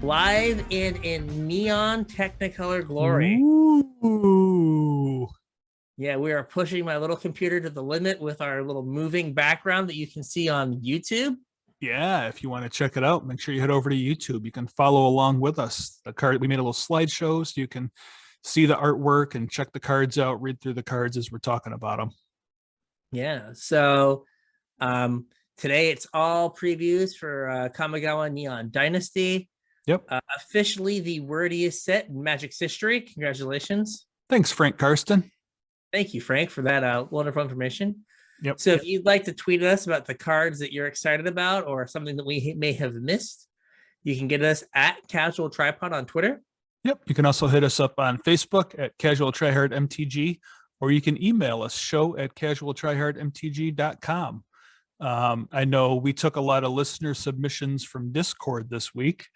live in neon Technicolor glory. Ooh. Yeah, we are pushing my little computer to the limit with our little moving background that you can see on YouTube. Yeah, if you want to check it out, make sure you head over to YouTube. You can follow along with us. The card, we made a little slideshow so you can see the artwork and check the cards out, read through the cards as we're talking about them. Yeah, so today it's all previews for Kamigawa Neon Dynasty. Yep. Officially the wordiest set in Magic's history. Congratulations. Thanks, Frank Karsten. Thank you, Frank, for that wonderful information. Yep. So if you'd like to tweet at us about the cards that you're excited about or something that we may have missed, you can get us at Casual Tripod on Twitter. Yep. You can also hit us up on Facebook at CasualtryHardMTG, or you can email us show@CasualtryHardMTG.com. I know we took a lot of listener submissions from Discord this week.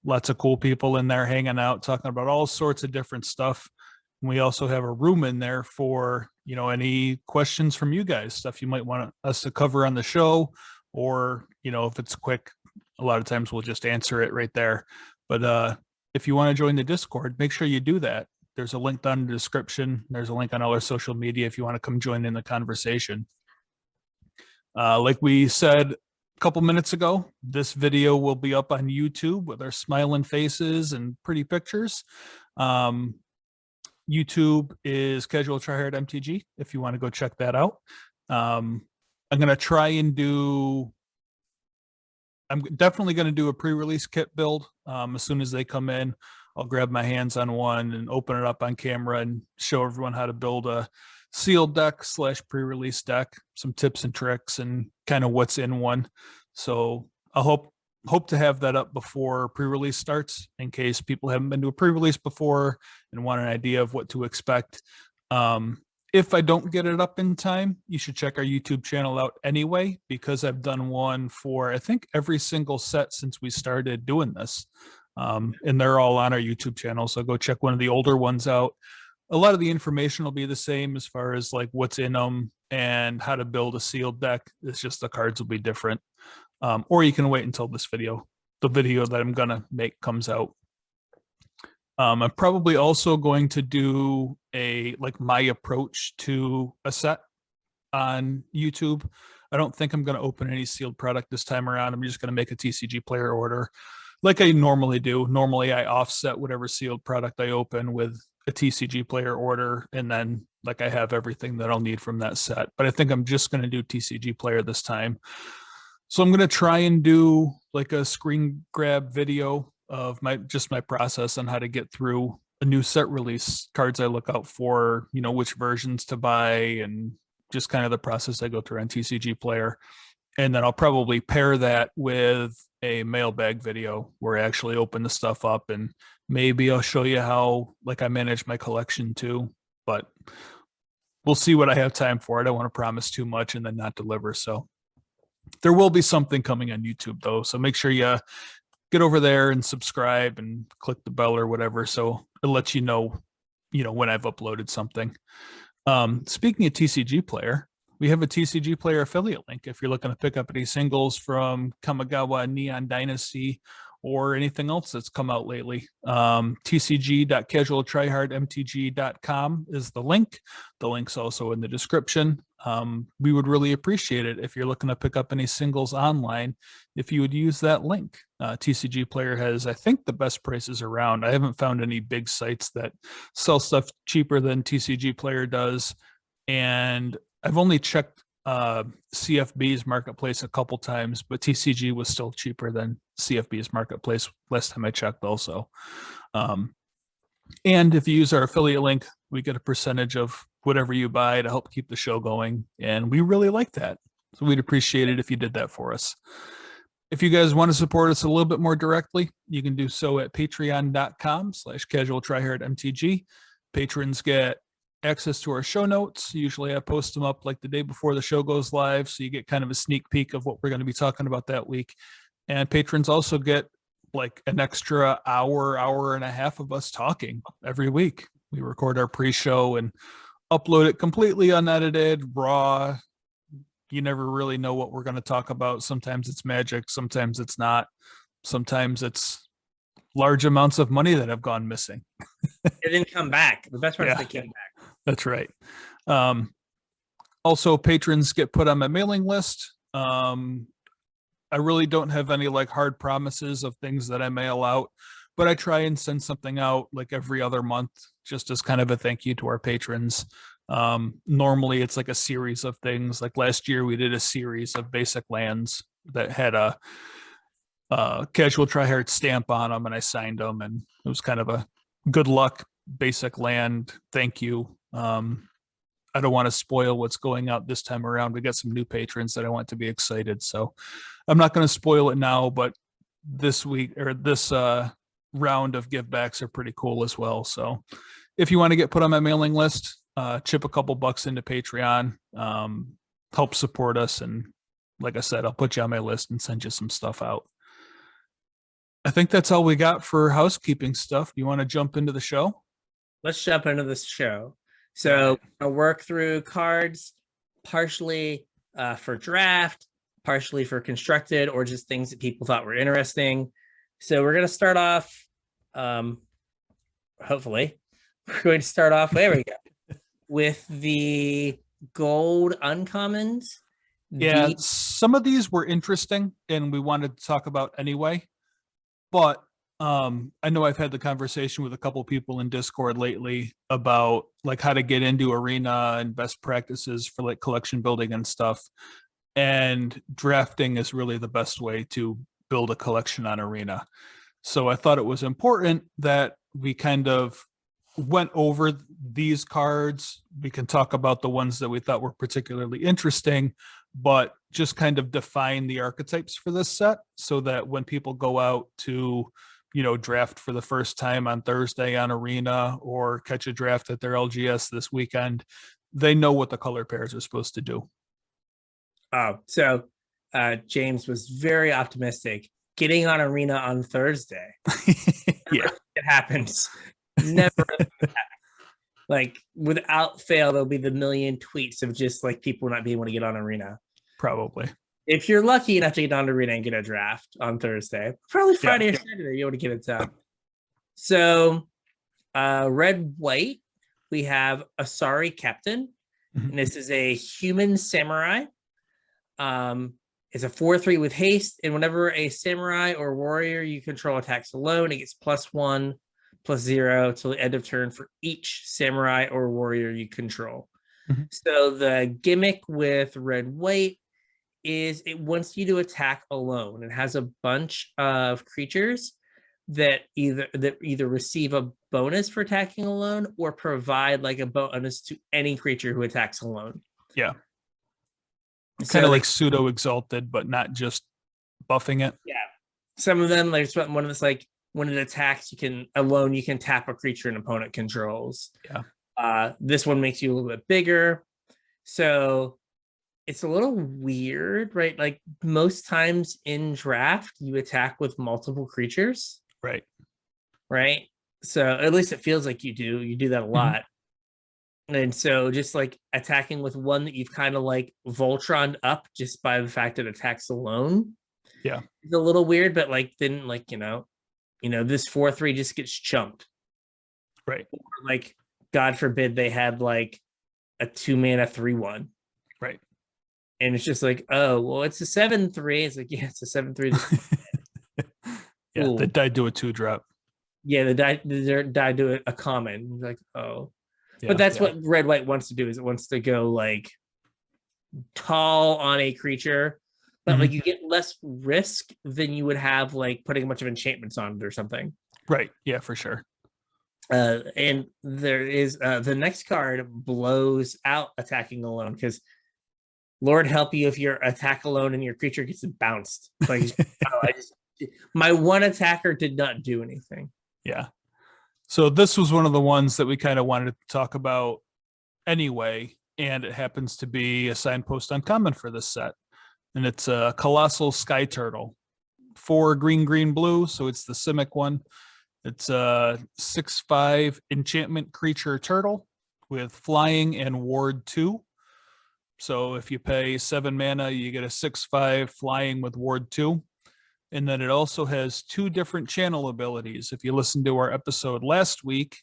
Lots of cool people in there hanging out, talking about all sorts of different stuff. We also have a room in there for, any questions from you guys, stuff you might want us to cover on the show, or, if it's quick, a lot of times we'll just answer it right there. But if you want to join the Discord, make sure you do that. There's a link down in the description. There's a link on all our social media if you want to come join in the conversation. Like we said a couple minutes ago, this video will be up on YouTube with our smiling faces and pretty pictures. YouTube is Casual Tryhard MTG if you want to go check that out. I'm definitely going to do a pre-release kit build. As soon as they come in, I'll grab my hands on one and open it up on camera and show everyone how to build a sealed deck / pre-release deck, some tips and tricks and kind of what's in one. So I hope to have that up before pre-release starts in case people haven't been to a pre-release before and want an idea of what to expect. If I don't get it up in time, you should check our YouTube channel out anyway, because I've done one for, I think, every single set since we started doing this. And they're all on our YouTube channel. So go check one of the older ones out. A lot of the information will be the same as far as like what's in them and how to build a sealed deck. It's just the cards will be different. Or you can wait until the video that I'm gonna make comes out. I'm probably also going to do my approach to a set on YouTube. I don't think I'm going to open any sealed product this time around. I'm just going to make a TCG player order like I normally do. Normally I offset whatever sealed product I open with a TCG player order, and then I have everything that I'll need from that set. But I think I'm just going to do TCG player this time. So I'm going to try and do a screen grab video of my process on how to get through a new set release, cards I look out for, which versions to buy, and just kind of the process I go through on TCG player. And then I'll probably pair that with a mailbag video where I actually open the stuff up, and maybe I'll show you how I manage my collection too. But we'll see what I have time for. I don't want to promise too much and then not deliver. So there will be something coming on YouTube though. So make sure you get over there and subscribe and click the bell or whatever, so it lets you know when I've uploaded something. Speaking of TCG player, we have a TCG player affiliate link if you're looking to pick up any singles from Kamigawa Neon Dynasty or anything else that's come out lately. tcg.casualtryhardmtg.com is the link. The link's also in the description. We would really appreciate it if you're looking to pick up any singles online, if you would use that link. TCG player has, I think, the best prices around. I haven't found any big sites that sell stuff cheaper than TCG player does. And I've only checked CFB's marketplace a couple times, but TCG was still cheaper than CFB's marketplace last time I checked also. And if you use our affiliate link, we get a percentage of whatever you buy to help keep the show going. And we really like that. So we'd appreciate it if you did that for us. If you guys want to support us a little bit more directly, you can do so at patreon.com/casualtryhardmtg. Patrons get access to our show notes. Usually I post them up the day before the show goes live, so you get kind of a sneak peek of what we're going to be talking about that week. And patrons also get an extra hour and a half of us talking every week. We record our pre-show and upload it completely unedited, raw. You never really know what we're going to talk about. Sometimes it's magic, sometimes it's not. Sometimes it's large amounts of money that have gone missing. It didn't come back. The best part is Yeah. they came back. That's right. Also, patrons get put on my mailing list. I really don't have any like hard promises of things that I mail out, but I try and send something out like every other month, just as kind of a thank you to our patrons. Normally it's like a series of things. Like last year we did a series of basic lands that had a casual tryhard stamp on them, and I signed them, and it was kind of a good luck basic land thank you. I don't want to spoil what's going out this time around. We got some new patrons that I want to be excited, so I'm not going to spoil it now, but this week or this round of givebacks are pretty cool as well. So if you want to get put on my mailing list, chip a couple bucks into Patreon, help support us, and like I said, I'll put you on my list and send you some stuff out. I think that's all we got for housekeeping stuff. You want to jump into the show? Let's jump into this show. So I'll work through cards partially for draft, partially for constructed, or just things that people thought were interesting. So we're going to start off, hopefully, we're going to start off, there we go, with the gold uncommons. Yeah, some of these were interesting and we wanted to talk about anyway. But I know I've had the conversation with a couple people in Discord lately about like how to get into Arena and best practices for like collection building and stuff. And drafting is really the best way to build a collection on Arena. So I thought it was important that we kind of went over these cards. We can talk about the ones that we thought were particularly interesting, but just kind of define the archetypes for this set so that when people go out to, you know, draft for the first time on Thursday on Arena or catch a draft at their LGS this weekend, they know what the color pairs are supposed to do. Oh, so James was very optimistic. Getting on Arena on Thursday. Yeah, it happens. Never happens. Like without fail, there'll be the million tweets of just like people not being able to get on Arena. probably. If you're lucky enough to get on Arena and get a draft on Thursday, probably Friday or Saturday, you're able to get it done. So, red white, we have Asari Captain, and this is a human samurai. It's a 4/3 with haste, and whenever a samurai or warrior you control attacks alone, it gets +1/+0 till the end of turn for each samurai or warrior you control. So the gimmick with red white is it wants you to attack alone. It has a bunch of creatures that either receive a bonus for attacking alone or provide like a bonus to any creature who attacks alone. Yeah. Kind of like pseudo exalted, but not just buffing it. Yeah. Some of them, like one of this, like when it attacks, you can tap a creature an opponent controls. Yeah. This one makes you a little bit bigger. So it's a little weird, right? Like most times in draft, you attack with multiple creatures. Right. Right. So at least it feels like you do. You do that a lot. And so just like attacking with one that you've kind of like Voltroned up just by the fact that it attacks alone. Yeah. It's a little weird, but like then like, you know, this 4/3 just gets chunked. Right. Or like, God forbid they had like a 2-mana 3/1. Right. And it's just like, oh, well, it's a 7/3. It's like, yeah, it's a 7/3. Yeah, they died to a 2-drop. Yeah, they died to a common. Like, oh. Yeah, but that's what red white wants to do, is it wants to go like tall on a creature, but like you get less risk than you would have like putting a bunch of enchantments on it or something. Right. Yeah, for sure. And there is the next card blows out attacking alone, because Lord help you if your attack alone and your creature gets bounced. Like, my one attacker did not do anything. Yeah. So this was one of the ones that we kind of wanted to talk about anyway, and it happens to be a signpost uncommon for this set. And it's a Colossal Sky Turtle. 4 green, blue, so it's the Simic one. It's a 6/5 enchantment creature turtle with flying and ward 2. So if you pay 7 mana, you get a 6/5 flying with ward 2. And then it also has 2 different channel abilities. If you listened to our episode last week,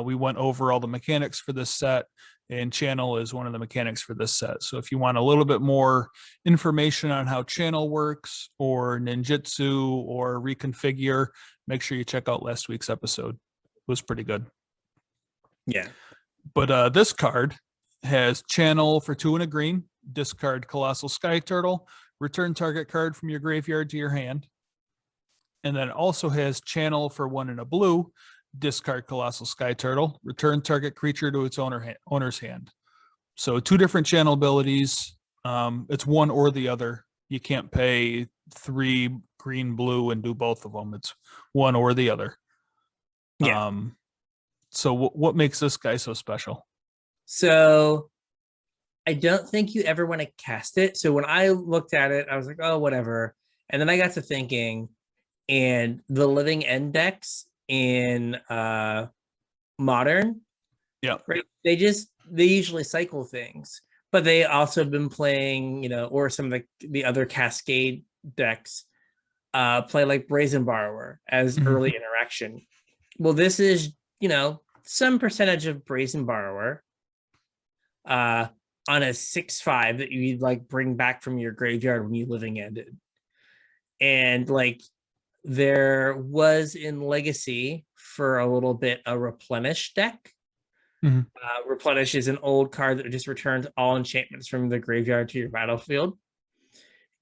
we went over all the mechanics for this set, and channel is one of the mechanics for this set. So if you want a little bit more information on how channel works or ninjutsu or reconfigure, make sure you check out last week's episode. It was pretty good. Yeah. But this card has channel for 2 and a green, discard Colossal Sky Turtle, return target card from your graveyard to your hand. And then it also has channel for 1 and a blue, discard Colossal Sky Turtle, return target creature to its owner's hand. So 2 different channel abilities. It's one or the other. You can't pay 3 green, blue, and do both of them. It's one or the other. Yeah. So what makes this guy so special? So I don't think you ever want to cast it. So when I looked at it, I was like, oh, whatever. And then I got to thinking, and the living end decks in modern, right? They usually cycle things, but they also have been playing, or some of the other Cascade decks play like Brazen Borrower as early interaction. Well, this is, some percentage of Brazen Borrower on a 6/5 that you like bring back from your graveyard when you living ended. And like there was in Legacy for a little bit a Replenish deck. Replenish is an old card that just returns all enchantments from the graveyard to your battlefield.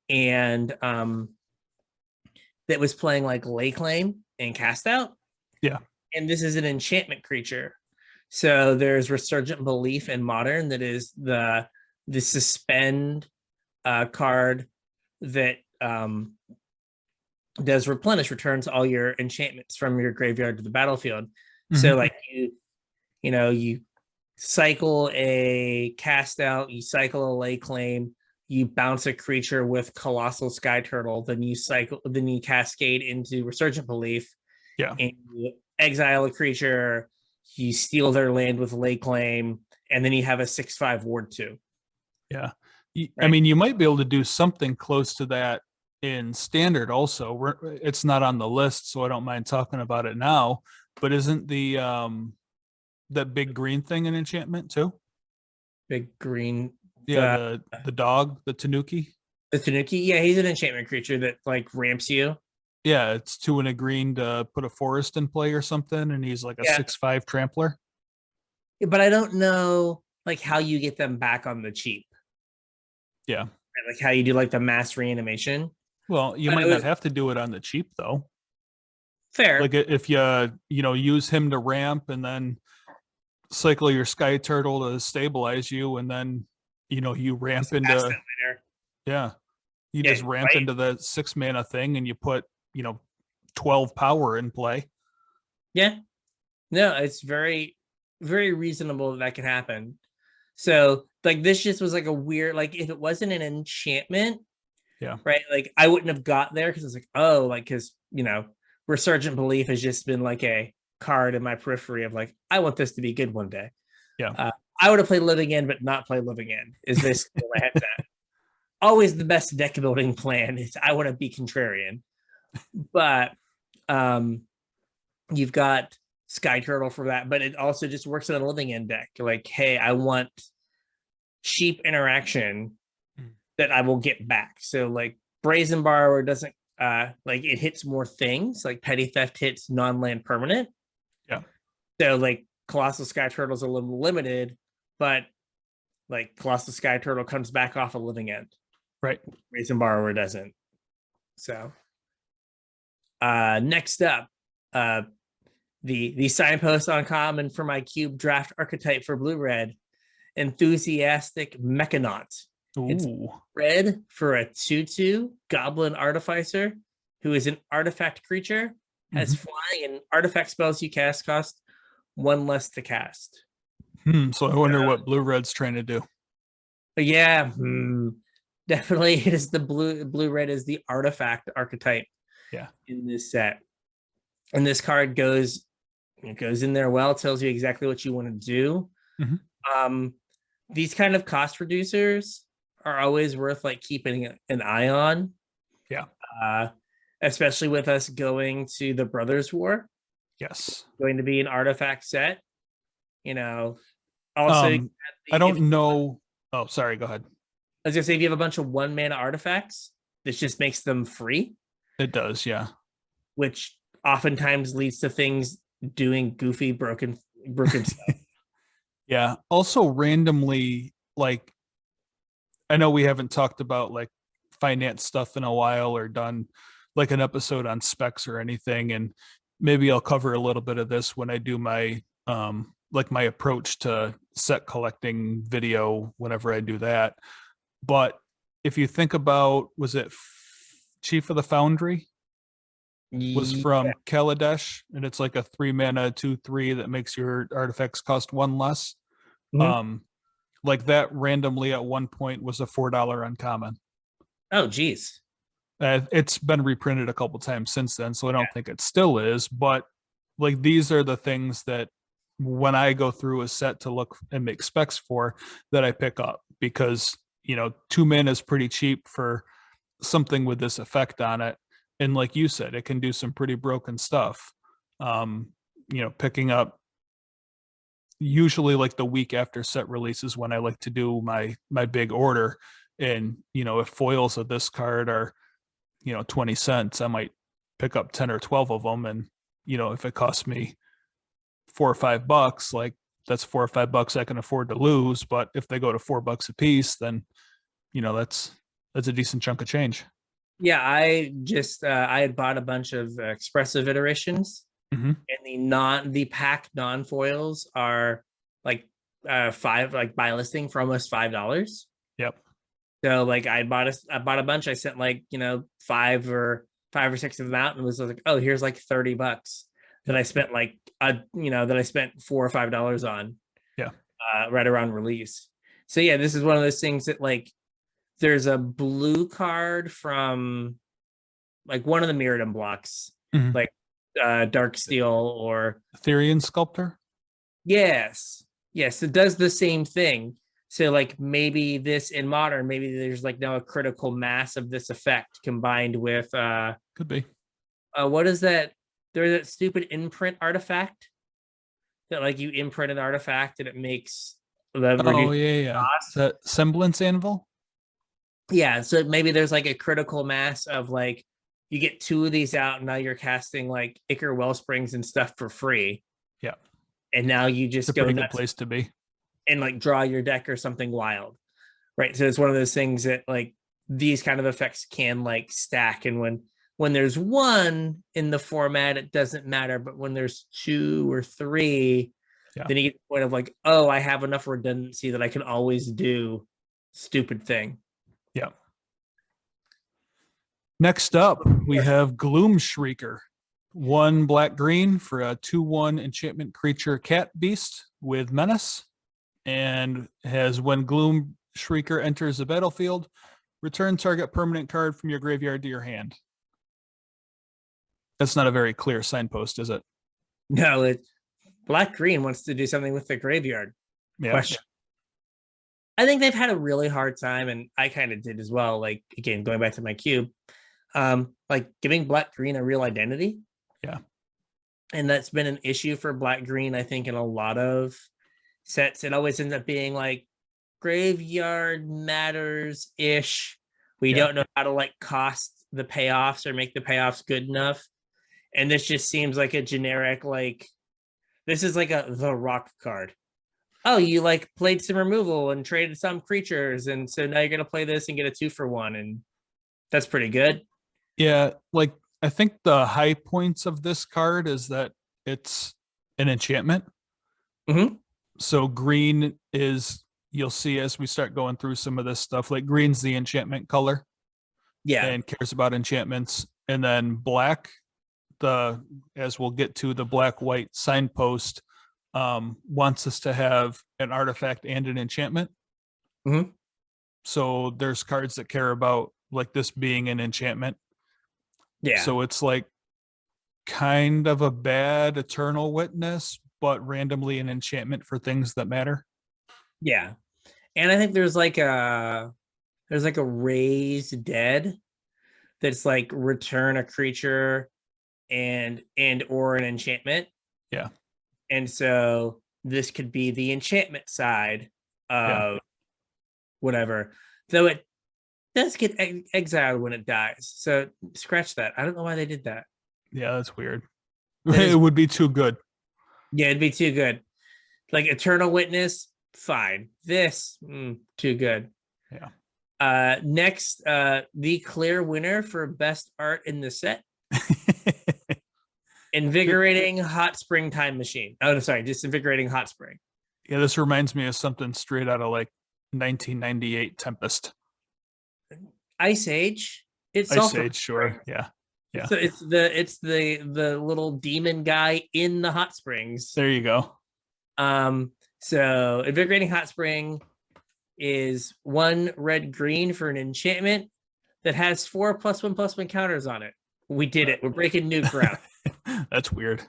And that was playing like Lay Claim and Cast Out. Yeah. And this is an enchantment creature. So there's Resurgent Belief in Modern that is the suspend card that does replenish, returns all your enchantments from your graveyard to the battlefield. So like you cycle a Cast Out, you cycle a Lay Claim, you bounce a creature with Colossal Sky Turtle, then you cascade into Resurgent Belief. Yeah. And you exile a creature, you steal their land with Lay Claim, and then you have a 6/5 ward 2. Yeah. Right? I mean, you might be able to do something close to that in standard also. It's not on the list, so I don't mind talking about it now. But isn't the that big green thing an enchantment too? Big green. Yeah, the dog, the Tanuki. The Tanuki, yeah, he's an enchantment creature that like ramps you. Yeah, it's 2 and a green to put a forest in play or something, and he's like a 6/5 trampler. But I don't know like how you get them back on the cheap. Yeah. Right? Like how you do like the mass reanimation. Well, you might not have to do it on the cheap though. Fair. Like if you use him to ramp and then cycle your Sky Turtle to stabilize you, and then you ramp into you just ramp into the 6 mana thing, and you put 12 power in play. Yeah, no, it's very, very reasonable that can happen. So like this just was like a weird, like if it wasn't an enchantment, right, like I wouldn't have got there because it's like, oh, like because Resurgent Belief has just been like a card in my periphery of like, I want this to be good one day. I would have played Living End but not play Living End is basically my head's at. Always the best deck building plan is I want to be contrarian. But you've got Sky Turtle for that, but it also just works in a Living End deck. Like, hey, I want cheap interaction that I will get back. So like Brazen Borrower doesn't like it hits more things. Like Petty Theft hits non-land permanent. Yeah. So like Colossal Sky Turtle's a little limited, but like Colossal Sky Turtle comes back off a Living End. Right. Brazen Borrower doesn't. So next up, the signpost on common for my cube draft archetype for blue-red, Enthusiastic Mechanaut. Ooh. It's red for a 2/2 Goblin Artificer, who is an artifact creature, has flying, and artifact spells you cast cost 1 less to cast. So I wonder what blue-red's trying to do. Yeah, definitely it is the blue-red is the artifact archetype. Yeah, in this set, and this card goes in there well, tells you exactly what you want to do. These kind of cost reducers are always worth like keeping an eye on, especially with us going to the Brothers War. Yes. Going to be an artifact set. You know, also, I don't know. Oh, sorry. Go ahead. I was gonna say, if you have a bunch of 1-mana artifacts, this just makes them free. It does, yeah. Which oftentimes leads to things doing goofy, broken stuff. Yeah. Also, randomly, like, I know we haven't talked about like finance stuff in a while or done like an episode on specs or anything, and maybe I'll cover a little bit of this when I do my like my approach to set collecting video whenever I do that. But if you think about, was it Chief of the Foundry? Was from Kaladesh, and it's like a 3-mana 2/3 that makes your artifacts cost 1 less. Mhm. Like that randomly at one point was a $4 uncommon. Oh, geez. It's been reprinted a couple times since then, so I don't think it still is. But like these are the things that when I go through a set to look and make specs for, that I pick up, because 2 mana is pretty cheap for something with this effect on it. And like you said, it can do some pretty broken stuff. Picking up usually like the week after set releases when I like to do my big order. And if foils of this card are 20 cents, I might pick up 10 or 12 of them. And if it costs me $4 or $5, like that's $4 or $5 I can afford to lose. But if they go to $4 a piece, then that's a decent chunk of change. Yeah, I had bought a bunch of expressive iterations, and the pack non-foils are like five, like by listing for almost $5. Yep. So like I bought a bunch. I sent like 5 or 6 of them out, and was like, oh, here's like $30 that I spent that I spent $4 or $5 on. Yeah. Right around release. So yeah, this is one of those things that like there's a blue card from like one of the Mirrodin blocks, like Dark Steel or Ethereum Sculptor. Yes, it does the same thing. So like maybe this in modern, maybe there's like now a critical mass of this effect combined with could be what is that? There's that stupid imprint artifact that like you imprint an artifact and it makes the Is that Semblance Anvil? Yeah, so maybe there's like a critical mass of like you get 2 of these out, and now you're casting like Ichor Wellsprings and stuff for free. Yeah, and now you just it's a pretty good place to be, and like draw your deck or something wild, right? So it's one of those things that like these kind of effects can like stack, and when there's 1 in the format, it doesn't matter, but when there's 2 or 3, then you get to the point of like, oh, I have enough redundancy that I can always do stupid thing. Yeah. Next up, we have Gloom Shrieker. 1 black-green for a 2/1 enchantment creature cat beast with menace. And has, when Gloom Shrieker enters the battlefield, return target permanent card from your graveyard to your hand. That's not a very clear signpost, is it? No, black-green wants to do something with the graveyard. Yeah. Question. I think they've had a really hard time, and I kind of did as well. Like, again, going back to my cube, like giving black-green a real identity. Yeah. And that's been an issue for black-green, I think, in a lot of sets. It always ends up being like graveyard matters-ish. We don't know how to like cost the payoffs or make the payoffs good enough. And this just seems like a generic, like, this is like the rock card. Oh, you like played some removal and traded some creatures, and so now you're gonna play this and get a 2-for-1, and that's pretty good. Yeah, like I think the high points of this card is that it's an enchantment. So green is, you'll see as we start going through some of this stuff, like green's the enchantment color. Yeah. And cares about enchantments. And then black, as we'll get to, the black-white signpost wants us to have an artifact and an enchantment. So there's cards that care about like this being an enchantment. Yeah. So it's like kind of a bad Eternal Witness, but randomly an enchantment for things that matter. Yeah. And I think there's like a Raised Dead that's like return a creature and or an enchantment. Yeah. And so this could be the enchantment side of whatever. Though it does get exiled when it dies. So scratch that. I don't know why they did that. Yeah, that's weird. That It would be too good. Yeah, it'd be too good. Like Eternal Witness, fine. This, too good. Yeah. Next, the clear winner for best art in the set. Invigorating Hot Spring Time Machine. Oh, no, sorry, just Invigorating Hot Spring. Yeah, this reminds me of something straight out of like 1998 Tempest. Ice Age. It's Ice also Age, sure. Yeah. Yeah. So it's the little demon guy in the hot springs. There you go. So Invigorating Hot Spring is 1 red green for an enchantment that has 4 +1/+1 counters on it. We did it. We're breaking new ground. That's weird.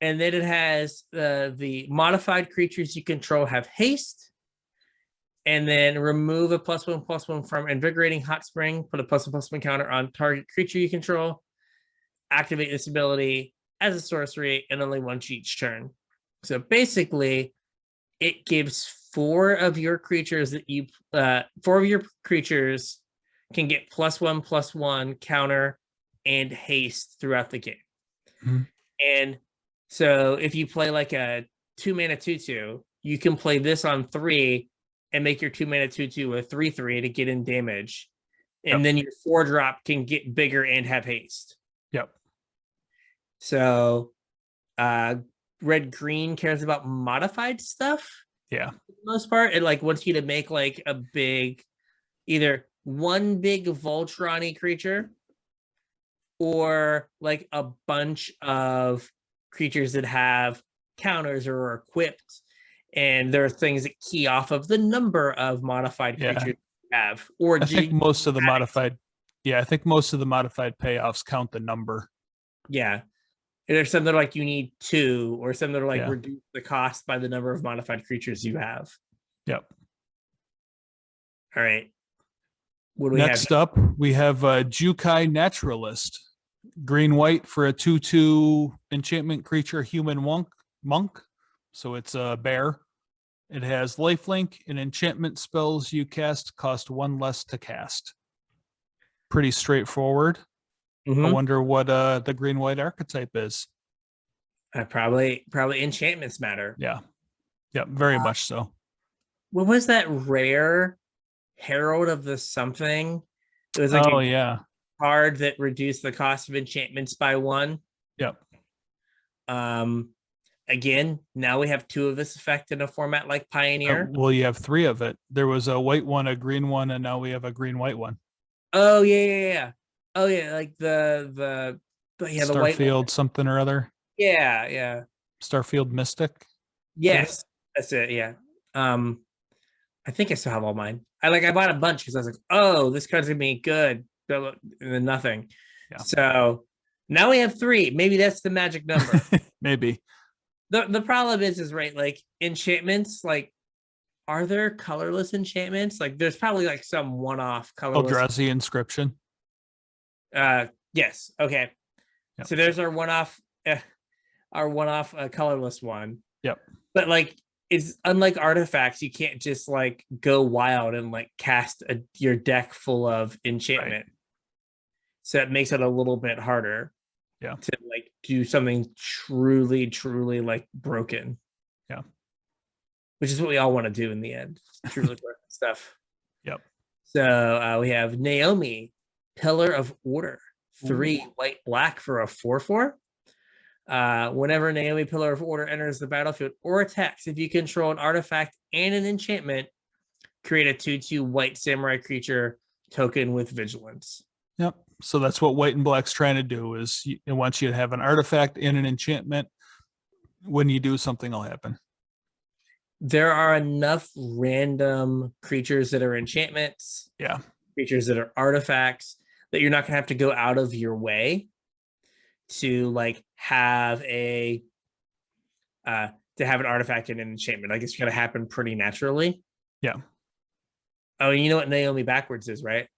And then it has the modified creatures you control have haste. And then remove a +1/+1 from Invigorating Hot Spring. Put a +1/+1 counter on target creature you control. Activate this ability as a sorcery and only once each turn. So basically, it gives 4 of your creatures that you 4 of your creatures can get +1/+1 counter and haste throughout the game. Mm-hmm. And so if you play like a 2-mana 2/2, you can play this on 3 and make your 2-mana 2/2 a 3/3 to get in damage. And then your 4-drop can get bigger and have haste. Yep. So red green cares about modified stuff. Yeah. For the most part, it like wants you to make like a big, either one big Voltron-y creature or like a bunch of creatures that have counters or are equipped. And there are things that key off of the number of modified creatures you have. Or I think most of the modified payoffs count the number. Yeah. There's some that are like you need 2, or some that are like reduce the cost by the number of modified creatures you have. Yep. All right. What do we Next have? up, we have Jukai Naturalist. Green white for a 2/2 enchantment creature, human monk. So it's a bear. It has lifelink, and enchantment spells you cast cost 1 less to cast. Pretty straightforward. I wonder what the green white archetype is. Probably enchantments matter. Yeah. Yeah, very much so. What was that rare Herald of the something? It was like a card that reduced the cost of enchantments by 1. Yep. Again, now we have 2 of this effect in a format like Pioneer. Well, you have 3 of it. There was a white one, a green one, and now we have a green white one. Oh yeah. Oh yeah, like the Starfield something or other. Yeah. Starfield Mystic. Yes, that's it. Yeah. I think I still have all mine. I bought a bunch because I was like, oh, this card's gonna be good. And then nothing. Yeah. So now we have 3. Maybe that's the magic number. Maybe. The problem is right, like enchantments, like are there colorless enchantments? Like there's probably like some one-off colorless. Eldrazi Inscription. Yes. Okay. Yep. So there's our one-off colorless one. Yep. But like it's unlike artifacts, you can't just like go wild and like cast your deck full of enchantment. Right. So it makes it a little bit harder. Yeah. To like do something truly like broken. Yeah. Which is what we all want to do in the end. Truly broken stuff. Yep. So we have Naomi, Pillar of Order, 3 white black for a 4/4. Whenever Naomi Pillar of Order enters the battlefield or attacks, if you control an artifact and an enchantment, create a 2/2 white samurai creature token with vigilance. Yep. So that's what white and black's trying to do, is it wants you to have an artifact and an enchantment. When you do, something will happen. There are enough random creatures that are enchantments, creatures that are artifacts, that you're not going to have to go out of your way to like have an artifact and an enchantment. Like it's going to happen pretty naturally. Yeah. Oh, you know what Naomi backwards is, right?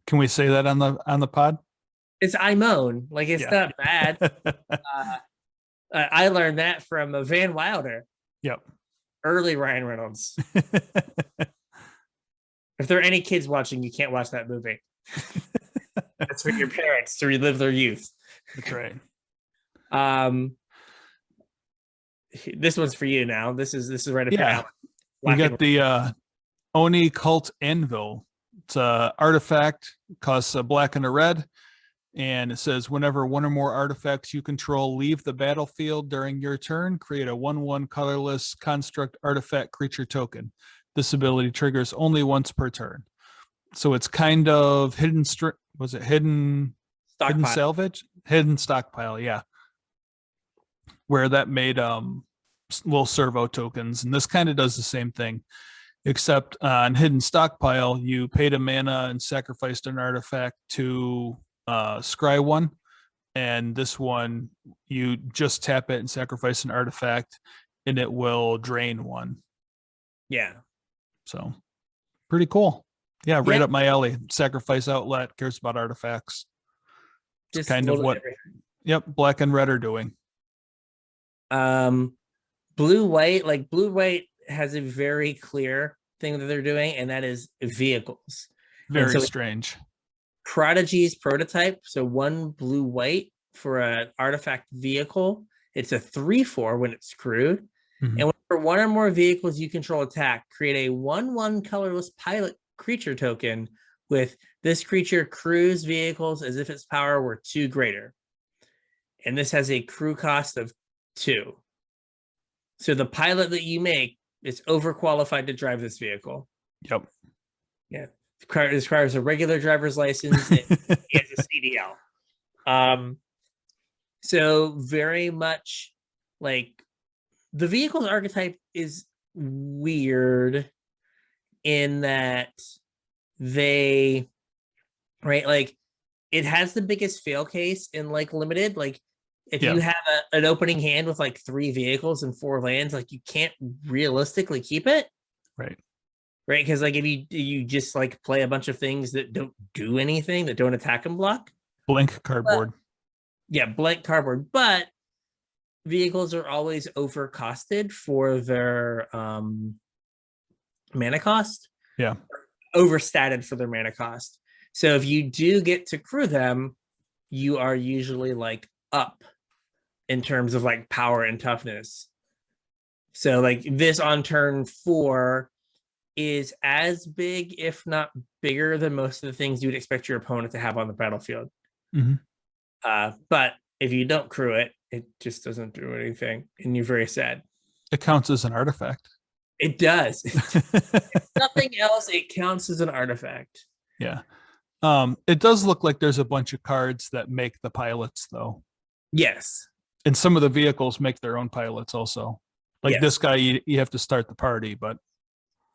Can we say that on the pod? It's I moan. Like, it's not bad. I learned that from Van Wilder. Yep. Early Ryan Reynolds. If there are any kids watching, you can't watch that movie. That's for your parents to relive their youth. That's right. This one's for you now. This is right up your alley. We got the Oni Cult Anvil. It's a artifact, costs a black and a red, and it says whenever one or more artifacts you control leave the battlefield during your turn, create a 1/1 colorless construct artifact creature token. This ability triggers only once per turn. So it's kind of hidden salvage? Hidden stockpile, yeah. Where that made little servo tokens, and this kind of does the same thing, except on hidden stockpile, you paid a mana and sacrificed an artifact to scry one, and this one you just tap it and sacrifice an artifact, and it will drain one. Yeah. So pretty cool. Yeah, right up my alley. Sacrifice outlet, cares about artifacts. Just kind of what black and red are doing. Blue white has a very clear thing that they're doing, and that is vehicles. Very strange. Prodigy's prototype, so 1 blue white for an artifact vehicle. It's a 3/4 when it's crewed. Mm-hmm. And for one or more vehicles you control attack, create a 1/1 colorless pilot creature token with this creature crews vehicles as if its power were 2 greater. And this has a crew cost of 2. So the pilot that you make is overqualified to drive this vehicle. Yep. Yeah. It requires a regular driver's license and has a CDL. So very much like the vehicles archetype is weird in that they, right, like it has the biggest fail case in like limited, like if you have an opening hand with like 3 vehicles and 4 lands, like you can't realistically keep it. Right. Because like if you just like play a bunch of things that don't do anything, that don't attack and block. Blank cardboard. Blank cardboard. But vehicles are always overcosted for their mana cost. Yeah. Overstated for their mana cost. So if you do get to crew them, you are usually like up in terms of like power and toughness. So like this on turn 4 is as big, if not bigger, than most of the things you'd expect your opponent to have on the battlefield. Mm-hmm. But if you don't crew it, it just doesn't do anything, and you're very sad. It counts as an artifact. It does. If nothing else, it counts as an artifact. Yeah. It does look like there's a bunch of cards that make the pilots, though. Yes. And some of the vehicles make their own pilots also. Like this guy, you have to start the party, but...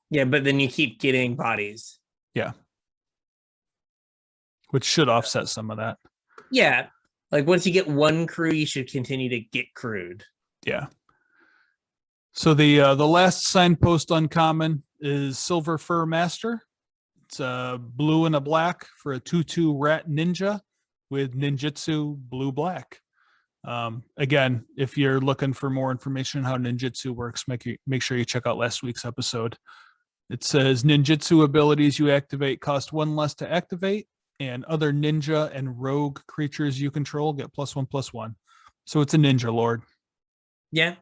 Yeah, but then you keep getting bodies. Yeah. Which should offset some of that. Yeah. Like once you get 1 crew, you should continue to get crewed. Yeah. So the last signpost uncommon is Silver Fur Master. It's a blue and a black for a 2/2 rat ninja with ninjutsu blue-black. Again, if you're looking for more information on how ninjutsu works, make sure you check out last week's episode. It says ninjutsu abilities you activate cost 1 less to activate, and other ninja and rogue creatures you control get +1/+1. So it's a ninja lord. Yeah.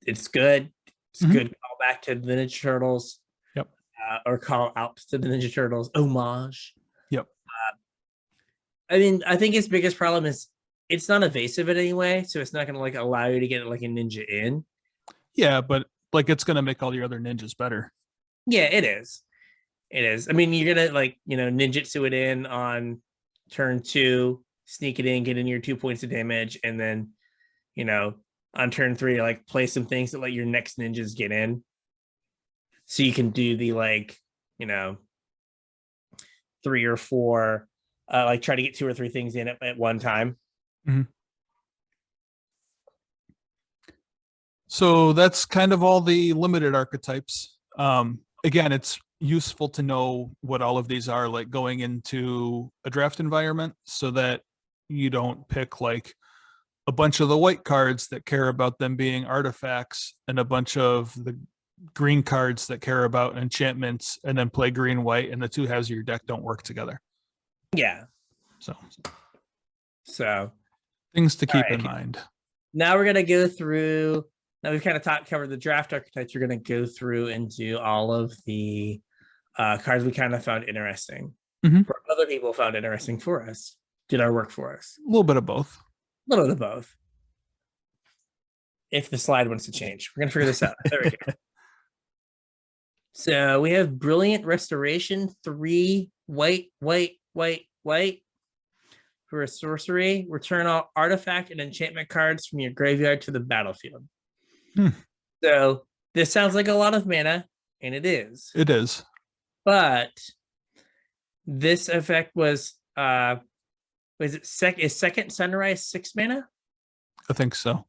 It's good. It's good call back to the Ninja Turtles. Yep. Or call out to the Ninja Turtles homage. Yep. I mean, I think its biggest problem is it's not evasive in any way, so it's not going to like allow you to get like a ninja in. Yeah, but like it's going to make all your other ninjas better. Yeah, it is. It is. I mean, you're going to like, ninjutsu it in on turn 2, sneak it in, get in your 2 points of damage, and then, on turn 3, like play some things that let your next ninjas get in. So you can do the like, 3 or 4, like try to get 2 or 3 things in at one time. Mm-hmm. So that's kind of all the limited archetypes. Again, useful to know what all of these are, like going into a draft environment, so that you don't pick like a bunch of the white cards that care about them being artifacts and a bunch of the green cards that care about enchantments, and then play green white, and the two halves of your deck don't work together. Yeah. So things to keep in mind. Now we're gonna go through. Now we've kind of covered the draft archetypes. We're gonna go through and do all of the cards we kind of found interesting, or other people found interesting for us, did our work for us. A little bit of both. A little bit of both. If the slide wants to change, we're gonna figure this out. There we go. So we have Brilliant Restoration, 3 white, white, white, white. For a sorcery, return all artifact and enchantment cards from your graveyard to the battlefield. So this sounds like a lot of mana, and it is. It is. But this effect was it Second Sunrise 6 mana? I think so.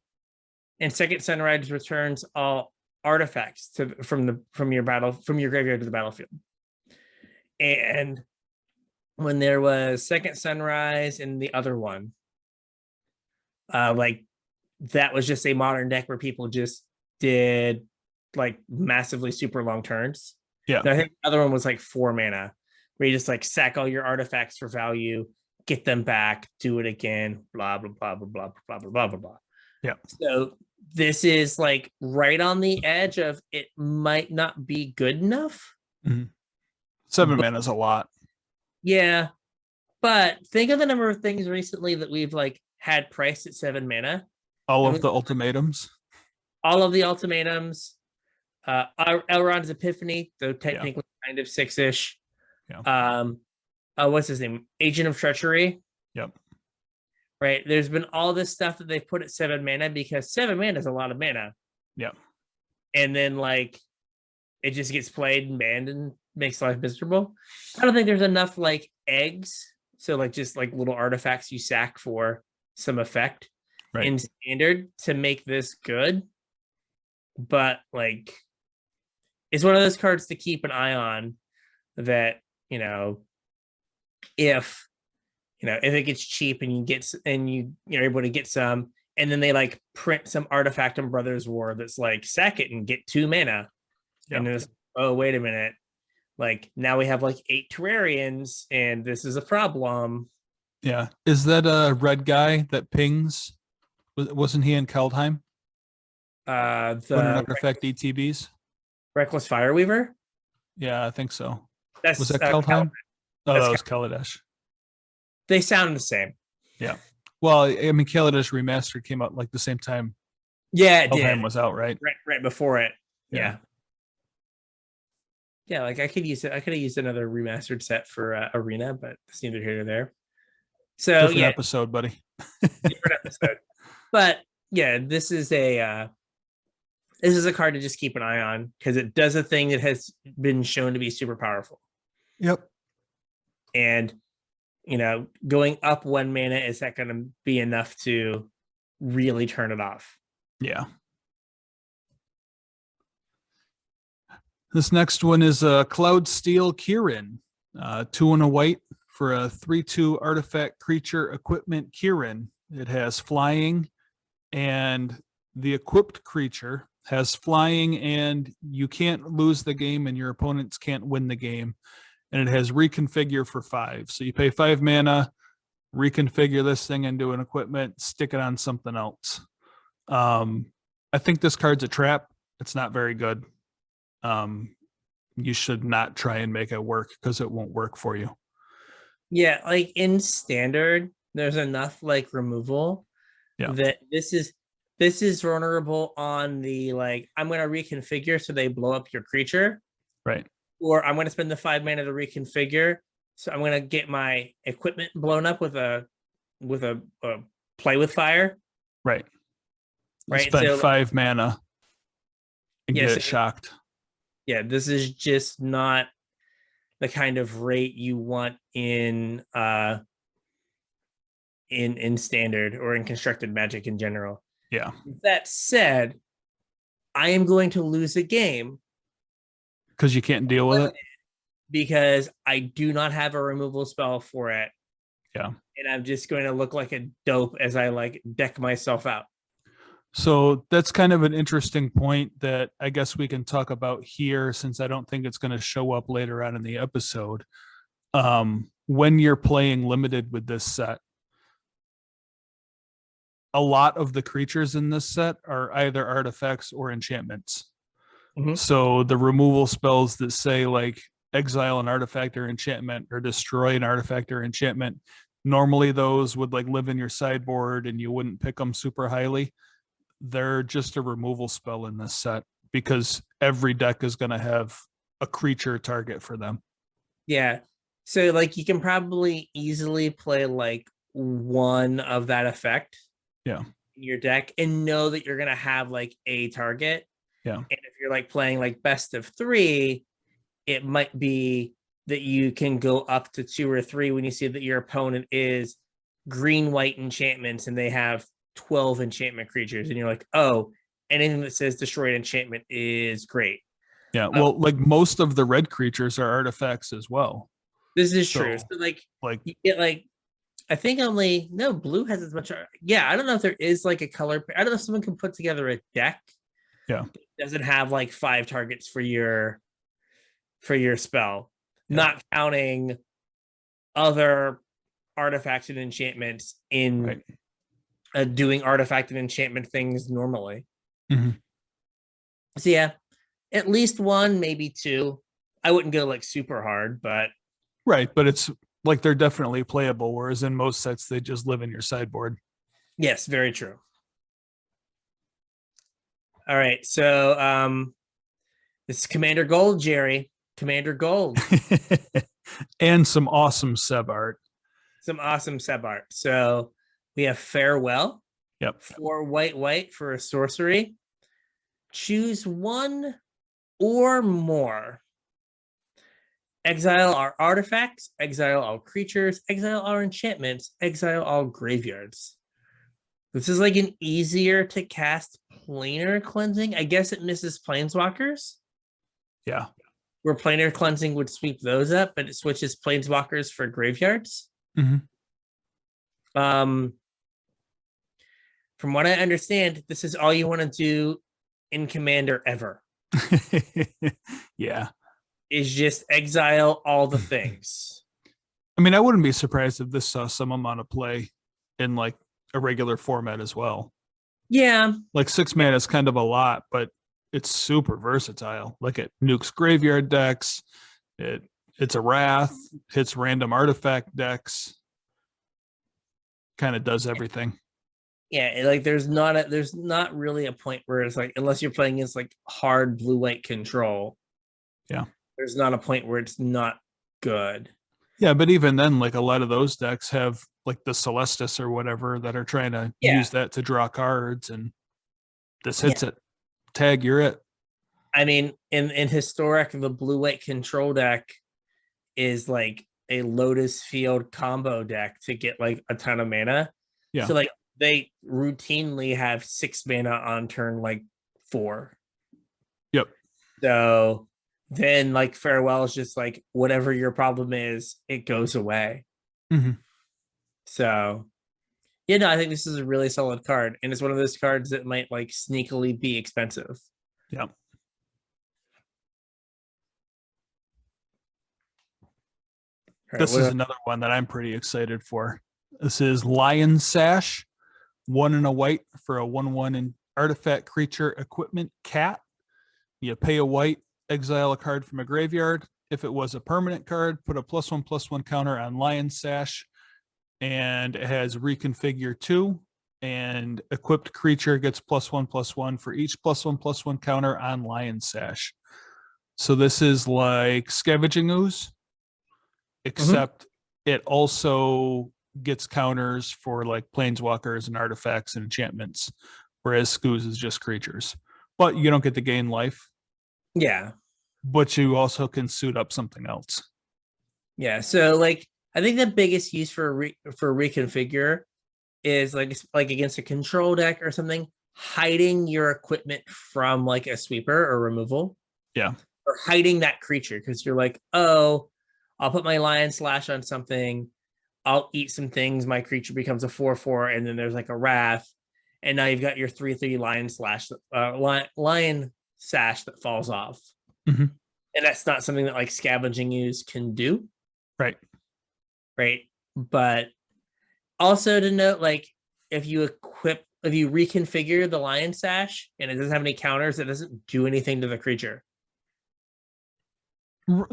And Second Sunrise returns all artifacts from your graveyard to the battlefield. And when there was Second Sunrise and the other one, like that was just a modern deck where people just did like massively super long turns. Yeah. And I think the other one was like 4 mana, where you just like sack all your artifacts for value, get them back, do it again, blah blah blah blah blah blah blah blah blah blah. Yeah. So this is like right on the edge of it might not be good enough. 7 mana is a lot. Yeah, but think of the number of things recently that we've like had priced at 7 mana. All of the ultimatums. All of the ultimatums. Elrond's Epiphany, though technically kind of 6-ish. Yeah. What's his name? Agent of Treachery. Yep. Right. There's been all this stuff that they put at 7 mana because 7 mana is a lot of mana. Yeah. And then like it just gets played and banned and makes life miserable. I don't think there's enough like eggs. So like just like little artifacts you sack for some effect in standard to make this good. But like it's one of those cards to keep an eye on that, if it gets cheap and you're able to get some, and then they like print some artifact in Brothers War that's like sack it and get 2 mana. Yep. And there's, oh, wait a minute. Like now we have like 8 Terrarians and this is a problem. Yeah. Is that a red guy that pings? Wasn't he in Keldheim? The artifact ETBs? Reckless Fireweaver? Yeah, I think so. Was that Keldheim? Oh, that was Kaladesh. They sound the same. Yeah. Well, I mean, Kaladesh Remastered came out like the same time. Yeah, it Keldheim did. was out, right? Right before it. Yeah. Yeah, like I could have used another remastered set for Arena, but it's neither here nor there. So different episode, buddy. Different episode. But yeah, this is a card to just keep an eye on because it does a thing that has been shown to be super powerful. Yep. And going up 1 mana, is that going to be enough to really turn it off? Yeah. This next one is a Cloud Steel Kirin, 2 and a white for a 3/2 artifact creature equipment Kirin. It has flying, and the equipped creature has flying, and you can't lose the game, and your opponents can't win the game. And it has reconfigure for 5. So you pay 5 mana, reconfigure this thing into an equipment, stick it on something else. I think this card's a trap. It's not very good. You should not try and make it work because it won't work for you. Yeah, like in standard, there's enough like removal that this is vulnerable on the like I'm going to reconfigure so they blow up your creature. Right. Or I'm going to spend the 5 mana to reconfigure. So I'm going to get my equipment blown up with a play with fire. Right. Right. Spend 5 mana and get it shocked. Yeah, this is just not the kind of rate you want in standard or in constructed Magic in general. Yeah. That said, I am going to lose a game because you can't deal with it. because I do not have a removal spell for it. Yeah. And I'm just going to look like a dope as I like deck myself out. So that's kind of an interesting point that I guess we can talk about here, since I don't think it's going to show up later on in the episode. When you're playing limited with this set, a lot of the creatures in this set are either artifacts or enchantments. So the removal spells that say like exile an artifact or enchantment or destroy an artifact or enchantment, normally those would like live in your sideboard and you wouldn't pick them super highly. They're just a removal spell in this set because every deck is going to have a creature target for them. Yeah. So like you can probably easily play like one of that effect Yeah. in your deck and know that you're going to have like a target. Yeah. And if you're like playing like best of 3, it might be that you can go up to 2 or 3 when you see that your opponent is green, white enchantments and they have 12 enchantment creatures. And you're like, oh, anything that says destroyed enchantment is great. Yeah. Well, like most of the red creatures are artifacts as well. This is true. So like you get like, I think only, no, blue has as much. Yeah. I don't know if there is like a color. I don't know if someone can put together a deck. Yeah. That doesn't have like 5 targets for your spell, not counting other artifacts and enchantments in doing artifact and enchantment things normally. So yeah, at least 1, maybe 2. I wouldn't go like super hard, but but it's like they're definitely playable, whereas in most sets they just live in your sideboard. Yes, very true. All right, so this is Commander Gold, Jerry. Commander Gold. And some awesome seb art. So we have Farewell. Yep. 4 white for a sorcery. Choose 1 or more. Exile our artifacts, exile all creatures, exile our enchantments, exile all graveyards. This is like an easier to cast planar cleansing. I guess it misses planeswalkers. Yeah. Where planar cleansing would sweep those up, but it switches planeswalkers for graveyards. From what I understand, this is all you want to do in Commander ever. Yeah. Is just exile all the things. I mean, I wouldn't be surprised if this saw some amount of play in like a regular format as well. Yeah. Like 6 mana is kind of a lot, but it's super versatile. Like it nukes graveyard decks. It's a wrath, hits random artifact decks. Kind of does everything. Yeah, like there's not really a point where it's like, unless you're playing against like hard blue-white control. Yeah. There's not a point where it's not good. Yeah, but even then, like a lot of those decks have like the Celestis or whatever that are trying to use that to draw cards, and this hits it. Tag, you're it. I mean, in Historic, the blue-white control deck is like a Lotus Field combo deck to get like a ton of mana. Yeah. So like they routinely have 6 mana on turn like 4. Yep. So then like Farewell is just like whatever your problem is, it goes away. So I think this is a really solid card, and it's one of those cards that might like sneakily be expensive. Yep. Right, this is another one that I'm pretty excited for. This is Lion Sash, 1 and a white for a 1/1 and artifact creature equipment cat. You pay a white, exile a card from a graveyard. If it was a permanent card, put a +1/+1 counter on Lion Sash, and it has reconfigure 2, and equipped creature gets +1/+1 for each +1/+1 counter on Lion Sash. So this is like Scavenging Ooze, except it also gets counters for like planeswalkers and artifacts and enchantments, whereas Scooz is just creatures. But you don't get to gain life. Yeah. But you also can suit up something else. Yeah. So like I think the biggest use for reconfigure is like against a control deck or something, hiding your equipment from like a sweeper or removal. Yeah. or hiding that creature because you're like, oh, I'll put my Lion Slash on something. I'll eat some things. My creature becomes a 4/4, and then there's like a Wrath, and now you've got your 3/3 Lion Slash, Lion Sash that falls off, and that's not something that like Scavenging Ooze can do, right? But also to note, like if you reconfigure the Lion Sash and it doesn't have any counters, it doesn't do anything to the creature.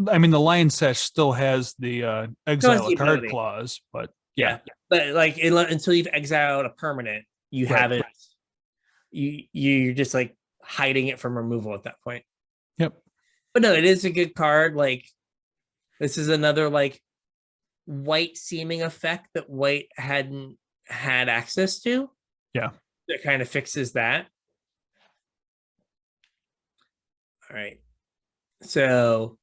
I mean, the Lion Sash still has the exile a card clause, but yeah. But like until you've exiled a permanent, you haven't. You're just like hiding it from removal at that point. Yep. But no, it is a good card. Like this is another like white seeming effect that white hadn't had access to. Yeah. That kind of fixes that. All right. So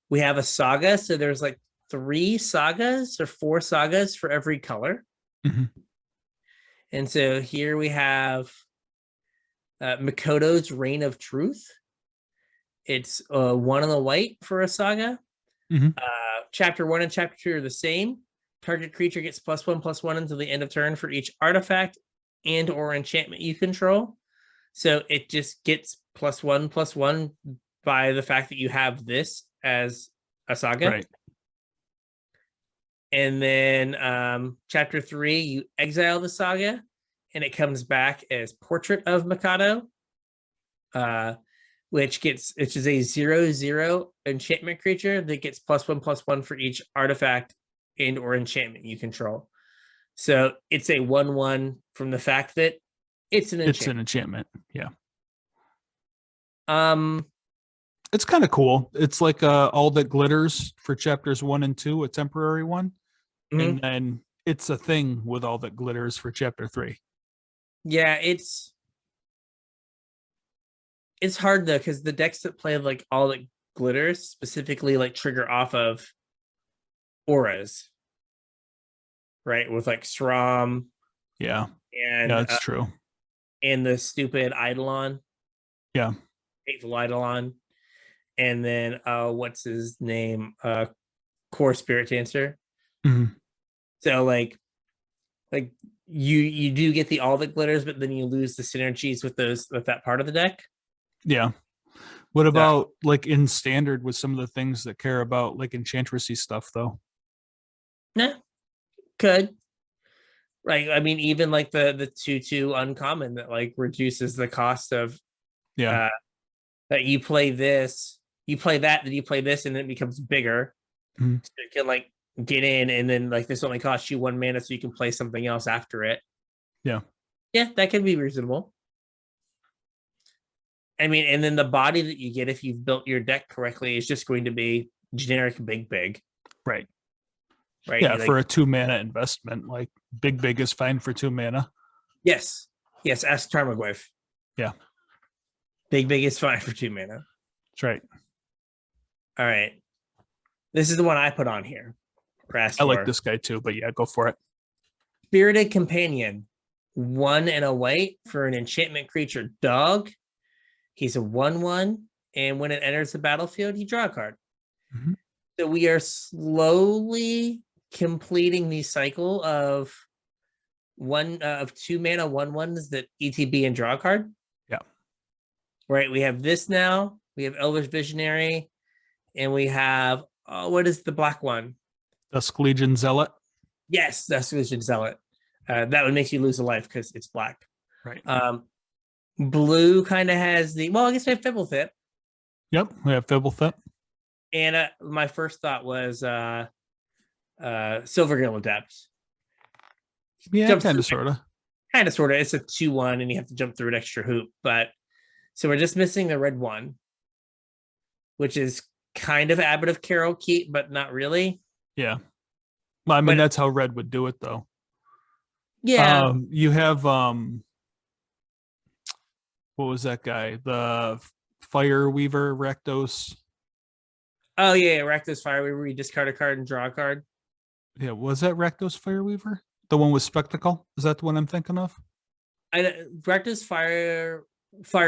we have a saga. So there's like 3 sagas or 4 sagas for every color. And so here we have Makoto's Reign of Truth. It's 1 in the white for a saga. Chapter 1 and chapter 2 are the same. Target creature gets +1/+1 until the end of turn for each artifact and or enchantment you control. So it just gets +1/+1 by the fact that you have this as a saga. Right. And then chapter 3, you exile the saga and it comes back as Portrait of Makoto, which is a 0/0 enchantment creature that gets +1/+1 for each artifact and or enchantment you control. So it's a 1/1 from the fact that it's an enchantment. It's an enchantment. Yeah. It's kind of cool. It's like All That Glitters for chapters 1 and 2, a temporary one. And then it's a thing with All That Glitters for chapter 3. Yeah, it's hard though, because the decks that play like All That Glitters specifically like trigger off of auras, right? With like Srom. Yeah. And yeah, that's true. And the stupid Eidolon. Yeah. Hateful Eidolon. And then what's his name? Core Spirit Dancer. So like you do get the All That Glitters, but then you lose the synergies with that part of the deck. Yeah. What about like in standard with some of the things that care about like enchantressy stuff though? Nah, could. Right. I mean, even like the 2/2 uncommon that like reduces the cost of that you play this, you play that, then you play this, and then it becomes bigger. So you can like get in, and then like this only costs you 1 mana, so you can play something else after it. Yeah. Yeah, that can be reasonable. I mean, and then the body that you get if you've built your deck correctly is just going to be generic big. Right. Yeah, like, for a 2 mana investment, like big is fine for 2 mana. Yes. Ask Tarmogoyf. Yeah. Big is fine for 2 mana. That's right. All right. This is the one I put on here. I like this guy too, but yeah, go for it. Spirited Companion. 1 and a white for an enchantment creature dog. He's a 1/1, and when it enters the battlefield, you draw a card. So we are slowly completing the cycle of 2 mana 1/1s that ETB and draw a card. Yeah. Right. We have this now. We have Elvish Visionary, and we have what is the black one? Dusk Legion Zealot. Yes, Dusk Legion Zealot. That would make you lose a life because it's black. Right. Blue kind of has I guess we have Fibblethip. Yep, we have Fibblethip. And my first thought was Silvergill Adept. Yeah, kind of, sort of. Kind of, sort of. It's a 2/1, and you have to jump through an extra hoop. But so we're just missing the red one, which is kind of Abbot of Carol Keep, but not really. Yeah. Well, I mean, that's how red would do it, though. Yeah. You have what was that guy? The Fire Weaver Rakdos. Oh yeah, Rakdos Fire Weaver. You discard a card and draw a card. Yeah, was that Rakdos Fire Weaver? The one with Spectacle? Is that the one I'm thinking of? Rakdos Fire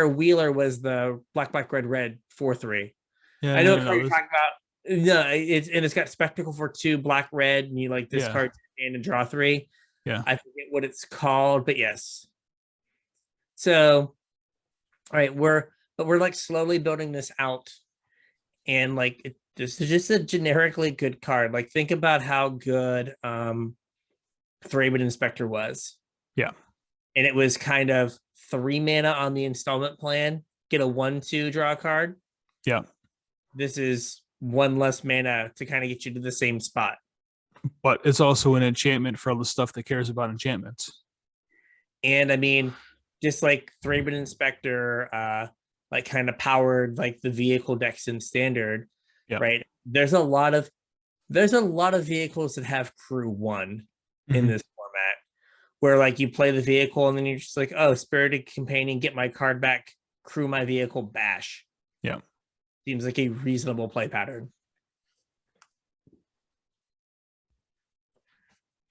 Wheeler was the black red 4/3. Yeah, I know what no, card no, you're talking about. No, it's got spectacle for 2, black, red, and you like this card and draw 3. yeah. I forget what it's called, but yes. So, all right, we're like slowly building this out, and like this is just a generically good card. Like think about how good Thraben Inspector was. Yeah. And it was kind of 3 mana on the installment plan, get a 1/2 draw card. Yeah. This is 1 less mana to kind of get you to the same spot. But it's also an enchantment for all the stuff that cares about enchantments. And I mean, just like Thraben Inspector, like kind of powered like the vehicle decks in standard, right? There's a lot of vehicles that have crew 1 in this format, where like you play the vehicle and then you're just like, oh, Spirited Companion, get my card back, crew my vehicle, bash. Yeah. Seems like a reasonable play pattern.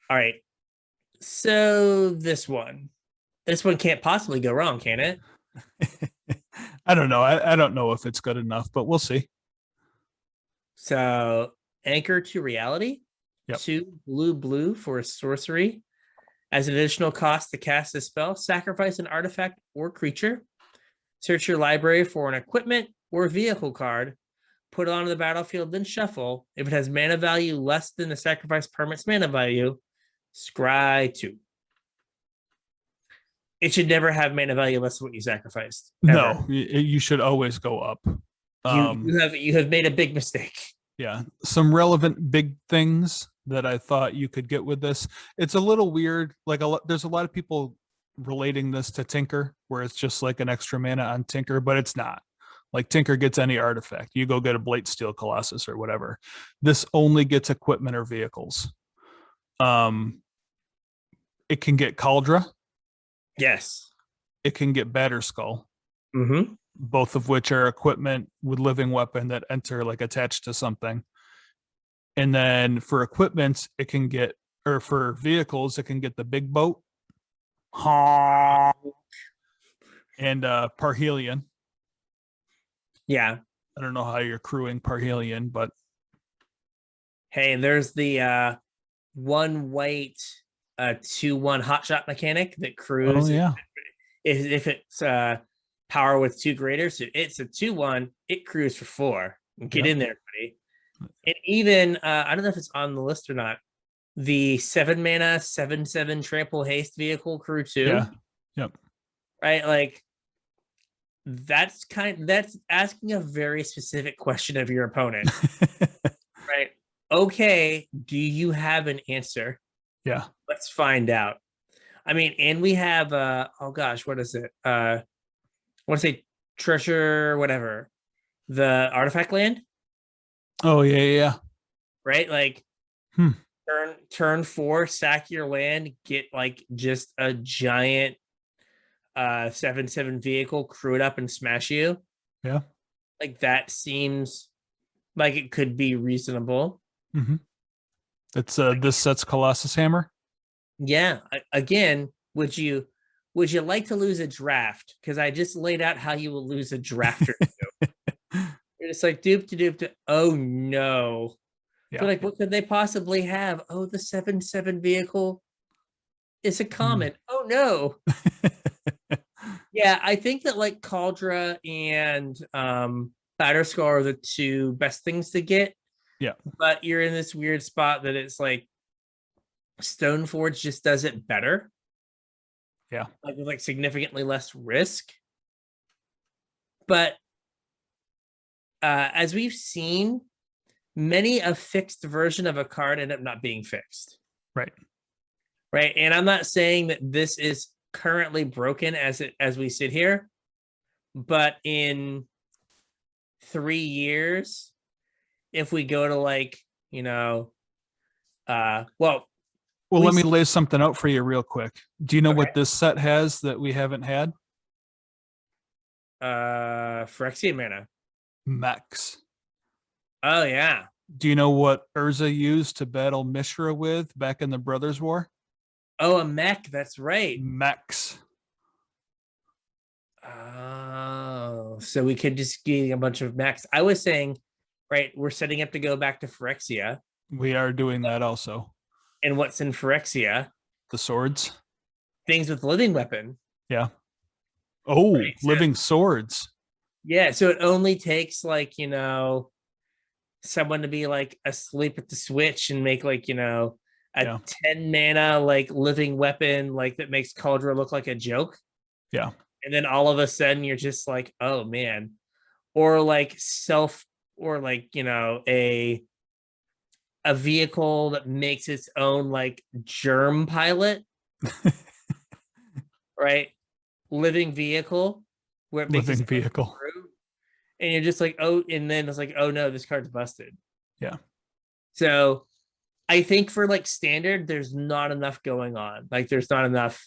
All right. So this one can't possibly go wrong, can it? I don't know. I don't know if it's good enough, but we'll see. So Anchor to Reality, 2 blue for a sorcery. As an additional cost to cast a spell, sacrifice an artifact or creature. Search your library for an equipment or vehicle card. Put it onto the battlefield, then shuffle. If it has mana value less than the sacrifice permanent's mana value, scry 2. It should never have mana value less than what you sacrificed. Ever. No, you should always go up. You have made a big mistake. Yeah, some relevant big things that I thought you could get with this. It's a little weird. Like there's a lot of people relating this to Tinker, where it's just like an extra mana on Tinker, but it's not. Like Tinker gets any artifact. You go get a Blightsteel Colossus or whatever. This only gets equipment or vehicles. It can get Cauldra. Yes. It can get Batterskull. Mm-hmm. Both of which are equipment with living weapon that enter like attached to something. And then for equipment, it can get, or for vehicles, it can get the big boat. And Parhelion. Yeah. I don't know how you're crewing Parhelion, but hey, there's the 1 white 2/1 hotshot mechanic that crews. Oh, yeah. If it's power with 2 greater, so it's a 2/1, it crews for 4. Get in there, buddy. And even I don't know if it's on the list or not. The 7 mana 7/7 trample haste vehicle crew 2. Yeah. Yep. Right, like that's asking a very specific question of your opponent. Right. Okay, do you have an answer? Yeah. Let's find out. I mean, and we have oh gosh, what is it? I want to say treasure, whatever. The artifact land. Oh yeah. Right? Like turn 4, sack your land, get like just a giant 7/7 vehicle, crew it up and smash you. Yeah. Like that seems like it could be reasonable. Mm-hmm. It's this set's Colossus Hammer. Yeah. Again, would you like to lose a draft? Because I just laid out how you will lose a drafter. You're just like dupe. Oh no. Yeah. But like, what could they possibly have? Oh, the 7/7 vehicle is a common. Oh no. Yeah, I think that like Cauldra and Batterskull are the 2 best things to get. Yeah. But you're in this weird spot that it's like Stoneforge just does it better. Yeah. Like with like significantly less risk. But as we've seen, many a fixed version of a card end up not being fixed. Right. Right. And I'm not saying that this is currently broken as we sit here, but in 3 years, if we go to like, let me lay something out for you real quick. Do you know what this set has that we haven't had? Phyrexian mana. Mechs. Oh yeah. Do you know what Urza used to battle Mishra with back in the Brothers War? Oh, a mech. That's right. Mechs. Oh, So we could just get a bunch of mechs. I was saying, right, we're setting up to go back to Phyrexia. We are doing that also. And what's in Phyrexia? The swords. Things with living weapon. Yeah. Oh, right? living swords. Yeah, so it only takes like, someone to be like asleep at the switch and make like, a 10 mana like living weapon like that makes Cauldron look like a joke. Yeah. And then all of a sudden you're just like, oh man. Or like a vehicle that makes its own like germ pilot. Right? Living vehicle where it makes living vehicle. And you're just like, oh, and then it's like, oh no, this card's busted. Yeah. So I think for like standard, there's not enough going on. Like there's not enough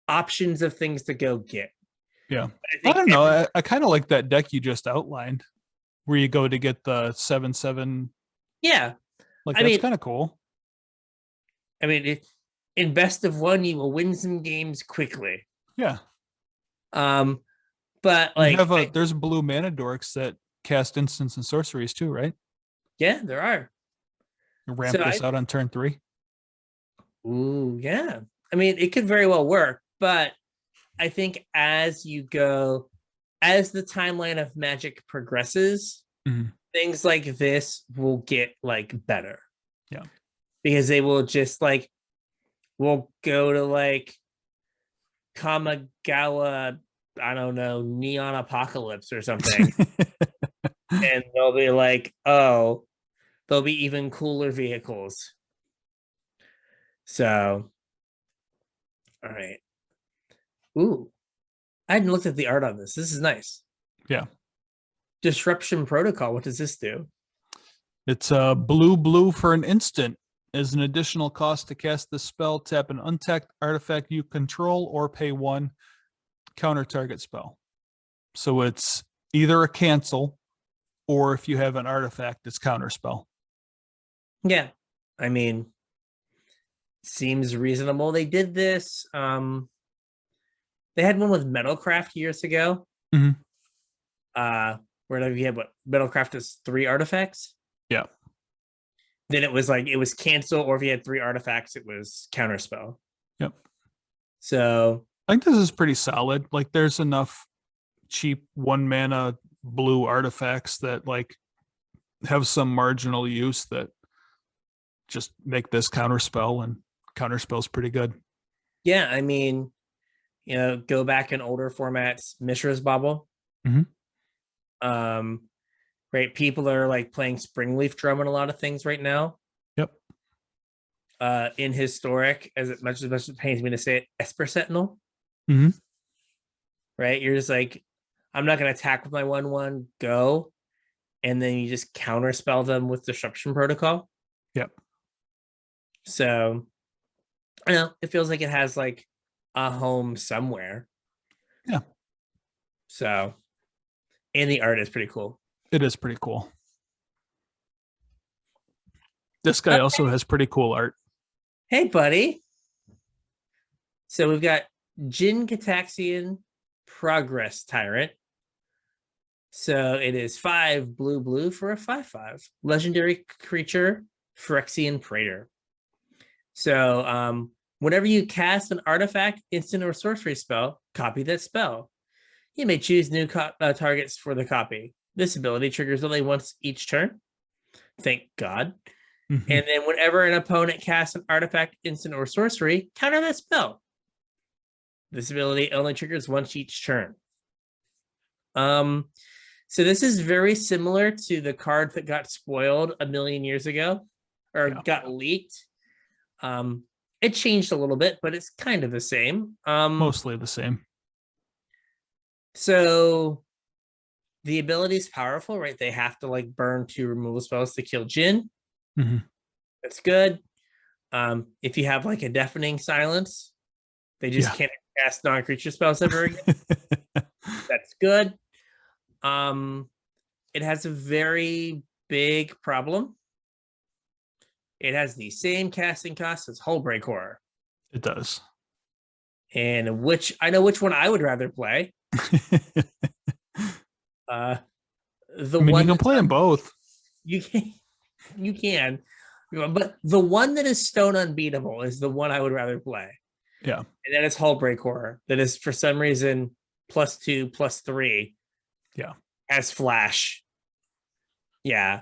options of things to go get. Yeah. I don't know. I kind of like that deck you just outlined where you go to get the 7/7. Yeah. Like that's kind of cool. I mean, in best of one, you will win some games quickly. Yeah. But like there's blue mana dorks that cast instants and sorceries too, right? Yeah, there are. Ramp this out on turn 3. Ooh, yeah. I mean, it could very well work, but I think as the timeline of Magic progresses, things like this will get like better. Yeah. Because they will just like will go to like Kamigawa, I don't know, Neon Apocalypse or something. And they'll be like, oh, there'll be even cooler vehicles. So, all right. Ooh, I hadn't looked at the art on this. This is nice. Yeah. Disruption Protocol. What does this do? It's a blue for an instant. As an additional cost to cast this spell, tap an untapped artifact you control or pay 1, counter target spell. So it's either a cancel or if you have an artifact, it's counter spell. Yeah. I mean, seems reasonable. They did this. They had one with Metalcraft years ago. Where you had Metalcraft is 3 artifacts. Yeah. Then it was cancel, or if you had 3 artifacts, it was counterspell. Yep. So I think this is pretty solid. Like there's enough cheap 1 mana blue artifacts that like have some marginal use that just make this counterspell, and counterspell's pretty good. Yeah, I mean, go back in older formats, Mishra's Bauble. Right, people are like playing Springleaf Drum and a lot of things right now. Yep. In Historic, as much as it pains me to say it, Esper Sentinel. Right, you're just like, I'm not going to attack with my 1/1, go, and then you just counterspell them with Disruption Protocol. Yep. So, I know it feels like it has like a home somewhere. Yeah. So, and the art is pretty cool. It is pretty cool. This guy also has pretty cool art. Hey, buddy. So we've got Jin Cataxian Progress Tyrant. So it is 5 blue for a 5/5. Legendary creature, Phyrexian Praetor. So whenever you cast an artifact, instant, or sorcery spell, copy that spell. You may choose new targets for the copy. This ability triggers only once each turn. Thank God. And then whenever an opponent casts an artifact, instant, or sorcery, counter that spell. This ability only triggers once each turn. So this is very similar to the card that got spoiled a million years ago, or got leaked. It changed a little bit, but it's kind of the same. Mostly the same. So the ability is powerful, right? They have to like burn 2 removal spells to kill Jin. That's good. If you have like a deafening silence, they just can't cast non-creature spells ever again. That's good. It has a very big problem. It has the same casting cost as Hullbreak Horror. It does. And I know which one I would rather play. The I mean, you one can that's play them both. you can you can, but the one that is stone unbeatable is the one I would rather play. Yeah. And then it's Hullbreak Horror that is for some reason +2, +3. Yeah. As Flash. Yeah.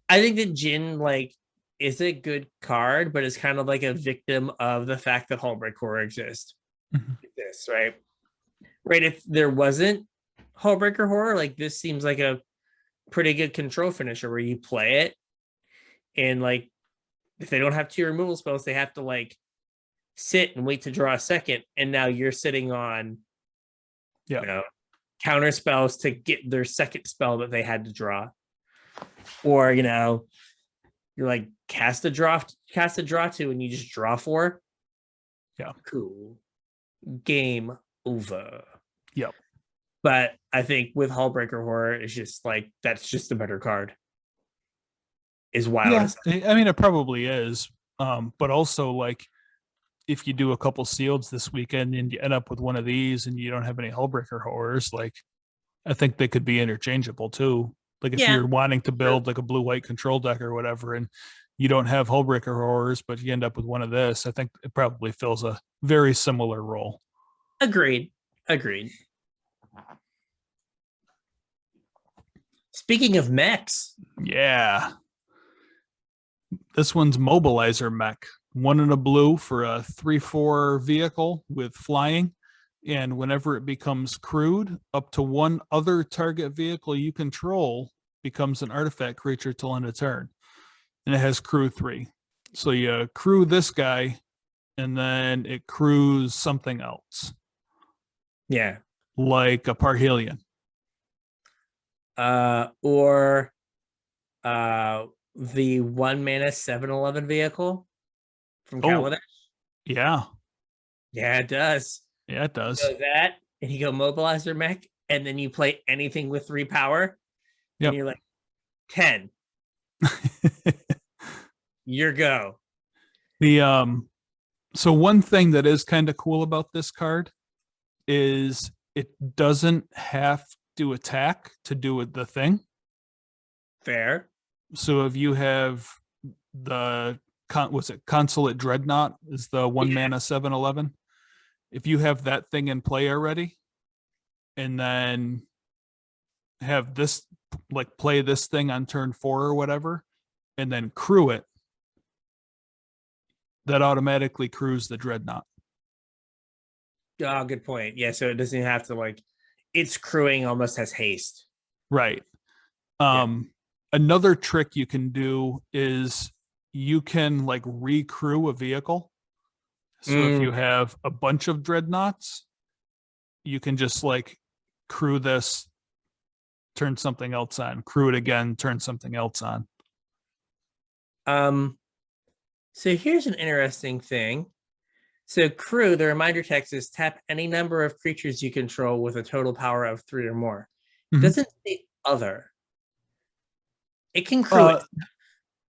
I think that Jin like is a good card, but it's kind of like a victim of the fact that Hullbreak Horror exists. This, right? Right. If there wasn't Hullbreaker Horror, like this seems like a pretty good control finisher where you play it and like if they don't have 2 removal spells, they have to like sit and wait to draw a second, and now you're sitting on counter spells to get their second spell that they had to draw. Or you're like cast a draw 2 and you just draw 4. Yeah. Cool. Game over. Yep. But I think with Hullbreaker Horror, it's just like that's just a better card. Is wild. Yeah, I mean it probably is. But also like if you do a couple sealeds this weekend and you end up with one of these and you don't have any Hullbreaker Horrors, like I think they could be interchangeable too. Like if you're wanting to build like a blue-white control deck or whatever, and you don't have Hullbreaker Horrors, but you end up with one of this, I think it probably fills a very similar role. Agreed. Speaking of mechs. Yeah. This one's Mobilizer Mech. 1 in a blue for a 3/4 vehicle with flying. And whenever it becomes crewed, up to 1 other target vehicle you control becomes an artifact creature till end of turn. And it has crew 3. So you crew this guy, and then it crews something else. Yeah. Like a Parhelion. Or the 1 mana 7/11 vehicle from Kaladesh. Yeah. Yeah, it does. Yeah, it does. So that, and you go Mobilizer Mech, and then you play anything with 3 power. Yep. And you're like, 10. Your go. So one thing that is kind of cool about this card is it doesn't have to attack to do the thing. Fair. So if you have the Consulate Dreadnought is the 1 mana 7/11. If you have that thing in play already, and then have this like play this thing on turn 4 or whatever, and then crew it, that automatically crews the Dreadnought. Oh, good point. Yeah, so it doesn't have to like its crewing almost has haste. Right. Another trick you can do is you can like recrew a vehicle. So if you have a bunch of Dreadnoughts, you can just like crew this, turn something else on, crew it again, turn something else on. So here's an interesting thing. So crew, the reminder text is tap any number of creatures you control with a total power of 3 or more. It doesn't say other. It can crew it.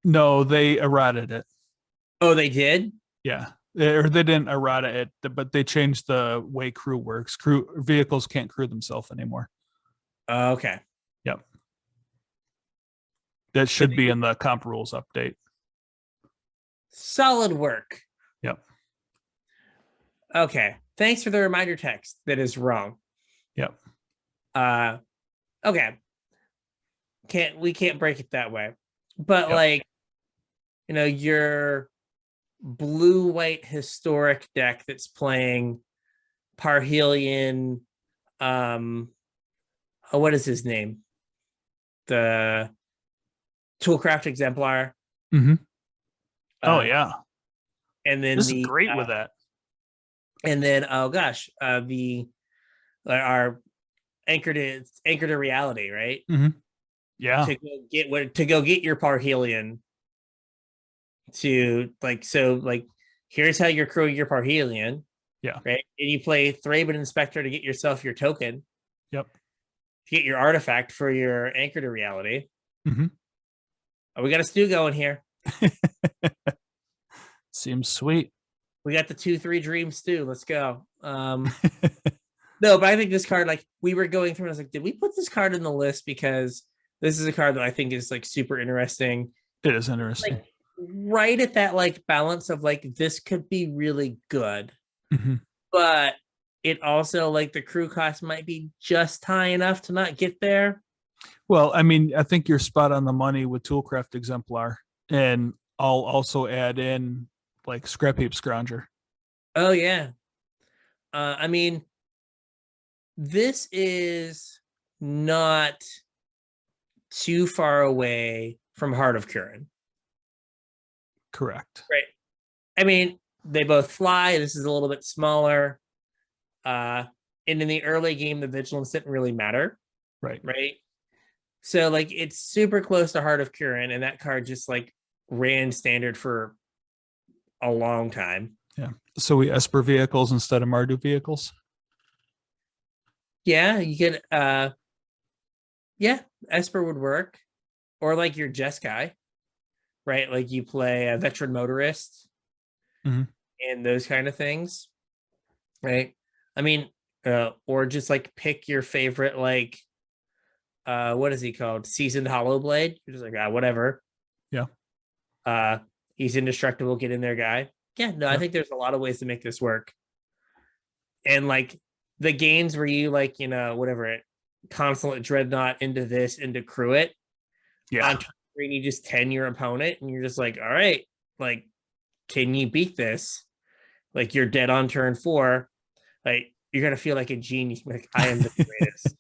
No, they errated it. Oh, they did? Yeah. Or they didn't errata it, but they changed the way crew works. Crew vehicles can't crew themselves anymore. Okay. Yep. That should be in the comp rules update. Solid work. Yep. Okay. Thanks for the reminder text that is wrong. Yep. Okay. We can't break it that way. But like, your blue-white historic deck that's playing Parhelion, what is his name? The Toolcraft Exemplar. Mm-hmm. Oh yeah. And then this is great with that. And then our anchor to reality, right? Mm-hmm. Yeah. To go get your Parhelion. To here's how you're crewing your Parhelion. Yeah. Right. And you play Thraben Inspector to get yourself your token. Yep. To get your artifact for your anchor to reality. Mm-hmm. Oh, we got a stew going here. Seems sweet. We got the 2/3 dream stew. Let's go. No, but I think this card, like we were going through, and I was like, did we put this card in the list because this is a card that I think is like super interesting. It is interesting. Like right at that like balance of like this could be really good, but it also like the crew cost might be just high enough to not get there. Well, I mean, I think you're spot on the money with Toolcraft Exemplar, and I'll also add in like Scrap Heap Scrounger. Oh yeah. I mean, this is not too far away from Heart of Kirin. Correct. Right. I mean, they both fly. This is a little bit smaller. And in the early game, the vigilance didn't really matter. Right. So like it's super close to Heart of Kirin, and that card just like ran standard for a long time. Yeah. So we Esper vehicles instead of Mardu vehicles. Yeah, you could Esper would work. Or like your Jeskai, right? Like you play a veteran motorist and those kind of things. Right. I mean, or just like pick your favorite, like what is he called? Seasoned Hollow Blade. You're just like, whatever. Yeah. He's indestructible, get in there, guy. Yeah, no, I think there's a lot of ways to make this work. And like the games where you like, whatever Consulate Dreadnought into this, into Cruet. Yeah. On turn 3, you just 10 your opponent, and you're just like, all right, like, can you beat this? Like you're dead on turn 4. Like you're gonna feel like a genius. Like I am the greatest.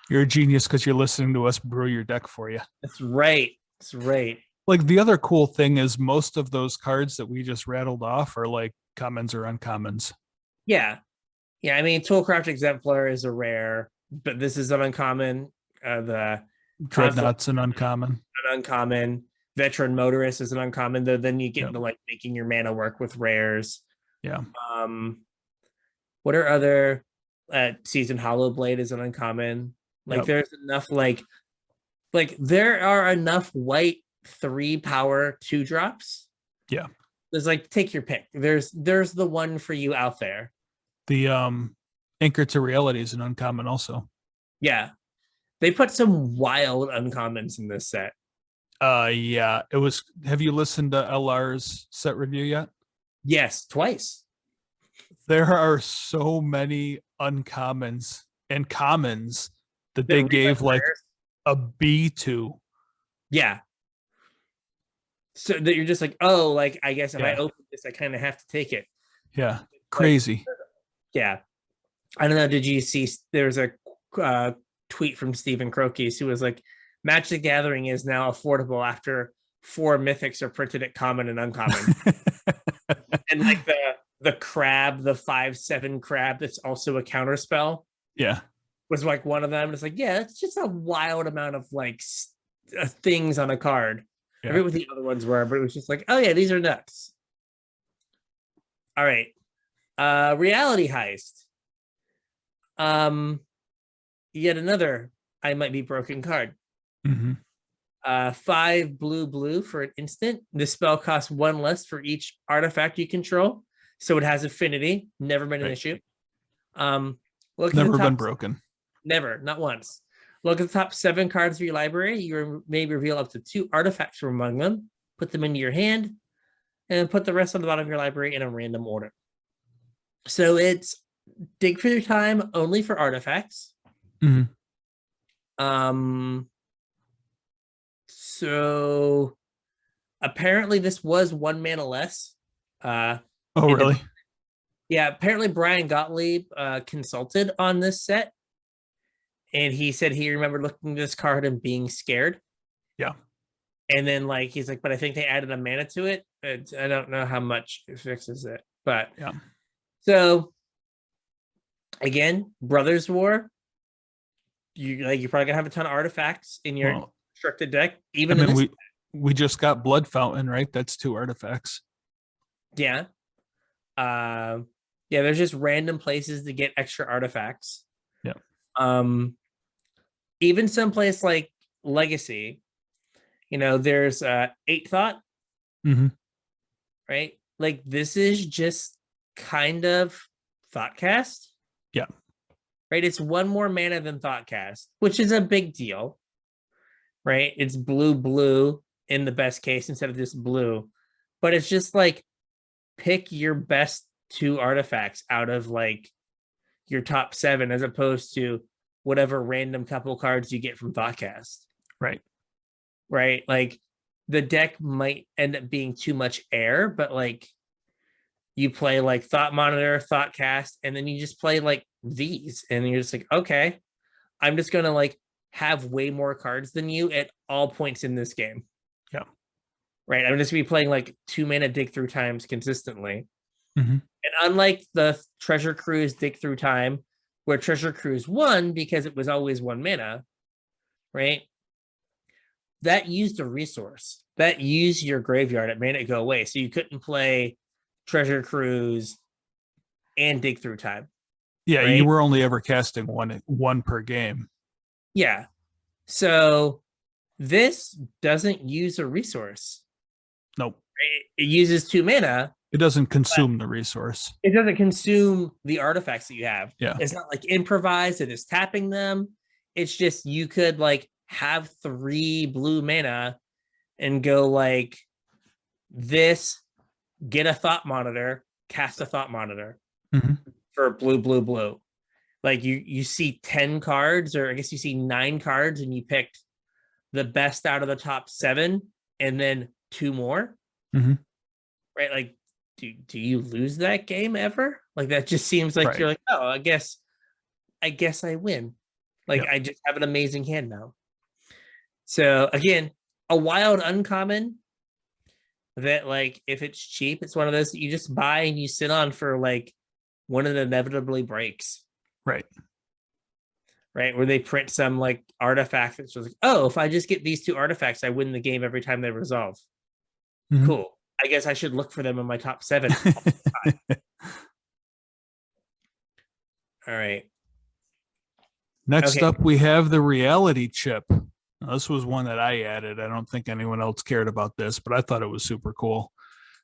You're a genius because you're listening to us brew your deck for you. That's right. That's right. Like the other cool thing is most of those cards that we just rattled off are like commons or uncommons. Yeah. Yeah. I mean, Toolcraft Exemplar is a rare, but this is an uncommon. The Dreadnought's an uncommon. An uncommon. Veteran Motorist is an uncommon, though then you get into like making your mana work with rares. Yeah. What are other Seasoned Hollow Blade is an uncommon. Like there's enough like there are enough white 3 power 2 drops. Yeah. There's like take your pick. There's the one for you out there. The Anchor to Reality is an uncommon also. Yeah. They put some wild uncommons in this set. Yeah. It was, have you listened to LR's set review yet? Yes, twice. There are so many uncommons and commons that they gave like a B to. Yeah. So that you're just like, oh, like I guess if I open this, I kind of have to take it. Yeah. Crazy. Like, yeah. I don't know. Did you see there was a tweet from Stephen Crokies who was like, Match the Gathering is now affordable after 4 mythics are printed at common and uncommon. And like the crab, the 5/7 crab that's also a counter spell. Yeah. Was like one of them. It's like, yeah, it's just a wild amount of like things on a card. I forget what the other ones were, but it was just like, oh yeah, these are nuts. All right. Reality Heist. Yet another I might be broken card. 5 blue for an instant. This spell costs 1 less for each artifact you control, so it has affinity. Never been an issue. Never been broken. Never, not once. Look at the top 7 cards of your library. You may reveal up to 2 artifacts from among them. Put them into your hand, and put the rest on the bottom of your library in a random order. So it's dig for your time only for artifacts. So apparently this was 1 mana less. Oh, really? Yeah, apparently Brian Gottlieb consulted on this set, and he said he remembered looking at this card and being scared. Yeah. And then like he's like, but I think they added a mana to it. I don't know how much it fixes it, but yeah. So again, Brothers War. You're probably gonna have a ton of artifacts in your constructed deck. Even I mean, we just got Blood Fountain, right? That's 2 artifacts. Yeah. Yeah, there's just random places to get extra artifacts. Yeah. Even someplace like Legacy, there's 8 Thought. Right? Like this is just kind of Thoughtcast. Yeah. right? It's one more mana than Thoughtcast, which is a big deal, right? It's blue in the best case instead of just blue, but it's just like pick your best 2 artifacts out of like your top 7 as opposed to whatever random couple cards you get from Thoughtcast. Right? Like the deck might end up being too much air, but like you play like Thought Monitor, Thoughtcast, and then you just play like these, and you're just like, okay, I'm just gonna like have way more cards than you at all points in this game. Yeah. Right. I'm just gonna be playing like 2 mana dig through times consistently. Mm-hmm. And unlike the Treasure Cruise dig through time, where Treasure Cruise won because it was always 1 mana, right? That used a resource. That used your graveyard. It made it go away. So you couldn't play Treasure Cruise and dig through time. Yeah, right? you were only ever casting one per game. Yeah. So this doesn't use a resource. Nope. It uses 2 mana. It doesn't consume the resource. It doesn't consume the artifacts that you have. Yeah. It's not like improvised. It is tapping them. It's just you could like have 3 blue mana and go like this, get a Thought Monitor, cast a Thought Monitor for blue. Like you see 10 cards, or I guess you see 9 cards, and you picked the best out of the top 7 and then 2 more. Right? Like, do you lose that game ever? Like that just seems like you're like, oh, I guess I win. Like I just have an amazing hand now. So again, a wild uncommon that like if it's cheap, it's one of those that you just buy and you sit on for like when it inevitably breaks. Right, where they print some like artifact that's just like, oh, if I just get these 2 artifacts, I win the game every time they resolve. Cool. I guess I should look for them in my top 7. All right. Next up, we have the reality chip. Now, this was one that I added. I don't think anyone else cared about this, but I thought it was super cool.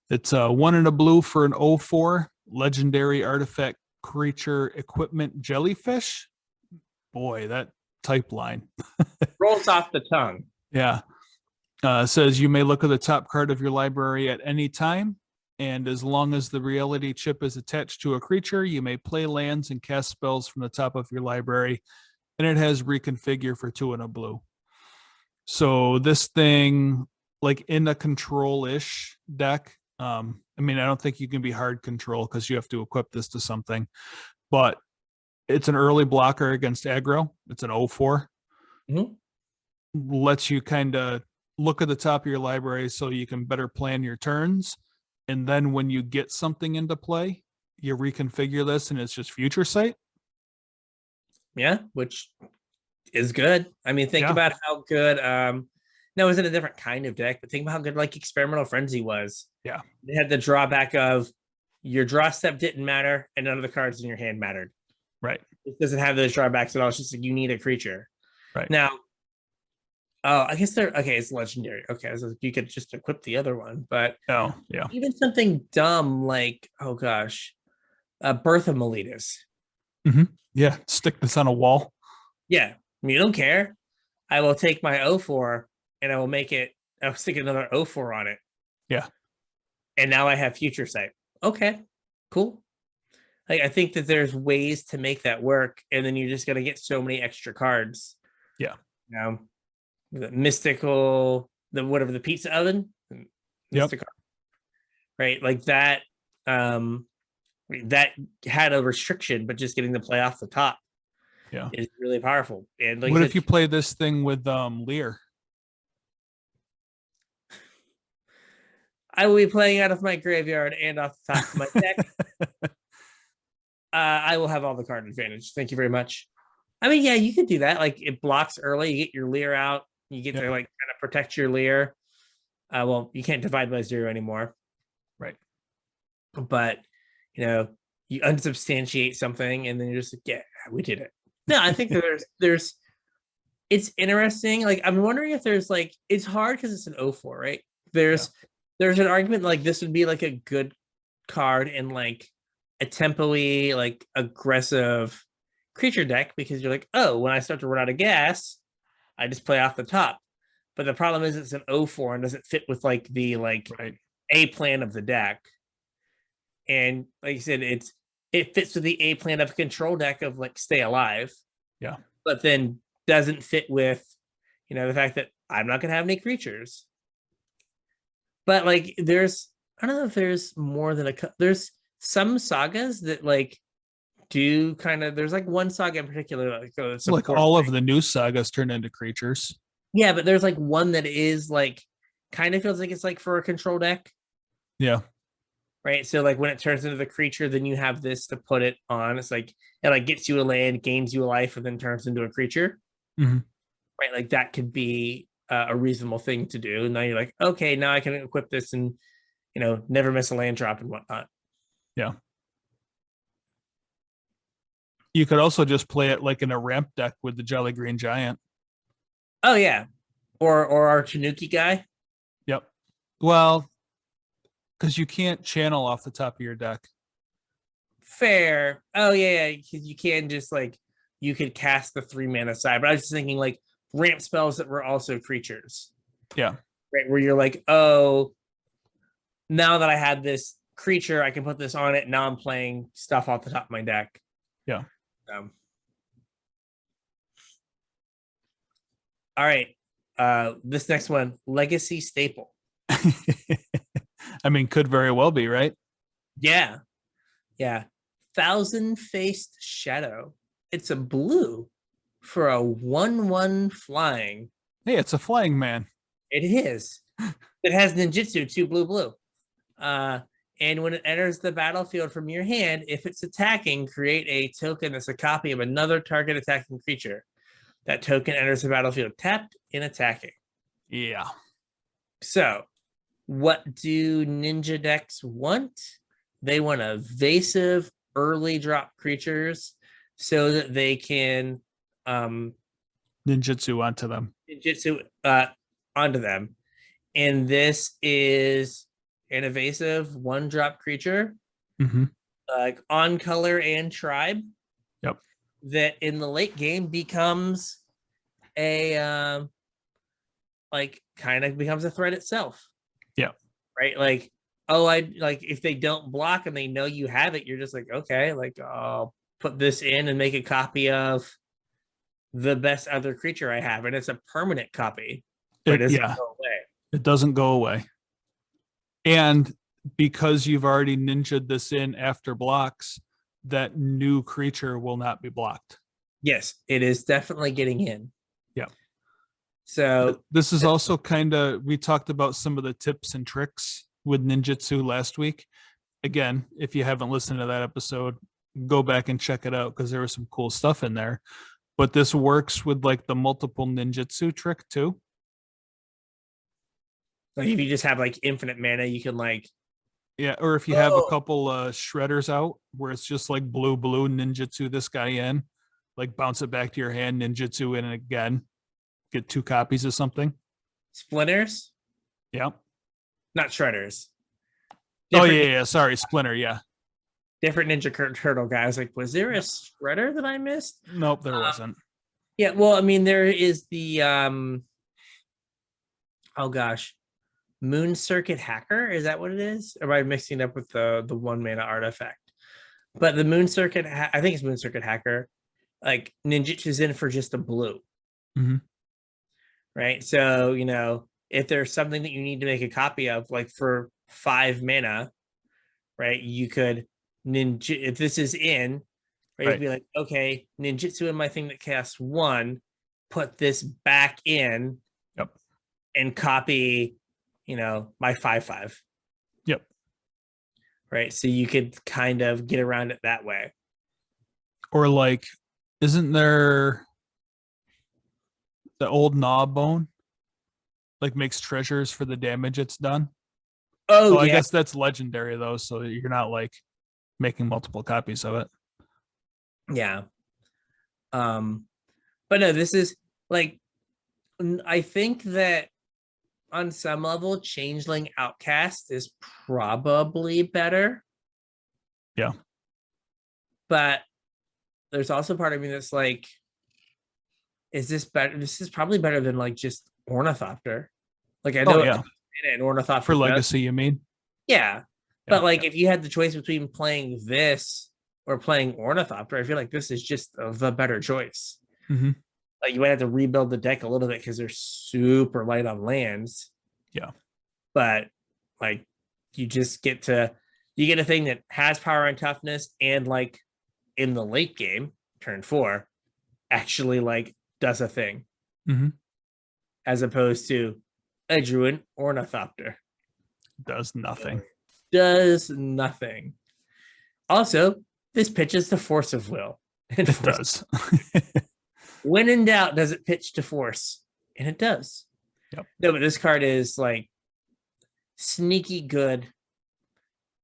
It's 1 and a blue for an 0/4 legendary artifact creature equipment jellyfish. Boy, that type line rolls off the tongue. Yeah. Says you may look at the top card of your library at any time, and as long as the reality chip is attached to a creature, you may play lands and cast spells from the top of your library, and it has reconfigure for 2 and a blue. So this thing, like in a control-ish deck, I mean, I don't think you can be hard control because you have to equip this to something, but it's an early blocker against aggro. It's an 0/4. Lets you kind of look at the top of your library so you can better plan your turns. And then when you get something into play, you reconfigure this and it's just future sight. Yeah, which is good. I mean, think about how good no, it was in a different kind of deck, but think about how good like Experimental Frenzy was. Yeah. They had the drawback of your draw step didn't matter and none of the cards in your hand mattered. Right. It doesn't have those drawbacks at all. It's just like you need a creature. Right. Now, oh, I guess they're okay. It's legendary. Okay, so you could just equip the other one, but even something dumb like Birth of Meletus. Yeah, stick this on a wall. Yeah, I mean, you don't care. I will take my 0/4 and I will make it. I'll stick another 0/4 on it. Yeah, and now I have future sight. Okay, cool. Like I think that there's ways to make that work, and then you're just gonna get so many extra cards. Yeah. The mystical, the pizza oven. Mystical, right? Like that. That had a restriction, but just getting to play off the top, is really powerful. And like, what if you play this thing with Lear? I will be playing out of my graveyard and off the top of my deck. I will have all the card advantage. Thank you very much. I mean, yeah, you could do that. Like it blocks early. You get your Lear out. You get to like kind of protect your Lear. Well, you can't divide by 0 anymore. Right. But you unsubstantiate something and then you're just like, yeah, we did it. No, I think that there's it's interesting. Like I'm wondering if there's like, it's hard because it's an 0/4, right? There's an argument like this would be like a good card in like a tempo-y, like aggressive creature deck because you're like, oh, when I start to run out of gas, I just play off the top. But the problem is it's an 0-4 and doesn't fit with like the A plan of the deck. And like you said, it fits with the A plan of a control deck of like stay alive. Yeah. But then doesn't fit with, the fact that I'm not gonna have any creatures. But like I don't know if there's more than there's some sagas that like do kind of, there's like one saga in particular like all of the new sagas turn into creatures. Yeah, but there's like one that is like kind of feels like it's like for a control deck. Yeah. Right. So like when it turns into the creature, then you have this to put it on. It's like it like gets you a land, gains you a life, and then turns into a creature. Mm-hmm. Right. Like that could be a reasonable thing to do. And now you're like, okay, now I can equip this and never miss a land drop and whatnot. Yeah. You could also just play it like in a ramp deck with the Jolly Green Giant. Oh yeah. Or our Tanuki guy. Yep. Well, because you can't channel off the top of your deck. Fair. Oh yeah, because you can just like you could cast the 3 mana side, but I was just thinking like ramp spells that were also creatures. Yeah. Right, where you're like, oh, now that I had this creature, I can put this on it. Now I'm playing stuff off the top of my deck. Yeah. All right. This next one, Legacy Staple. I mean, could very well be, right? Yeah. Yeah. Thousand-Faced Shadow. It's a blue for a 1/1 flying. Hey, it's a flying man. It is. It has ninjutsu, 2 blue. And when it enters the battlefield from your hand, if it's attacking, create a token that's a copy of another target attacking creature. That token enters the battlefield tapped and attacking. Yeah. So, what do ninja decks want? They want evasive early drop creatures so that they can ninjutsu onto them. Onto them. And this is an evasive 1-drop creature, like on color and tribe. Yep. That in the late game becomes a kind of becomes a threat itself. Yeah. Right. Like, oh, I like if they don't block and they know you have it, you're just like, okay, like I'll put this in and make a copy of the best other creature I have, and it's a permanent copy. But it doesn't go away. It doesn't go away. And because you've already ninja'd this in after blocks, that new creature will not be blocked. Yes, it is definitely getting in. Yeah. So this is also kind of, we talked about some of the tips and tricks with ninjutsu last week. Again, if you haven't listened to that episode, go back and check it out because there was some cool stuff in there. But this works with like the multiple ninjutsu trick too. Like if you just have like infinite mana, you can like, yeah, or if you have a couple shredders out where it's just like blue ninjutsu this guy in, like bounce it back to your hand, ninjutsu in again, get 2 copies of something. Splinters? Yeah. Not shredders. Yeah. Sorry, Splinter, yeah. Different Ninja Turtle guy. I was like, was there a shredder that I missed? Nope, there wasn't. Yeah, well, I mean, there is the oh gosh. Moon Circuit Hacker, is that what it is? Or am I mixing it up with the 1 mana artifact? But the Moon Circuit, I think it's Moon Circuit Hacker, like ninjutsu's in for just a blue. Right? So, if there's something that you need to make a copy of, like for 5 mana, right, you could if this is in, right, you'd be like, okay, ninjutsu in my thing that casts 1, put this back in, and copy my 5/5. Yep. Right. So you could kind of get around it that way. Or like, isn't there the old Gnaw Bone? Like makes treasures for the damage it's done. Oh, yeah. I guess that's legendary though, so you're not like making multiple copies of it. Yeah. But no, this is like, I think that on some level, Changeling Outcast is probably better. Yeah. But there's also part of me that's like, is this better? This is probably better than like just Ornithopter. Like I know an Ornithopter for Legacy, you mean? Yeah. But like if you had the choice between playing this or playing Ornithopter, I feel like this is just the better choice. Mm-hmm. Like you might have to rebuild the deck a little bit because they're super light on lands. Yeah. But like you just get a thing that has power and toughness and like in the late game, turn 4, actually like does a thing. Mm-hmm. As opposed to a Druid Ornithopter. Does nothing. Does nothing. Also, this pitches to Force of Will. It does. When in doubt, does it pitch to Force? And it does. Yep. No, but this card is like sneaky good.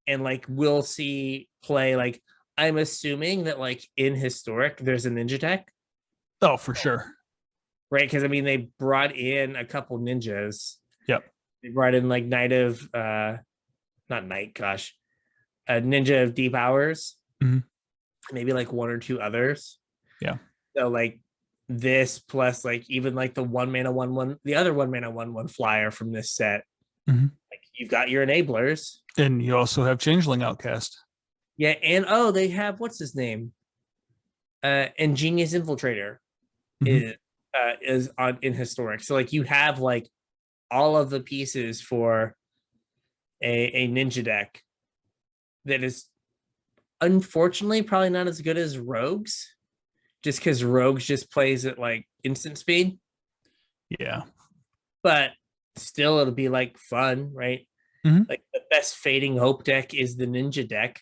And like we'll see play. Like I'm assuming that like in Historic, there's a ninja deck. Oh, for sure. Right? Because I mean they brought in a couple ninjas. Yep. They brought in like Knight of not Knight, gosh. A Ninja of Deep Hours. Mm-hmm. Maybe like one or two others. Yeah. So like this plus like even like the 1-mana 1/1, the other 1-mana 1/1 flyer from this set. Mm-hmm. Like you've got your enablers. And you also have Changeling Outcast. Yeah, and they have what's his name? Ingenious Infiltrator is on in Historic. So like you have like all of the pieces for a ninja deck that is unfortunately probably not as good as Rogues, just because Rogues just plays at like instant speed. Yeah. But still it'll be like fun, right? Mm-hmm. Like the best Fading Hope deck is the ninja deck.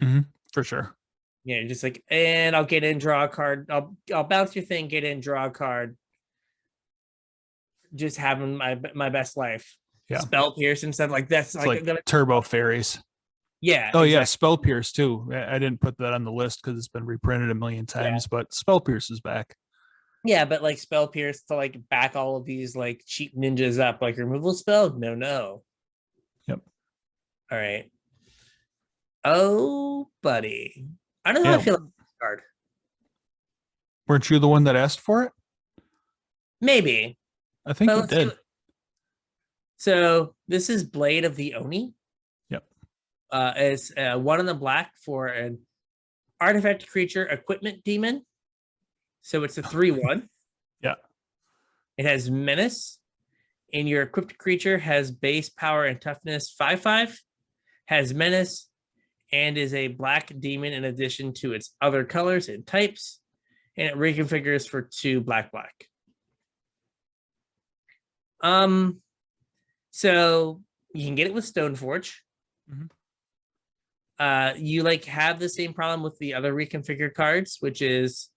Mm-hmm. For sure. Yeah, just like, and I'll get in, draw a card. I'll bounce your thing, get in, draw a card. Just having my best life. Yeah. Spell Pierce and stuff like that's like Turbo Fairies. Yeah. Oh, exactly. Yeah. Spell Pierce too. I didn't put that on the list because it's been reprinted a million times, but Spell Pierce is back. Yeah, but like Spell Pierce to like back all of these like cheap ninjas up, like removal spell? No. Yep. All right. Oh, buddy. I don't know how I feel about this card. Weren't you the one that asked for it? Maybe. I think you did. So this is Blade of the Oni. Yep. It's 1 in the black for an artifact creature equipment demon. So it's a 3/1. Yeah. It has menace, and your equipped creature has base power and toughness 5/5, has menace, and is a black demon in addition to its other colors and types, and it reconfigures for 2 black. So you can get it with Stoneforge. Mm-hmm. You like have the same problem with the other reconfigured cards, which is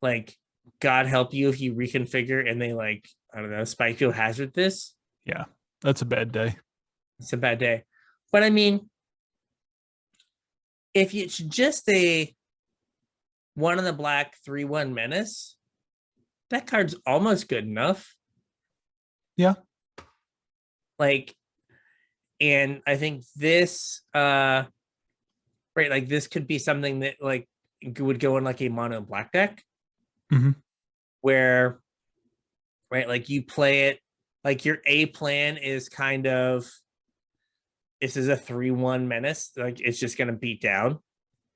like God help you if you reconfigure and they like, I don't know, spike you hazard this. Yeah, that's a bad day. It's a bad day. But I mean, if it's just a 1 in the black 3/1 menace, that card's almost good enough. Yeah. Like, and I think this right, like this could be something that like would go in like a mono black deck. Mm-hmm. Where right, like you play it like your A plan is kind of, this is a 3/1 menace, like it's just gonna beat down.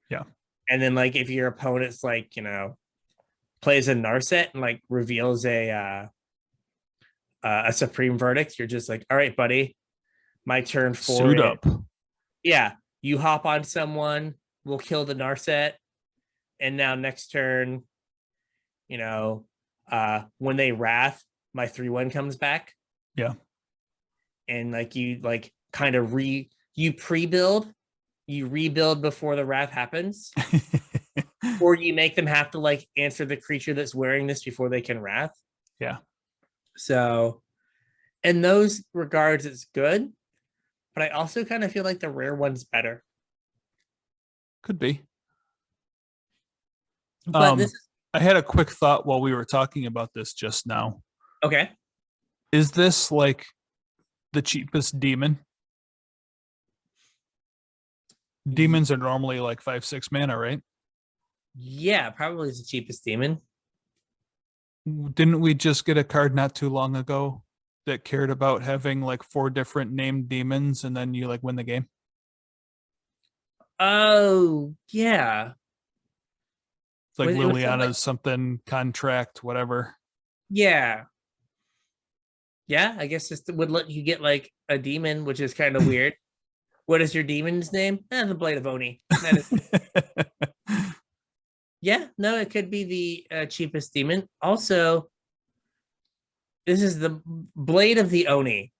Yeah. And then like if your opponent's like, you know, plays a Narset and like reveals a Supreme Verdict, you're just like, all right, buddy, my turn for suit up. Yeah, you hop on someone, we'll kill the Narset, and now next turn, you know, when they wrath, my 3/1 comes back. Yeah. And like you like kind of pre-build, you rebuild before the wrath happens. Or you make them have to like answer the creature that's wearing this before they can wrath. Yeah. So in those regards, it's good. But I also kind of feel like the rare one's better. Could be. But this is... I had a quick thought while we were talking about this just now. Okay. Is this like the cheapest demon? Demons are normally like 5-6 mana, right? Yeah, probably is the cheapest demon. Didn't we just get a card not too long ago that cared about having like 4 different named demons and then you like win the game? Oh, yeah. It's like It was something like, Liliana's something contract, whatever. yeah. Yeah, I guess this would let you get like a demon, which is kind of weird. What is your demon's name? The Blade of Oni. That is, yeah, no, it could be the cheapest demon. Also, this is the Blade of the Oni.